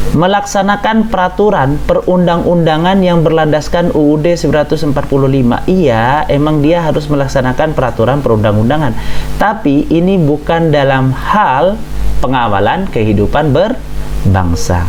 Melaksanakan peraturan perundang-undangan yang berlandaskan UUD 945. Iya, emang dia harus melaksanakan peraturan perundang-undangan. Tapi ini bukan dalam hal pengawalan kehidupan berbangsa.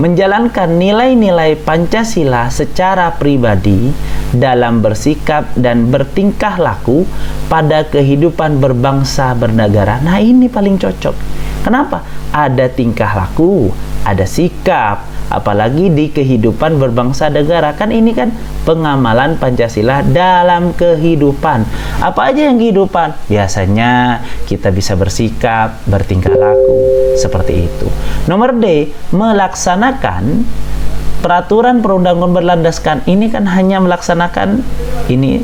Menjalankan nilai-nilai Pancasila secara pribadi dalam bersikap dan bertingkah laku pada kehidupan berbangsa bernegara. Nah, ini paling cocok. Kenapa? Ada tingkah laku, ada sikap, apalagi di kehidupan berbangsa negara. Kan ini kan pengamalan Pancasila dalam kehidupan. Apa aja yang kehidupan? Biasanya kita bisa bersikap, bertingkah laku, seperti itu. Nomor D, melaksanakan peraturan perundang-undangan berlandaskan. Ini kan hanya melaksanakan ini,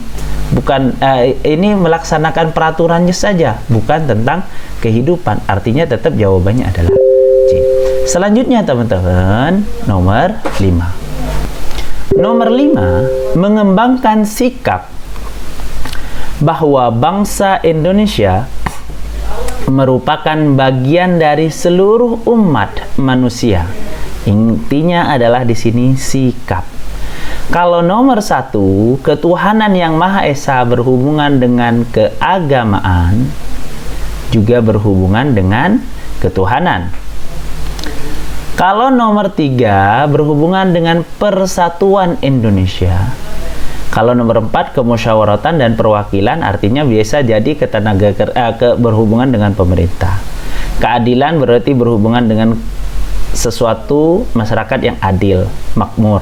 bukan ini melaksanakan peraturannya saja, bukan tentang kehidupan. Artinya tetap jawabannya adalah C. Selanjutnya teman-teman, nomor 5. Nomor 5, mengembangkan sikap bahwa bangsa Indonesia merupakan bagian dari seluruh umat manusia. Intinya adalah di sini sikap. Kalau nomor 1, ketuhanan yang Maha Esa berhubungan dengan keagamaan, juga berhubungan dengan ketuhanan. Kalau nomor 3, berhubungan dengan persatuan Indonesia. Kalau nomor 4, kemusyawaratan dan perwakilan, artinya biasa jadi berhubungan dengan pemerintah. Keadilan berarti berhubungan dengan sesuatu masyarakat yang adil, makmur.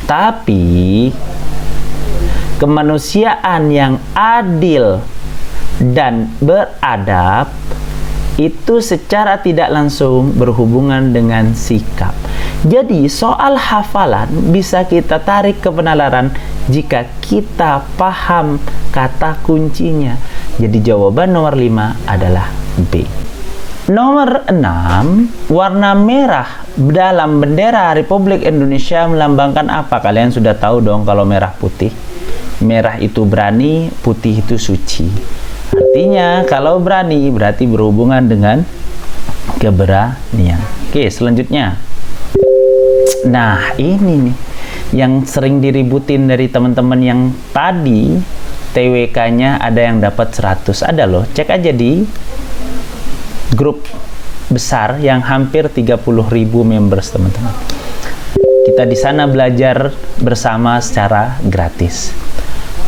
Tapi kemanusiaan yang adil dan beradab itu secara tidak langsung berhubungan dengan sikap. Jadi soal hafalan bisa kita tarik ke penalaran jika kita paham kata kuncinya. Jadi jawaban nomor 5 adalah B. Nomor 6, warna merah dalam bendera Republik Indonesia melambangkan apa? Kalian sudah tahu dong kalau merah putih. Merah itu berani, putih itu suci. Artinya kalau berani berarti berhubungan dengan keberanian. Oke, selanjutnya. Nah, ini nih yang sering diributin dari teman-teman yang tadi TWK-nya ada yang dapat 100. Ada loh, cek aja di grup besar yang hampir 30.000 members, teman-teman. Kita di sana belajar bersama secara gratis.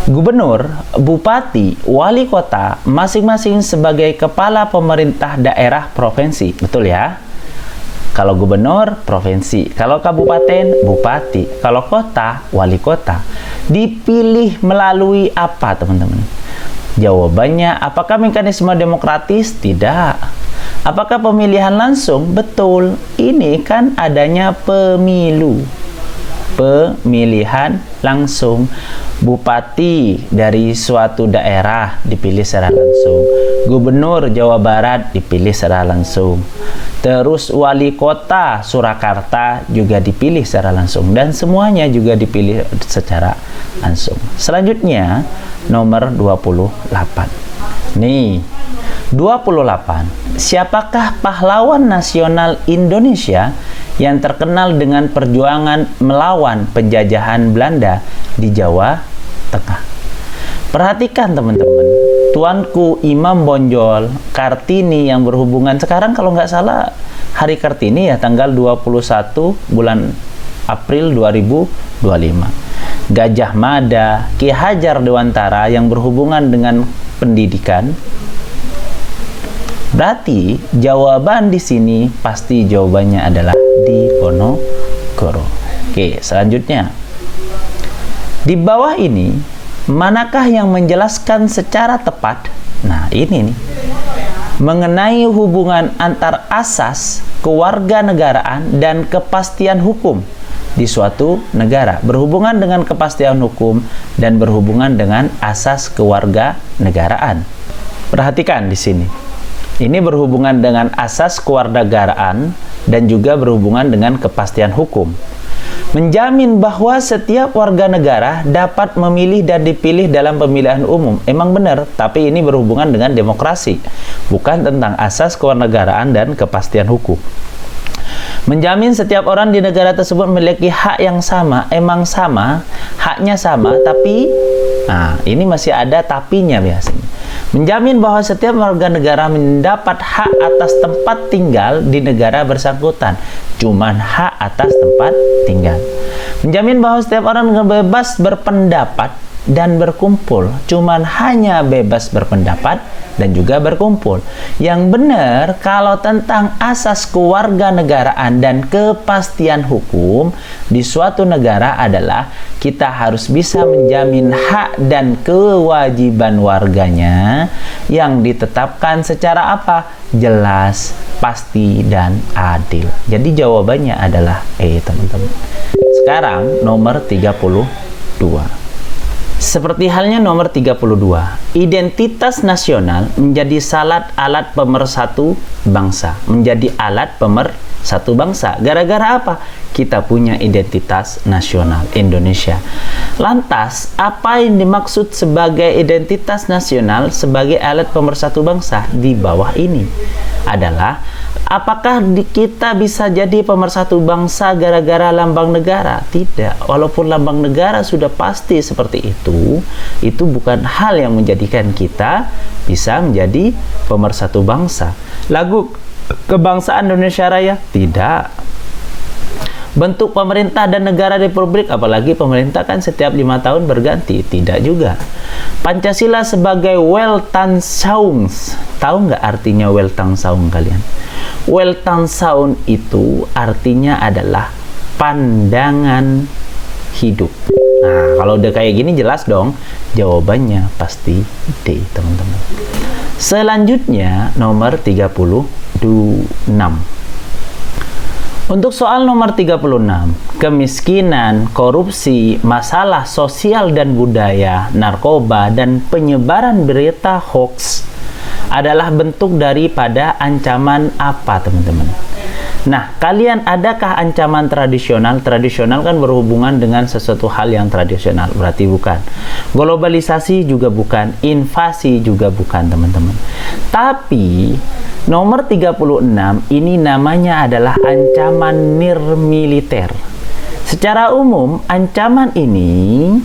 Gubernur, bupati, wali kota masing-masing sebagai kepala pemerintah daerah provinsi. Betul ya? Kalau gubernur, provinsi. Kalau kabupaten, bupati. Kalau kota, wali kota. Dipilih melalui apa, teman-teman? Jawabannya, apakah mekanisme demokratis? Tidak. Apakah pemilihan langsung? Betul. Ini kan adanya pemilu. Pemilihan langsung. Bupati dari suatu daerah dipilih secara langsung. Gubernur Jawa Barat dipilih secara langsung. Terus wali kota Surakarta juga dipilih secara langsung, dan semuanya juga dipilih secara langsung. Selanjutnya nomor 28. Nih, 28. Siapakah pahlawan nasional Indonesia yang terkenal dengan perjuangan melawan penjajahan Belanda di Jawa Tengah? Perhatikan teman-teman, Tuanku Imam Bonjol, Kartini yang berhubungan sekarang kalau nggak salah hari Kartini ya, tanggal 21 bulan April 2025. Gajah Mada, Ki Hajar Dewantara yang berhubungan dengan pendidikan. Berarti jawaban di sini pasti jawabannya adalah di Ponorogo. Oke, selanjutnya. Di bawah ini, manakah yang menjelaskan secara tepat? Nah, ini nih. Mengenai hubungan antar asas kewarganegaraan dan kepastian hukum di suatu negara. Berhubungan dengan kepastian hukum dan berhubungan dengan asas kewarganegaraan. Perhatikan di sini. Ini berhubungan dengan asas kewarganegaraan dan juga berhubungan dengan kepastian hukum. Menjamin bahwa setiap warga negara dapat memilih dan dipilih dalam pemilihan umum. Emang benar, tapi ini berhubungan dengan demokrasi, bukan tentang asas kewarganegaraan dan kepastian hukum. Menjamin setiap orang di negara tersebut memiliki hak yang sama. Emang sama, haknya sama, tapi ini masih ada tapinya biasanya. Menjamin bahwa setiap warga negara mendapat hak atas tempat tinggal di negara bersangkutan. Cuman hak atas tempat tinggal. Menjamin bahwa setiap orang bebas berpendapat dan berkumpul. Cuman hanya bebas berpendapat dan juga berkumpul. Yang benar kalau tentang asas kewarganegaraan dan kepastian hukum di suatu negara adalah kita harus bisa menjamin hak dan kewajiban warganya yang ditetapkan secara apa? Jelas, pasti, dan adil. Jadi jawabannya adalah teman-teman. Sekarang nomor 32. Seperti halnya nomor 32, identitas nasional menjadi alat pemersatu bangsa. Menjadi alat pemersatu bangsa. Gara-gara apa? Kita punya identitas nasional Indonesia. Lantas, apa yang dimaksud sebagai identitas nasional sebagai alat pemersatu bangsa? Di bawah ini adalah, apakah kita bisa jadi pemersatu bangsa gara-gara lambang negara? Tidak. Walaupun lambang negara sudah pasti seperti itu bukan hal yang menjadikan kita bisa menjadi pemersatu bangsa. Lagu kebangsaan Indonesia Raya? Tidak. Bentuk pemerintah dan negara republik, apalagi pemerintah kan setiap 5 tahun berganti? Tidak juga. Pancasila sebagai Weltanschauung. Tahu nggak artinya Weltanschauung kalian? Weltanschauung itu artinya adalah pandangan hidup. Nah, kalau udah kayak gini jelas dong, jawabannya pasti D, teman-teman. Selanjutnya nomor 36. Untuk soal nomor 36, kemiskinan, korupsi, masalah sosial dan budaya, narkoba, dan penyebaran berita hoax adalah bentuk daripada ancaman apa, teman-teman? Nah, kalian adakah ancaman tradisional? Tradisional kan berhubungan dengan sesuatu hal yang tradisional, berarti bukan. Globalisasi juga bukan, invasi juga bukan, teman-teman. Tapi nomor 36 ini namanya adalah ancaman nirmiliter. Secara umum, ancaman ini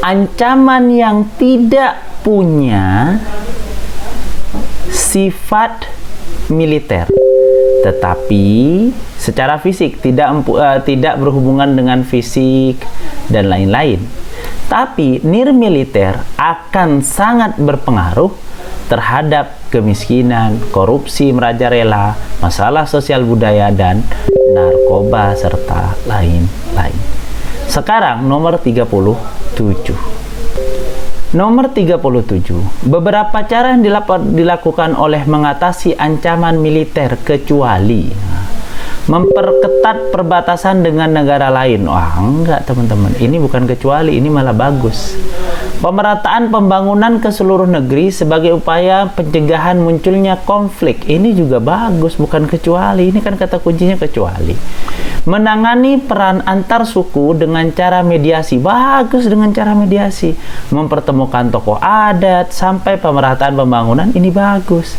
ancaman yang tidak punya sifat militer, tetapi secara fisik tidak berhubungan dengan fisik dan lain-lain. Tapi nirmiliter akan sangat berpengaruh terhadap kemiskinan, korupsi merajalela, masalah sosial budaya, dan narkoba, serta lain-lain. Sekarang nomor 37. Nomor 37. Beberapa cara yang dilakukan oleh mengatasi ancaman militer kecuali memperketat perbatasan dengan negara lain. Wah, enggak teman-teman. Ini bukan kecuali, ini malah bagus. Pemerataan pembangunan ke seluruh negeri sebagai upaya pencegahan munculnya konflik. Ini juga bagus, bukan kecuali. Ini kan kata kuncinya kecuali. Menangani peran antar suku dengan cara mediasi. Bagus dengan cara mediasi. Mempertemukan tokoh adat sampai pemerataan pembangunan. Ini bagus.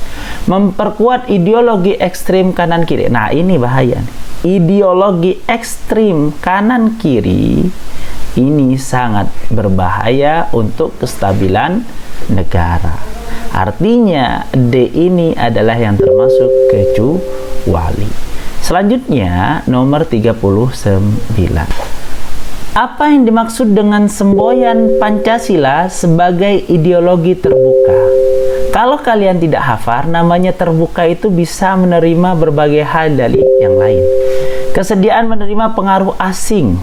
Memperkuat ideologi ekstrim kanan kiri. Nah, ini bahaya nih. Ideologi ekstrim kanan kiri ini sangat berbahaya untuk kestabilan negara. Artinya D ini adalah yang termasuk kecuali. Selanjutnya nomor 39. Apa yang dimaksud dengan semboyan Pancasila sebagai ideologi terbuka? Kalau kalian tidak hafal, namanya terbuka itu bisa menerima berbagai hal dari yang lain. Kesediaan menerima pengaruh asing.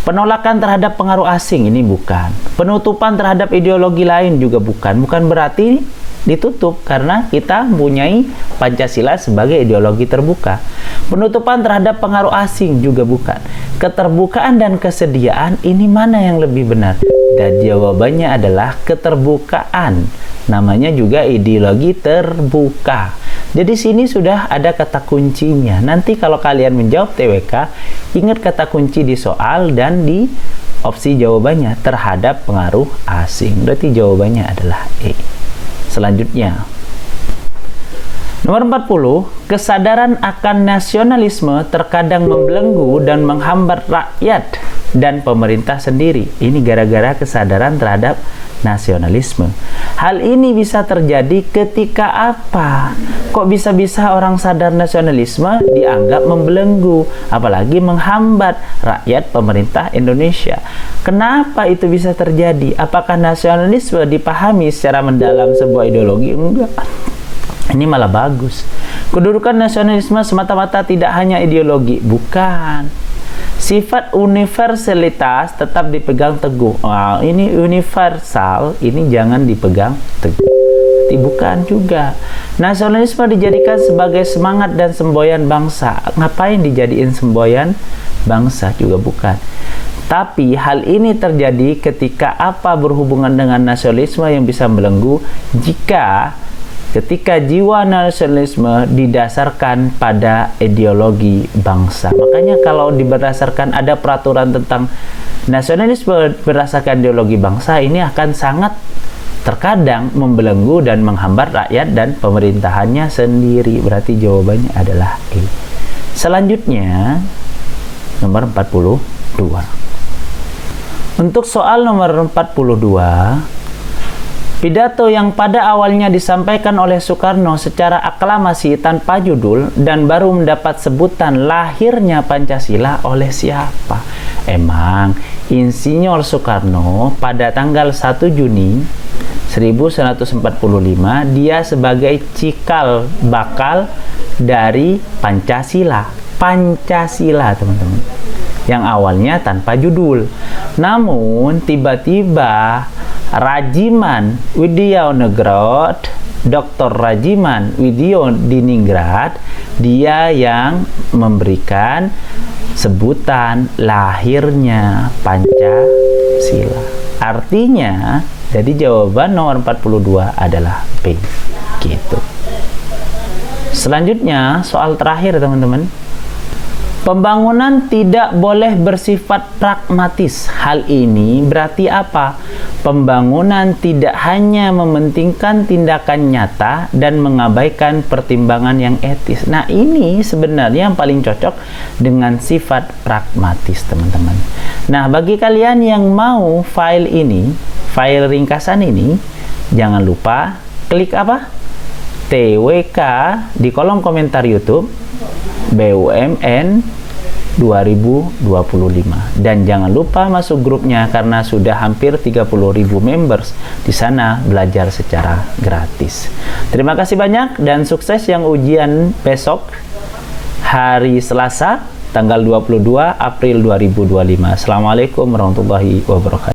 Penolakan terhadap pengaruh asing ini bukan. Penutupan terhadap ideologi lain juga bukan. Bukan berarti ditutup karena kita mempunyai Pancasila sebagai ideologi terbuka. Penutupan terhadap pengaruh asing juga bukan. Keterbukaan dan kesediaan ini mana yang lebih benar? Dan jawabannya adalah keterbukaan. Namanya juga ideologi terbuka. Jadi sini sudah ada kata kuncinya. Nanti kalau kalian menjawab TWK, ingat kata kunci di soal dan di opsi jawabannya terhadap pengaruh asing. Berarti jawabannya adalah E. Selanjutnya, nomor 40, kesadaran akan nasionalisme terkadang membelenggu dan menghambat rakyat dan pemerintah sendiri. Ini gara-gara kesadaran terhadap nasionalisme. Hal ini bisa terjadi ketika apa? Kok bisa-bisa orang sadar nasionalisme dianggap membelenggu, apalagi menghambat rakyat pemerintah Indonesia? Kenapa itu bisa terjadi? Apakah nasionalisme dipahami secara mendalam sebuah ideologi? Enggak. Ini malah bagus. Kedudukan nasionalisme semata-mata tidak hanya ideologi, bukan. Sifat universalitas tetap dipegang teguh. Ini universal, ini jangan dipegang teguh. Tapi bukan juga. Nasionalisme dijadikan sebagai semangat dan semboyan bangsa. Ngapain dijadiin semboyan bangsa? Juga bukan. Tapi hal ini terjadi ketika apa berhubungan dengan nasionalisme yang bisa membelenggu ketika jiwa nasionalisme didasarkan pada ideologi bangsa. Makanya kalau berdasarkan ada peraturan tentang nasionalisme berdasarkan ideologi bangsa, ini akan sangat terkadang membelenggu dan menghambat rakyat dan pemerintahannya sendiri. Berarti jawabannya adalah E. Selanjutnya nomor 42. Untuk soal nomor 42, pidato yang pada awalnya disampaikan oleh Soekarno secara aklamasi tanpa judul dan baru mendapat sebutan lahirnya Pancasila oleh siapa? Emang Insinyur Soekarno pada tanggal 1 Juni 1945 dia sebagai cikal bakal dari Pancasila. Pancasila, teman-teman. Yang awalnya tanpa judul. Namun tiba-tiba Rajiman Widyonegrat, Dr. Rajiman Widyodiningrat, dia yang memberikan sebutan lahirnya Pancasila. Artinya, jadi jawaban nomor 42 adalah B. Gitu. Selanjutnya, soal terakhir, teman-teman. Pembangunan tidak boleh bersifat pragmatis. Hal ini berarti apa? Pembangunan tidak hanya mementingkan tindakan nyata dan mengabaikan pertimbangan yang etis. Nah, ini sebenarnya yang paling cocok dengan sifat pragmatis, teman-teman. Nah, bagi kalian yang mau file ini, file ringkasan ini, jangan lupa klik apa? TWK di kolom komentar YouTube BUMN 2025, dan jangan lupa masuk grupnya karena sudah hampir 30.000 members di sana belajar secara gratis. Terima kasih banyak dan sukses yang ujian besok hari Selasa tanggal 22 April 2025. Assalamualaikum warahmatullahi wabarakatuh.